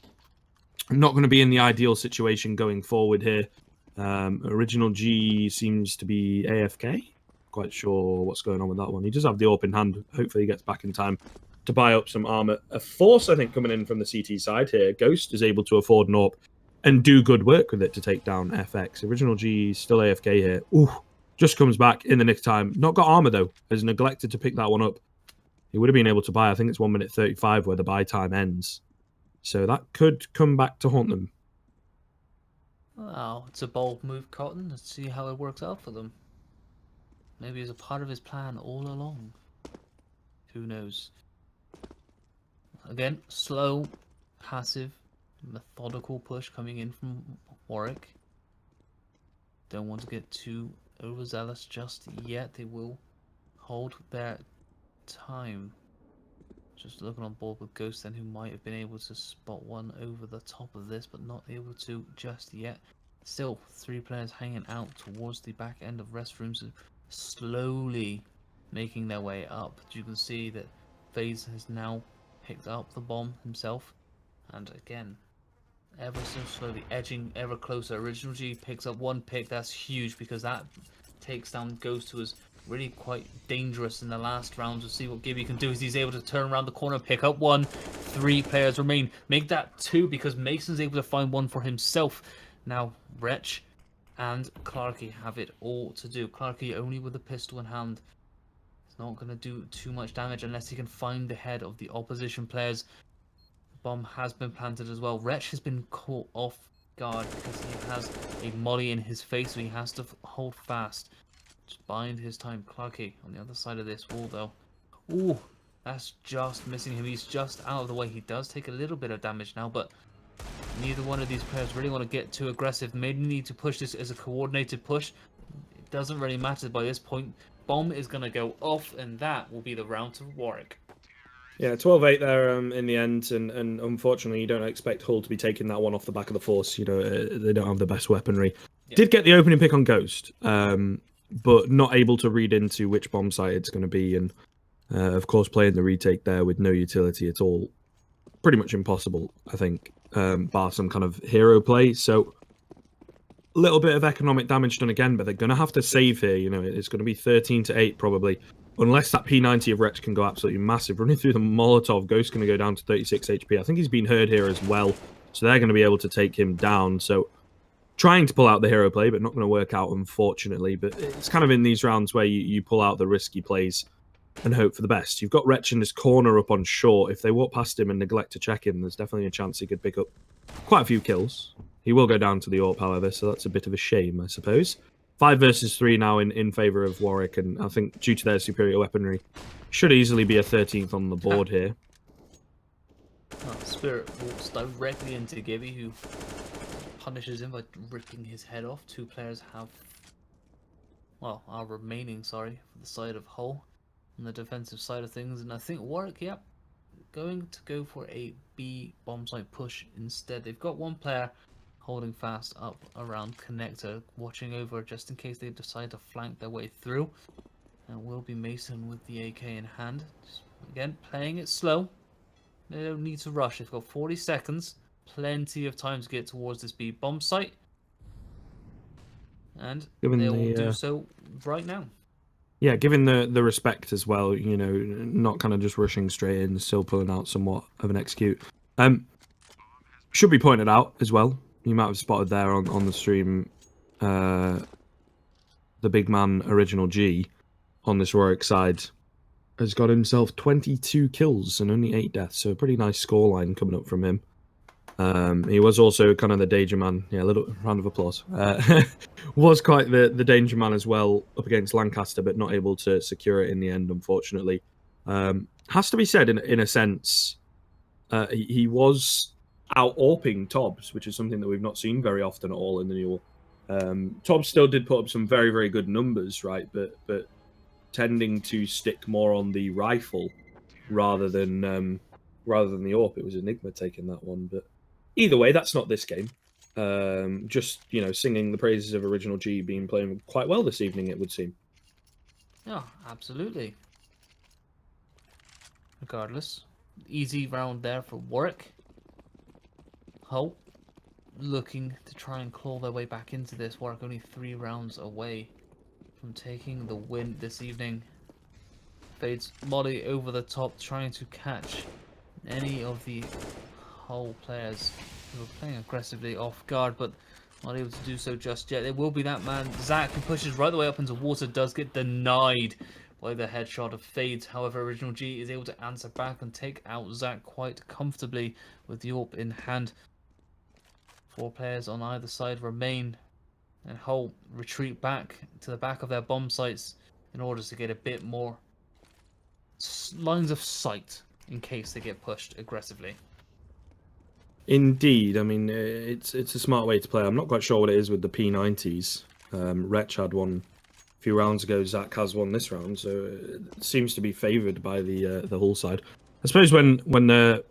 not going to be in the ideal situation going forward here. Original G seems to be AFK. Quite sure what's going on with that one. He does have the AWP in hand. Hopefully he gets back in time to buy up some armor. A force, I think, coming in from the CT side here. Ghost is able to afford an AWP and do good work with it to take down FX. Original G still AFK here. Ooh, just comes back in the nick of time. Not got armor, though. Has neglected to pick that one up. He would have been able to buy, I think it's 1:35 where the buy time ends. So that could come back to haunt them. Well, it's a bold move, Cotton. Let's see how it works out for them. Maybe it's a part of his plan all along. Who knows? Again, slow, passive, methodical push coming in from Warwick. Don't want to get too overzealous just yet. They will hold their time. Just looking on board with Ghost then, who might have been able to spot one over the top of this, but not able to just yet. Still, 3 players hanging out towards the back end of restrooms, slowly making their way up. You can see that FaZe has now picked up the bomb himself, and again, ever so slowly edging ever closer. Original G picks up one pick. That's huge because that takes down Ghost, who was really quite dangerous in the last round. To see what Gibby can do, is he's able to turn around the corner, pick up one. 3 players remain. Make that 2 because Mason's able to find one for himself. Now Wretch and Clarky have it all to do. Clarky only with a pistol in hand. It's not going to do too much damage unless he can find the head of the opposition players. Bomb has been planted as well. Wretch has been caught off guard because he has a molly in his face, so he has to hold fast. Just bide his time. Clarky on the other side of this wall, though. Ooh, that's just missing him. He's just out of the way. He does take a little bit of damage now, but neither one of these players really want to get too aggressive. Maybe need to push this as a coordinated push. It doesn't really matter by this point. Bomb is going to go off, and that will be the round to Warwick. Yeah, 12-8 there in the end, and unfortunately you don't expect Hull to be taking that one off the back of the force. You know, they don't have the best weaponry. Yeah. Did get the opening pick on Ghost, but not able to read into which bomb site it's going to be, and of course playing the retake there with no utility at all, pretty much impossible, I think, bar some kind of hero play. So a little bit of economic damage done again, but they're going to have to save here. You know, it's going to be 13-8 probably. Unless that P90 of Wretch can go absolutely massive. Running through the Molotov, Ghost's going to go down to 36 HP. I think he's been hurt here as well. So they're going to be able to take him down. So trying to pull out the hero play, but not going to work out, unfortunately. But it's kind of in these rounds where you pull out the risky plays and hope for the best. You've got Wretch in this corner up on short. If they walk past him and neglect to check him, there's definitely a chance he could pick up quite a few kills. He will go down to the AWP, however, so that's a bit of a shame, I suppose. 5 versus 3 now in favour of Warwick, and I think due to their superior weaponry, should easily be a 13th on the board here. Spirit walks directly into Gibby, who punishes him by ripping his head off. 2 players are remaining, for the side of Hull, on the defensive side of things, and I think Warwick, going to go for a B bomb site push instead. They've got 1 player holding fast up around connector, watching over just in case they decide to flank their way through. And will be Mason with the AK in hand. Just, again, playing it slow. They don't need to rush. They've got 40 seconds. Plenty of time to get towards this B bomb site. And they will do so right now. Yeah, given the respect as well, you know, not kind of just rushing straight in, still pulling out somewhat of an execute. Should be pointed out as well. You might have spotted there on the stream the big man Original G. on this Warwick side has got himself 22 kills and only 8 deaths, so a pretty nice scoreline coming up from him. He was also kind of the danger man. Yeah, a little round of applause. Was quite the danger man as well up against Lancaster, but not able to secure it in the end, unfortunately. Has to be said, in a sense, he was out-AWPing Tobbs, which is something that we've not seen very often at all in the NUEL. Tobbs still did put up some very, very good numbers, right? But tending to stick more on the rifle rather than the AWP. It was Enigma taking that one, but either way, that's not this game. Just, singing the praises of Original G being playing quite well this evening, it would seem. Yeah, absolutely. Regardless, easy round there for Warwick. Hull looking to try and claw their way back into this. Warwick only 3 rounds away from taking the win this evening. Fades Molly over the top, trying to catch any of the Hull players who are playing aggressively off guard, but not able to do so just yet. It will be that man, Zach, who pushes right the way up into water, does get denied by the headshot of Fades. However, Original G is able to answer back and take out Zach quite comfortably with the AWP in hand. 4 players on either side remain, and Hull retreat back to the back of their bomb sites in order to get a bit more lines of sight in case they get pushed aggressively. Indeed, I mean, it's a smart way to play. I'm not quite sure what it is with the P90s. Wretch had one a few rounds ago. Zach has one this round, so it seems to be favoured by the Hull side. I suppose when they're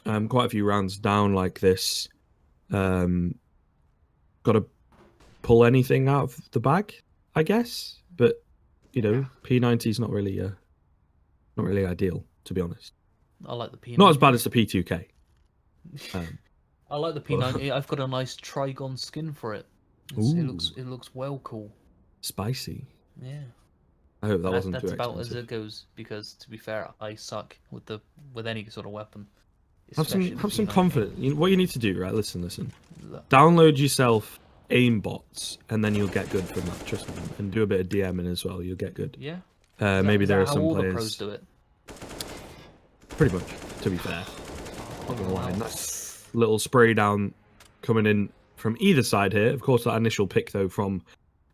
quite a few rounds down like this, got to pull anything out of the bag, I guess. But P90 is not really ideal, to be honest. I like the P90. Not as bad as the P2K. I like the P90. I've got a nice Trigon skin for it. It looks well cool. Spicy. Yeah. I hope that's That's too about expensive. as it goes, because to be fair, I suck with any sort of weapon. Have some P90. confidence. What you need to do, right? Listen. Look. Download yourself aimbots, and then you'll get good from that. Trust me, and do a bit of DMing as well. You'll get good. Yeah. Maybe there are how some all players. the pros do it. Pretty much, to be fair. Not gonna lie. Nice little spray down coming in from either side here. Of course, that initial pick though from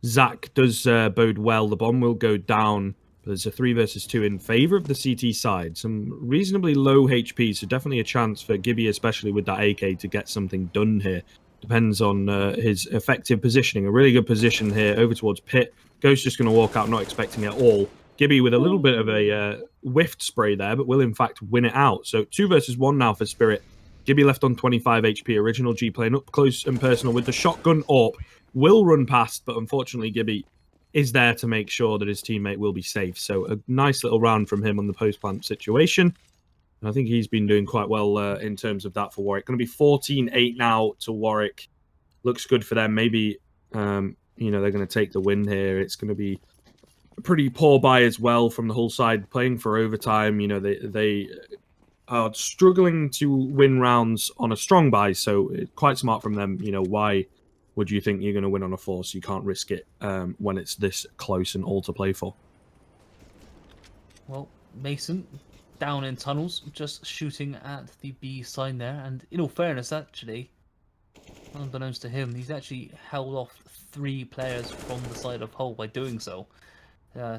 Zach does bode well. The bomb will go down. There's a 3 versus 2 in favour of the CT side. Some reasonably low HP, so definitely a chance for Gibby, especially with that AK, to get something done here. Depends on his effective positioning. A really good position here over towards Pit. Ghost just going to walk out, not expecting it at all. Gibby with a little bit of a whiffed spray there, but will in fact win it out. So 2 versus 1 now for Spirit. Gibby left on 25 HP. Original G playing up close and personal with the shotgun AWP. Will run past, but unfortunately Gibby is there to make sure that his teammate will be safe. So a nice little round from him on the post-plant situation. And I think he's been doing quite well in terms of that for Warwick. Going to be 14-8 now to Warwick. Looks good for them. Maybe, they're going to take the win here. It's going to be a pretty poor buy as well from the Hull side, playing for overtime. They are struggling to win rounds on a strong buy, so it's quite smart from them. Why would you think you're going to win on a force? You can't risk it when it's this close and all to play for. Well, Mason down in tunnels, just shooting at the B sign there, and in all fairness, actually, unbeknownst to him, he's actually held off 3 players from the side of Hull by doing so.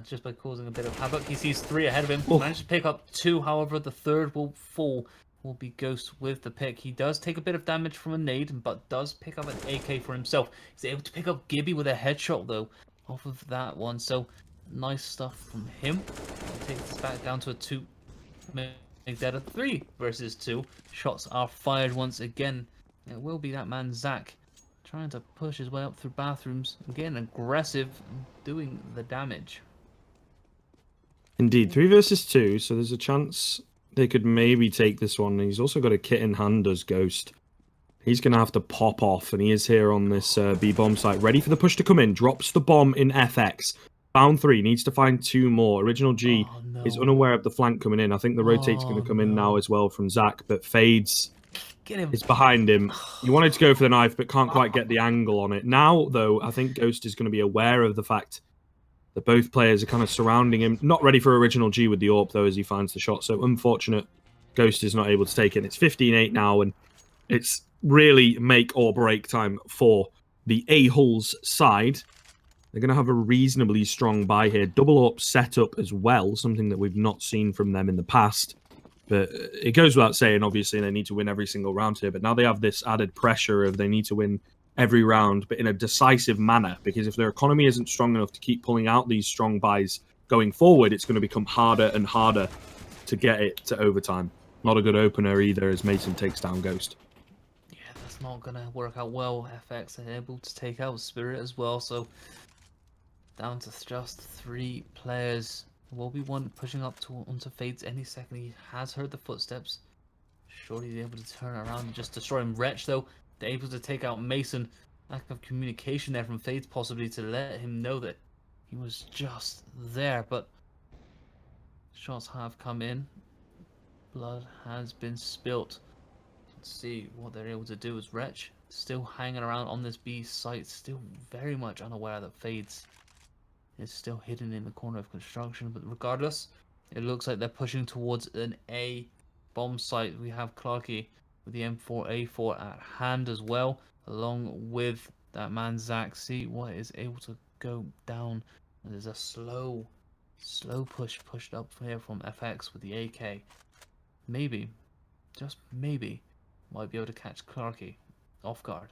Just by causing a bit of havoc. He sees 3 ahead of him, managed to pick up 2, however the 3rd will fall. Will be Ghost with the pick. He does take a bit of damage from a nade, but does pick up an AK for himself. He's able to pick up Gibby with a headshot, though, off of that one. So, nice stuff from him. I'll take this back down to a 2. Make that a 3 versus 2. Shots are fired once again. It will be that man, Zach, trying to push his way up through bathrooms. Again, aggressive, doing the damage. Indeed, 3 versus 2, so there's a chance they could maybe take this one. He's also got a kit in hand, does Ghost. He's going to have to pop off, and he is here on this B-bomb site, ready for the push to come in. Drops the bomb in FX. Found 3, needs to find 2 more. Original G is unaware of the flank coming in. I think the rotate's going to come in now as well from Zach, but Fades is behind him. He wanted to go for the knife, but can't quite get the angle on it. Now, though, I think Ghost is going to be aware of the fact that both players are kind of surrounding him. Not ready for original G with the AWP, though, as he finds the shot. So unfortunate Ghost is not able to take it. And it's 15-8 now, and it's really make or break time for the A-Hulls side. They're going to have a reasonably strong buy here. Double AWP setup as well, something that we've not seen from them in the past. But it goes without saying, obviously, they need to win every single round here. But now they have this added pressure of they need to win every round, but in a decisive manner. Because if their economy isn't strong enough to keep pulling out these strong buys going forward, it's going to become harder and harder to get it to overtime. Not a good opener either as Mason takes down Ghost. Yeah, that's not going to work out well. FX are able to take out Spirit as well, so down to just 3 players. Will be one pushing up onto Fades any second. He has heard the footsteps. Surely he's able to turn around and just destroy him. Wretch, though, they're able to take out Mason. Lack of communication there from Fades, possibly to let him know that he was just there. But shots have come in. Blood has been spilt. Let's see what they're able to do as Wretch still hanging around on this B site, still very much unaware that Fades is still hidden in the corner of construction. But regardless, it looks like they're pushing towards an A bomb site. We have Clarky with the M4A4 at hand as well, along with that man Zach. See what is able to go down. There's a slow push pushed up here from FX with the AK. Maybe, just maybe, might be able to catch Clarky off guard.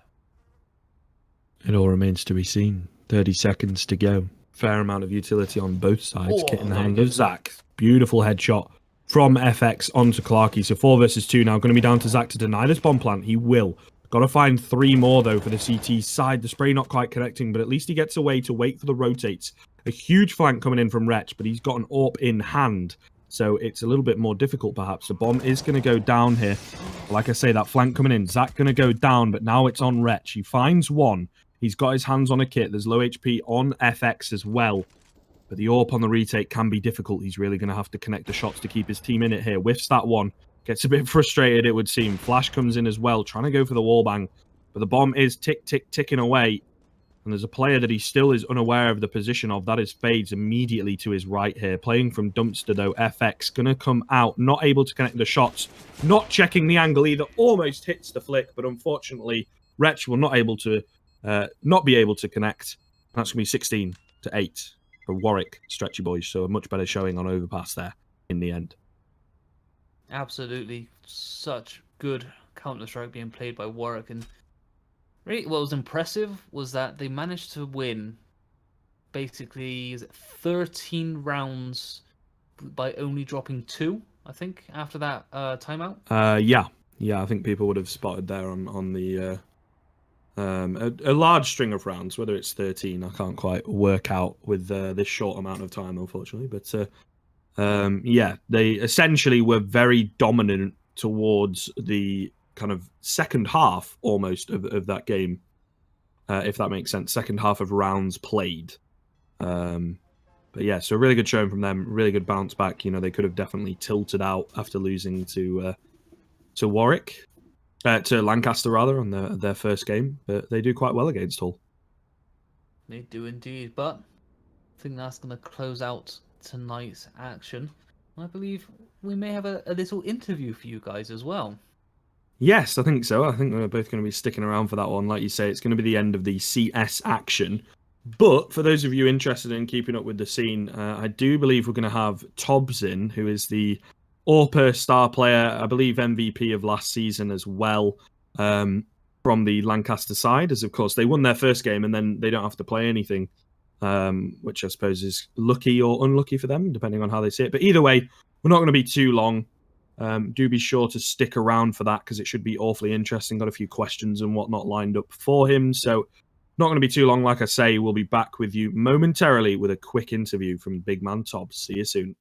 It all remains to be seen. 30 seconds to go. Fair amount of utility on both sides. Kit in the hand of Zach. Beautiful headshot from FX onto Clarky. So 4 versus 2 now. Going to be down to Zach to deny this bomb plant. He will. Got to find 3 more, though, for the CT side. The spray not quite connecting, but at least he gets away to wait for the rotates. A huge flank coming in from Wretch, but he's got an AWP in hand. So it's a little bit more difficult, perhaps. The bomb is going to go down here. Like I say, that flank coming in. Zach going to go down, but now it's on Wretch. He finds one. He's got his hands on a kit. There's low HP on FX as well. But the AWP on the retake can be difficult. He's really going to have to connect the shots to keep his team in it here. Whiffs that one. Gets a bit frustrated, it would seem. Flash comes in as well, trying to go for the wallbang. But the bomb is ticking away. And there's a player that he still is unaware of the position of. That is Fades immediately to his right here. Playing from Dumpster, though. FX going to come out. Not able to connect the shots. Not checking the angle either. Almost hits the flick. But unfortunately, Wretch will not be able to connect. That's going to be 16-8 for Warwick Stretchy Boys. So a much better showing on Overpass there in the end. Absolutely. Such good Counter-Strike being played by Warwick. And really, what was impressive was that they managed to win basically 13 rounds by only dropping 2, I think, after that timeout. Yeah, I think people would have spotted there on the a large string of rounds. Whether it's 13, I can't quite work out with this short amount of time, unfortunately. But yeah, they essentially were very dominant towards the kind of second half almost of that game, if that makes sense. Second half of rounds played. But yeah, so a really good showing from them. Really good bounce back. You know, they could have definitely tilted out after losing to Warwick, to Lancaster rather, on their first game. But they do quite well against Hull. They do indeed. But I think that's going to close out tonight's action. I believe we may have a little interview for you guys as well. Yes, I think so. I think we're both going to be sticking around for that one. Like you say, it's going to be the end of the CS action. But for those of you interested in keeping up with the scene, I do believe we're going to have Tobbs in, who is the AWPer star player, I believe MVP of last season as well, from the Lancaster side, as of course they won their first game and then they don't have to play anything, which I suppose is lucky or unlucky for them, depending on how they see it. But either way, we're not going to be too long. Do be sure to stick around for that because it should be awfully interesting. Got a few questions and whatnot lined up for him. So not going to be too long. Like I say, we'll be back with you momentarily with a quick interview from Big Man Tobbs. See you soon.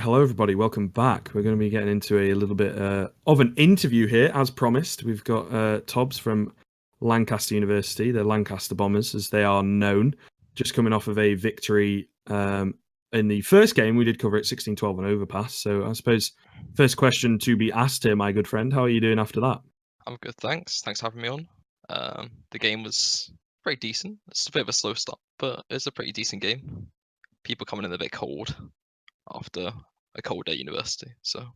Right, hello everybody, welcome back. We're going to be getting into a little bit of an interview here, as promised. We've got Tobbs from Lancaster University, the Lancaster Bombers, as they are known, just coming off of a victory in the first game. We did cover it 16-12 on Overpass. So I suppose first question to be asked here, my good friend, how are you doing after that? I'm good, thanks. Thanks for having me on. The game was pretty decent. It's a bit of a slow start, but it's a pretty decent game. People coming in a bit cold after a cold day at university, so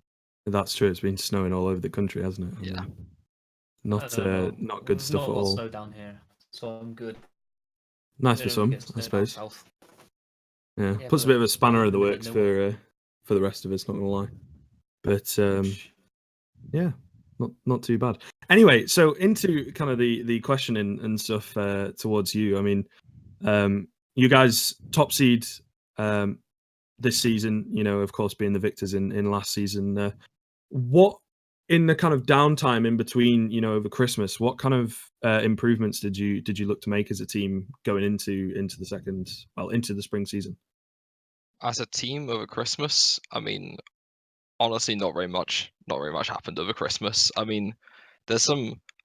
That's true. It's been snowing all over the country, hasn't it? yeah. Not not good There's stuff not at a lot of all. snow down here, so I'm good. Nice They for don't some, get I snow down suppose. south. Yeah, Yeah, puts a but bit of a spanner of the I'm in works nowhere. for the rest of us. Not gonna lie, but yeah, not too bad. Anyway, so into kind of the questioning and stuff towards you. I mean, you guys top seed this season. You know, of course, being the victors in last season. What in the kind of downtime in between, you know, over Christmas, what kind of improvements did you look to make as a team going into the spring season? As a team over Christmas, I mean, honestly, not very much. Not very much happened over Christmas. I mean, there's a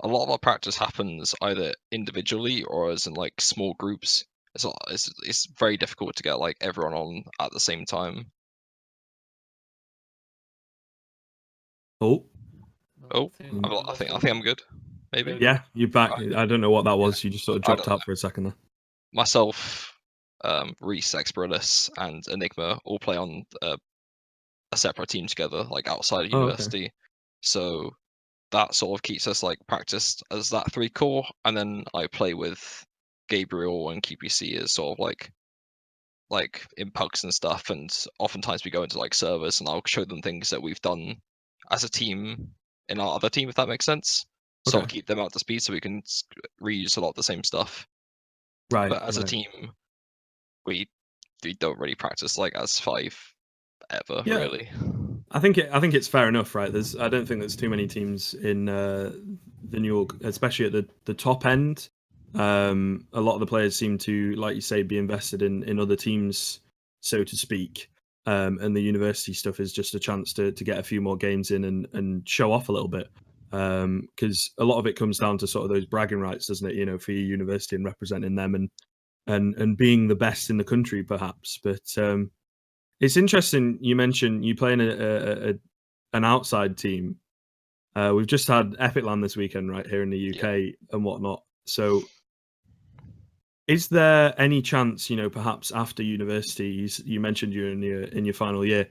lot of our practice happens either individually or as in like small groups. It's very difficult to get like everyone on at the same time. Oh, Oh, think I lost think you. I'm good. Maybe. yeah, you're back. I don't know what that was. You just sort of I dropped don't out for a second there. Myself, Reese, Experilis, and Enigma all play on a separate team together, like outside of Oh, okay. university. So that sort of keeps us like practiced as that three core, and then I play with Gabriel and QPC as sort of like in pugs and stuff, and oftentimes we go into like servers and I'll show them things that we've done as a team in our other team, if that makes sense. So I'll Okay. keep them up to speed so we can reuse a lot of the same stuff. Right. But as a right. team, we don't really practice like as five ever, Yeah. really. I think it's fair enough, right? I don't think there's too many teams in the New York, especially at the top end. A lot of the players seem to, like you say, be invested in other teams, so to speak. And the university stuff is just a chance to get a few more games in and show off a little bit. Because a lot of it comes down to sort of those bragging rights, doesn't it? You know, for your university and representing them and being the best in the country, perhaps. But it's interesting you mentioned you playing an outside team. We've just had Epicland this weekend, right here in the UK and whatnot. So, is there any chance, you know, perhaps after university, you mentioned you're in your final year,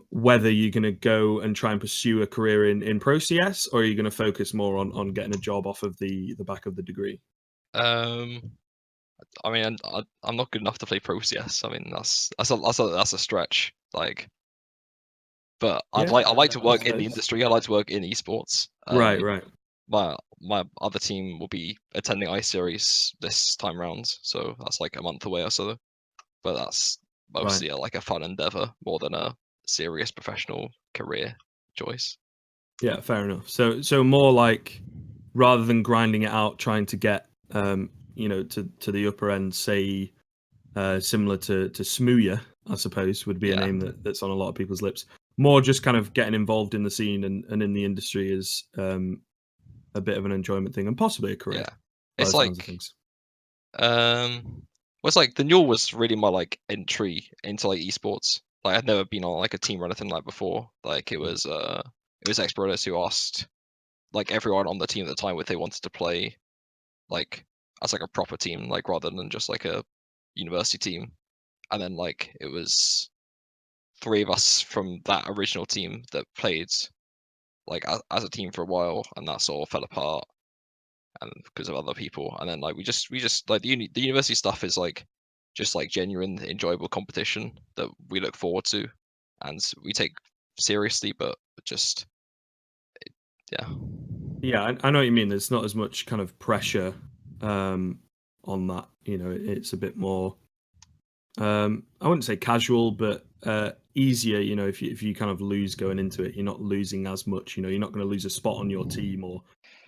whether you're going to go and try and pursue a career in Pro CS, or are you going to focus more on getting a job off of the back of the degree? I mean, I'm not good enough to play Pro CS. I mean, that's a stretch. Like, but I'd like to work in the industry. I like to work in esports. Right. My other team will be attending I Series this time round, so that's like a month away or so. But that's mostly like a fun endeavor more than a serious professional career choice. Yeah, fair enough. So more like rather than grinding it out, trying to get you know, to the upper end, say similar to Smooya, I suppose, would be a Yeah. name that's on a lot of people's lips. More just kind of getting involved in the scene and in the industry is a bit of an enjoyment thing and possibly a career. Yeah, by it's the sounds of like things. well, it's like the NUEL was really my like entry into like esports. Like I'd never been on like a team or anything like before. Like it was Experilis who asked like everyone on the team at the time if they wanted to play like as like a proper team, like rather than just like a university team. And then like it was three of us from that original team that played like as a team for a while, and that sort of fell apart and because of other people. And then like we just like the university stuff is like just like genuine enjoyable competition that we look forward to and we take seriously, but just yeah. Yeah, I know what you mean. There's not as much kind of pressure on that. You know, it's a bit more. I wouldn't say casual, but easier. You know, if you kind of lose going into it, you're not losing as much. You know, you're not going to lose a spot on your team or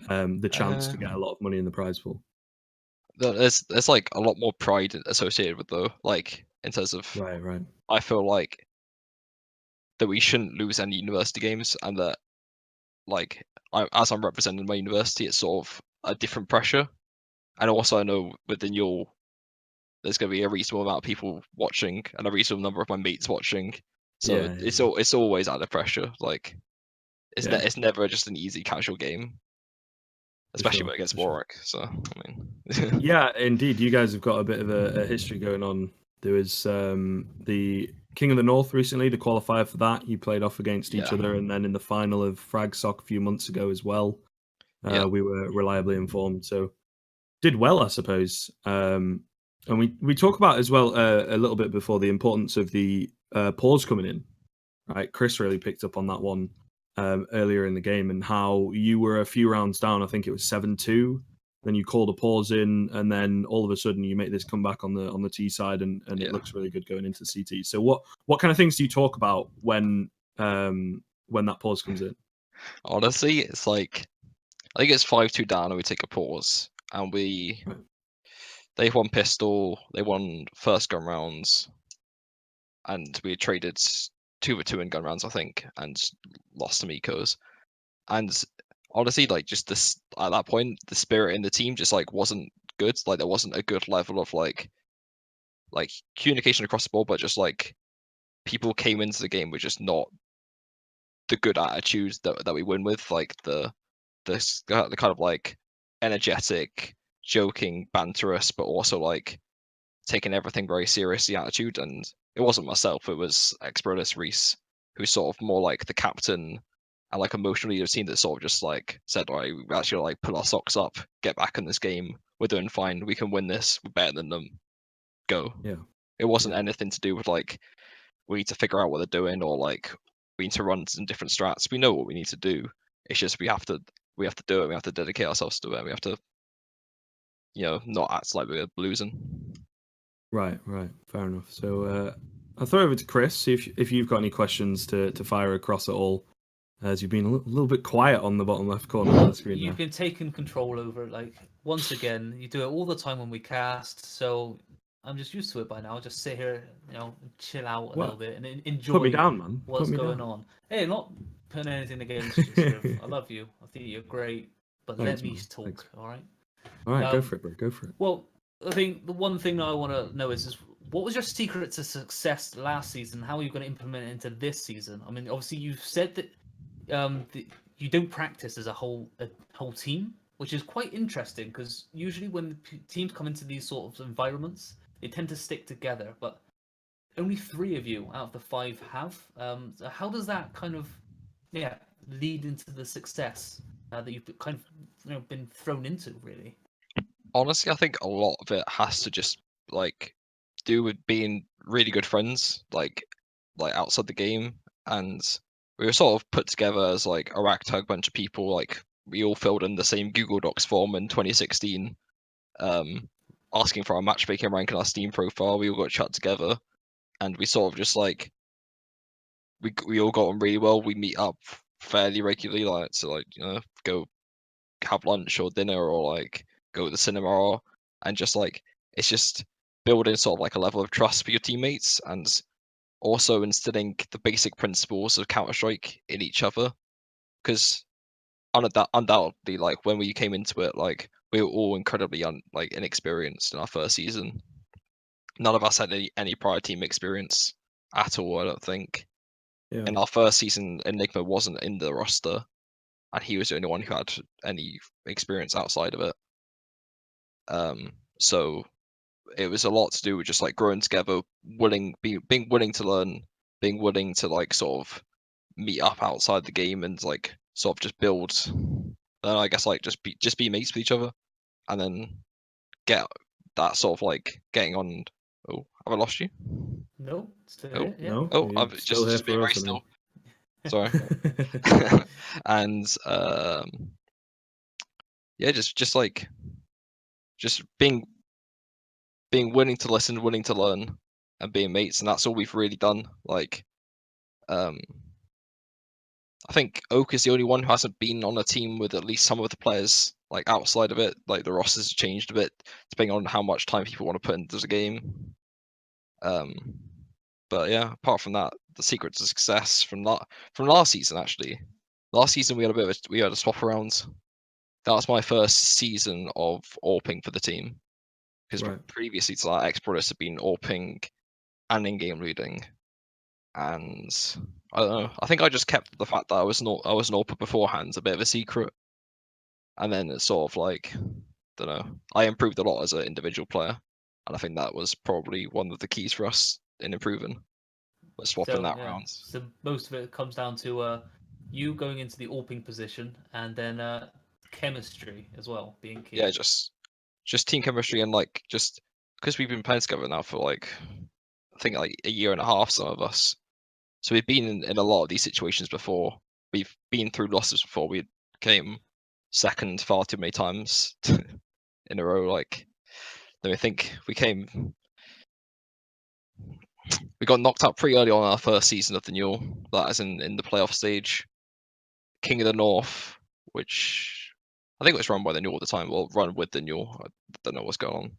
the chance to get a lot of money in the prize pool. There's like a lot more pride associated with though, like in terms of Right. I feel like that we shouldn't lose any university games, and that like as I'm representing my university, it's sort of a different pressure. And also I know within your there's going to be a reasonable amount of people watching and a reasonable number of my mates watching. So Yeah, it's always under pressure. Like it's Yeah. it's never just an easy casual game, especially sure, when it gets for sure. Warwick. So I mean, Yeah, indeed. You guys have got a bit of a history going on. There was the King of the North recently, the qualifier for that. You played off against each Yeah. other, and then in the final of Frag Sock a few months ago as well. Yeah. We were reliably informed, so did well, I suppose. And we talk about as well a little bit before the importance of the pause coming in. Right, Chris really picked up on that one earlier in the game, and how you were a few rounds down. I think it was 7-2. Then you called a pause in, and then all of a sudden you make this comeback on the T side, and Yeah. it looks really good going into CT. So what kind of things do you talk about when that pause comes in? Honestly, it's like I think it's 5-2 down, and we take a pause, and Right. they won pistol, they won first gun rounds, and we traded 2-2 in gun rounds, I think, and lost to Mikos. And honestly, like just this at that point, the spirit in the team just like wasn't good. Like there wasn't a good level of like communication across the board, but just like people came into the game with just not the good attitudes that we win with, like the kind of like energetic, joking, banterous, but also like taking everything very seriously attitude. And it wasn't myself; it was ex-Brodus Reese, who's sort of more like the captain and like emotional leader of the team that sort of just like said, "All right, we actually like pull our socks up, get back in this game. We're doing fine. We can win this. We're better than them. Go." Yeah. It wasn't anything to do with like we need to figure out what they're doing or like we need to run some different strats. We know what we need to do. It's just we have to do it. We have to dedicate ourselves to it. We have to, not act like we're losing. Right. Fair enough. So I'll throw over to Chris, see if you've got any questions to fire across at all, as you've been a little bit quiet on the bottom left corner of the screen You've there. been taking control over it. Like once again, you do it all the time when we cast. So I'm just used to it by now. Just sit here, chill out a What? little bit and enjoy Put me down, man. what's Put me going down. on. Hey, not putting anything against you, Swift. I love you. I think you're great. But Thanks, let me man. talk, Thanks. all right? All right, go Um, for it, bro. Go for it. Well, I think the one thing that I want to know is what was your secret to success last season? How are you going to implement it into this season? I mean, obviously you've said that you don't practice as a whole team, which is quite interesting because usually when the teams come into these sort of environments, they tend to stick together. But only 3 of you out of the 5 have. So how does that kind of lead into the success that you've kind of been thrown into, really? Honestly, I think a lot of it has to just like do with being really good friends, like outside the game. And we were sort of put together as like a ragtag bunch of people. Like we all filled in the same Google Docs form in 2016, asking for our matchmaking rank and our Steam profile. We all got chat together, and we sort of just like we all got on really well. We meet up fairly regularly, like to go have lunch or dinner or like go to the cinema and just like it's just building sort of like a level of trust for your teammates and also instilling the basic principles of Counter-Strike in each other. Because undoubtedly, like when we came into it, like we were all incredibly inexperienced in our first season. None of us had any prior team experience at all, I don't think. Yeah. In our first season, Enigma wasn't in the roster, and he was the only one who had any experience outside of it. So it was a lot to do with just like growing together, being willing to learn, being willing to like sort of meet up outside the game and like sort of just build. And I guess like just be mates with each other, and then get that sort of like getting on. Oh, have I lost you? No, still Oh, here, yeah. No, oh, you're I've still here just being for very us, I still. think. Sorry. And yeah, just being willing to listen, willing to learn, and being mates, and that's all we've really done. Like, I think Oak is the only one who hasn't been on a team with at least some of the players. Like outside of it, like the rosters changed a bit depending on how much time people want to put into the game. But yeah, apart from that, the secret to success from last season. Actually, last season we had a swap around. That was my first season of AWPing for the team, because Right. previously to that, ex-Brothers had been AWPing and in-game leading, and I don't know. I think I just kept the fact that I was an AWPer beforehand a bit of a secret, and then it's sort of like, don't know. I improved a lot as an individual player, and I think that was probably one of the keys for us in improving. Was swapping that around. So most of it comes down to you going into the AWPing position, and then chemistry as well being key. Yeah, just team chemistry, and like just because we've been playing together now for like, I think like a year and a half, some of us. So we've been in a lot of these situations before. We've been through losses before. We came second far too many times in a row. Like, then we think we got knocked out pretty early on in our first season of the NUEL. That is in the playoff stage. King of the North, which I think it was run by the NUEL at the time. Well, run with the NUEL. I don't know what's going on.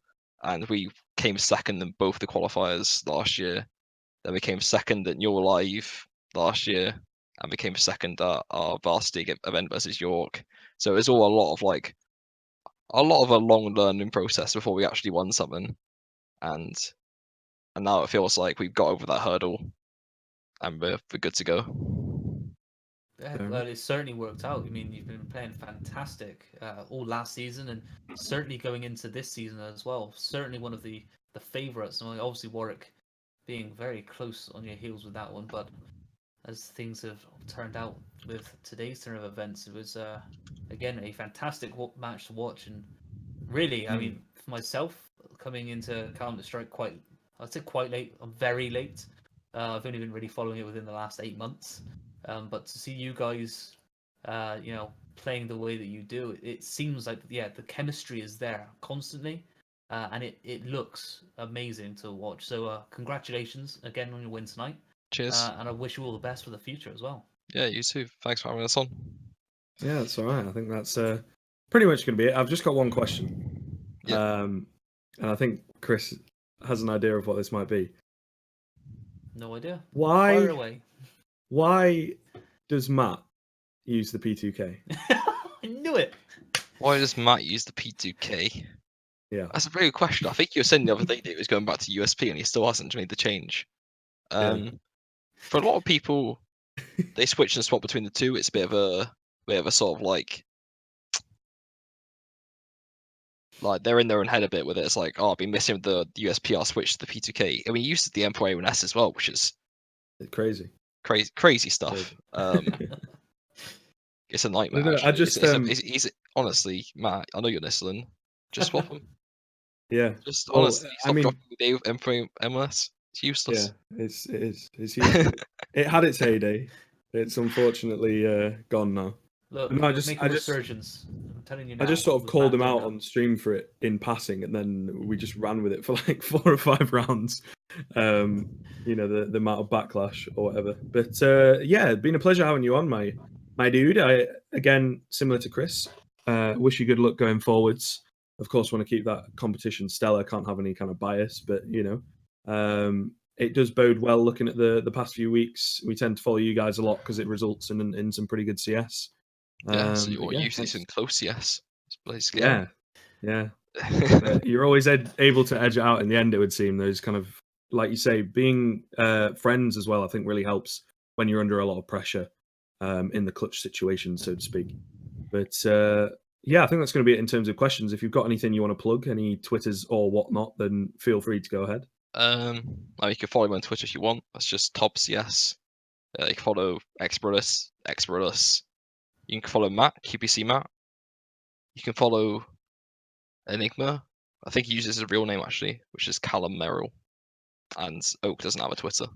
And we came second in both the qualifiers last year. Then we came second at NUEL Live last year, and became second at our varsity event versus York. So it was all a lot of a long learning process before we actually won something, and now it feels like we've got over that hurdle, and we're good to go. Yeah, Fair well, it certainly worked out. I mean, you've been playing fantastic all last season, and certainly going into this season as well. Certainly one of the favourites. And obviously Warwick being very close on your heels with that one, but as things have turned out with today's turn of events, it was again a fantastic match to watch. And really, I mean, for myself, coming into Counter Strike I'd say quite late, very late. I've only been really following it within the last 8 months. But to see you guys, playing the way that you do, it seems like the chemistry is there constantly, and it looks amazing to watch. So congratulations again on your win tonight, Cheers. and I wish you all the best for the future as well. Yeah, you too. Thanks for having us on. Yeah, that's all right. I think that's pretty much going to be it. I've just got one question. Yeah. And I think Chris has an idea of what this might be. No idea. Why? Fire away. Why does Matt use the P2K? I knew it. Why does Matt use the P2K? Yeah. That's a very good question. I think you were saying the other day that he was going back to USP, and he still hasn't made the change. For a lot of people, they switch and swap between the two. It's a bit of a sort of like they're in their own head a bit with it. It's like, oh, I've been missing the USP. I'll switch to the P2K. I mean, he used the Emperor A1S as well, which is Crazy. crazy stuff. It's a nightmare. No, I actually. just, He's honestly, Matt. I know you're listening. Just swap him. Yeah. Just Well, honestly, I stop mean- dropping the Emperor MS. It's Yeah, useless. it is. It's huge. It had its heyday. It's unfortunately gone now. Look, No, I make just- a resurgence. I'm telling you now. I just sort of with called him Matt out now. on stream for it in passing, and then we just ran with it for like 4 or 5 rounds. The amount of backlash or whatever. But yeah, it's been a pleasure having you on, my dude. I again, similar to Chris, wish you good luck going forwards. Of course, want to keep that competition stellar. Can't have any kind of bias, but it does bode well. Looking at the past few weeks, we tend to follow you guys a lot because it results in some pretty good CS. Yeah, so you're But yeah, usually thanks. some close, yes. It's basically Yeah. But you're always able to edge it out in the end. It would seem those kind of, like you say, being friends as well. I think really helps when you're under a lot of pressure in the clutch situation, so to speak. But yeah, I think that's going to be it in terms of questions. If you've got anything you want to plug, any Twitters or whatnot, then feel free to go ahead. You can follow me on Twitter if you want. That's just TobCS. You can follow Xbrodus. You can follow Matt, QPC Matt. You can follow Enigma. I think he uses his real name actually, which is Callum Merrill. And Oak doesn't have a Twitter.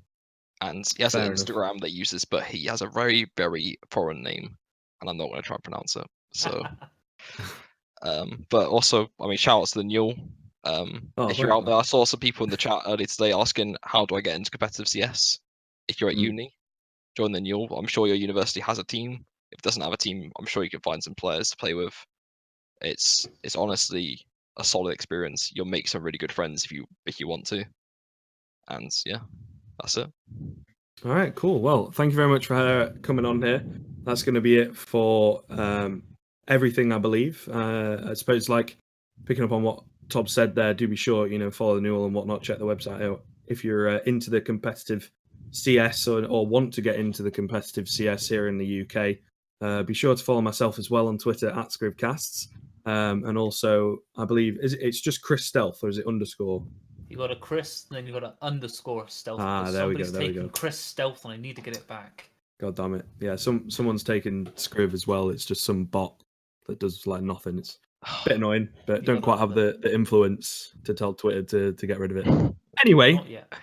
And he has Fair an enough. Instagram that he uses, but he has a very, very foreign name, and I'm not going to try and pronounce it. So, but also, I mean, shout out to the NUEL. If you're thanks, out there, man. I saw some people in the chat earlier today asking, how do I get into competitive CS? If you're at uni, join the NUEL. I'm sure your university has a team. If it doesn't have a team, I'm sure you can find some players to play with. It's honestly a solid experience. You'll make some really good friends if you want to. And yeah, that's it. All right, cool. Well, thank you very much for coming on here. That's going to be it for everything, I believe. I suppose, like picking up on what Tob said there, do be sure follow the NUEL and whatnot. Check the website out if you're into the competitive CS or want to get into the competitive CS here in the UK. Be sure to follow myself as well on Twitter at Scribcasts. And also, I believe it's just Chris Stealth, or is it underscore? You got a Chris, and then you got an underscore stealth. Because There we go. somebody's There we taken go. Chris stealth, and I need to get it back. God damn it! Yeah, someone's taken Scriv as well. It's just some bot that does like nothing. It's a bit annoying, but You don't got quite have that. the influence to tell Twitter to get rid of it. Anyway, Not yet.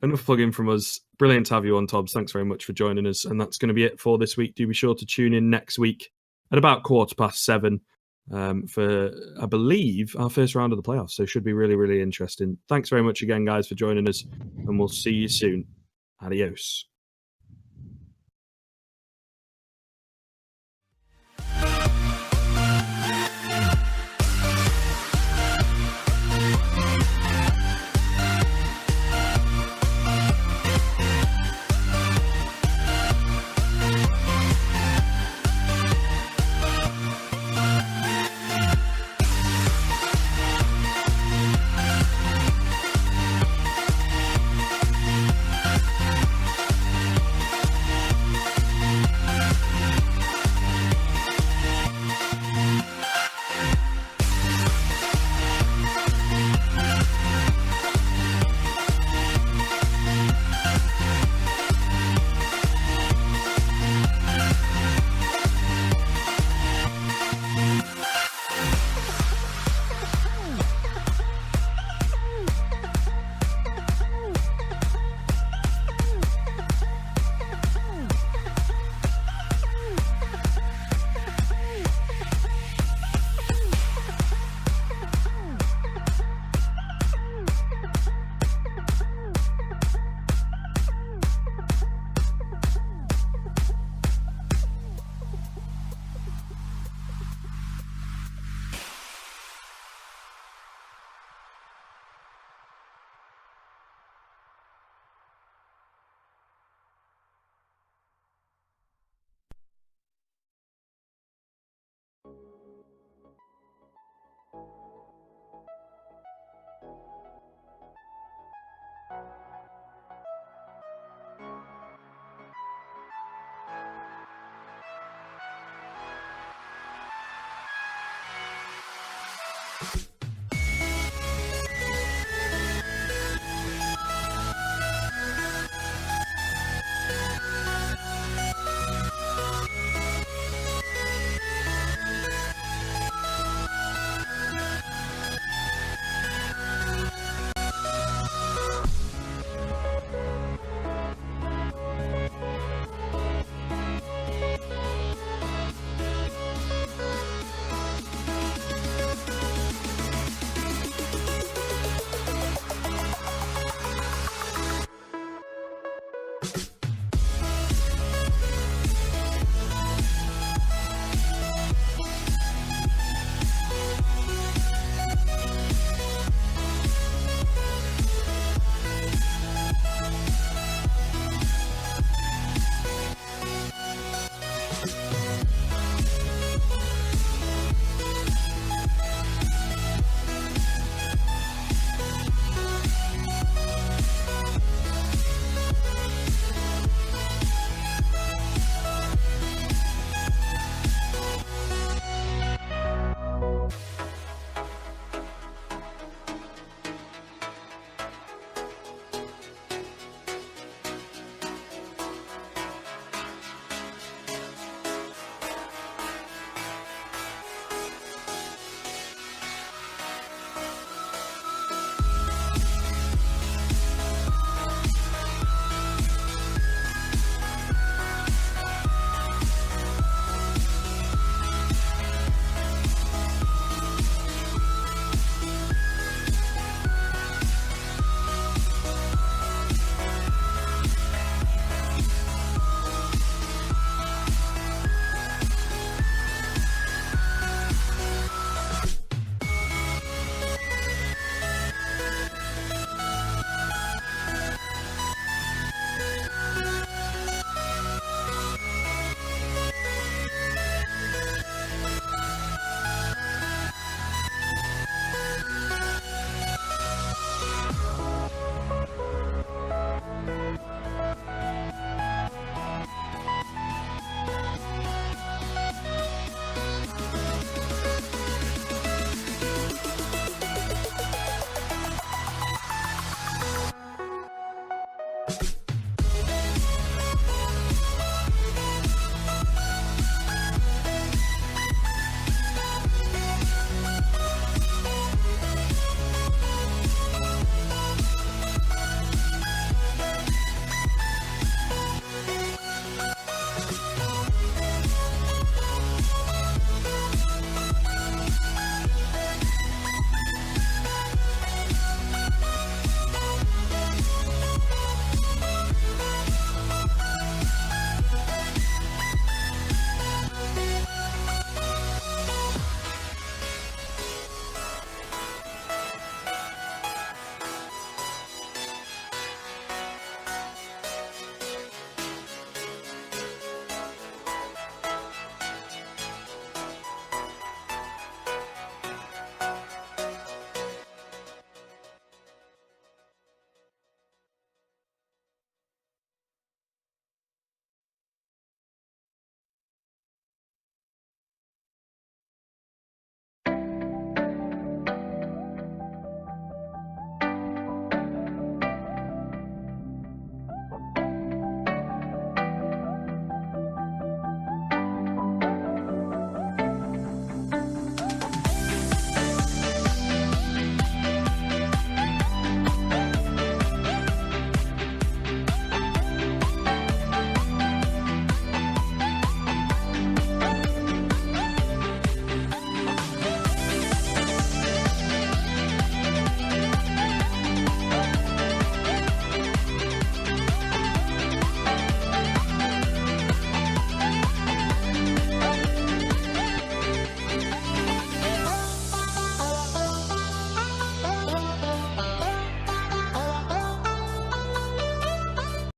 Enough plugging from us. Brilliant to have you on, Tobbs. Thanks very much for joining us, and that's going to be it for this week. Do be sure to tune in next week at about 7:15 for, I believe, our first round of the playoffs. So it should be really, really interesting. Thanks very much again, guys, for joining us, and we'll see you soon. Adios.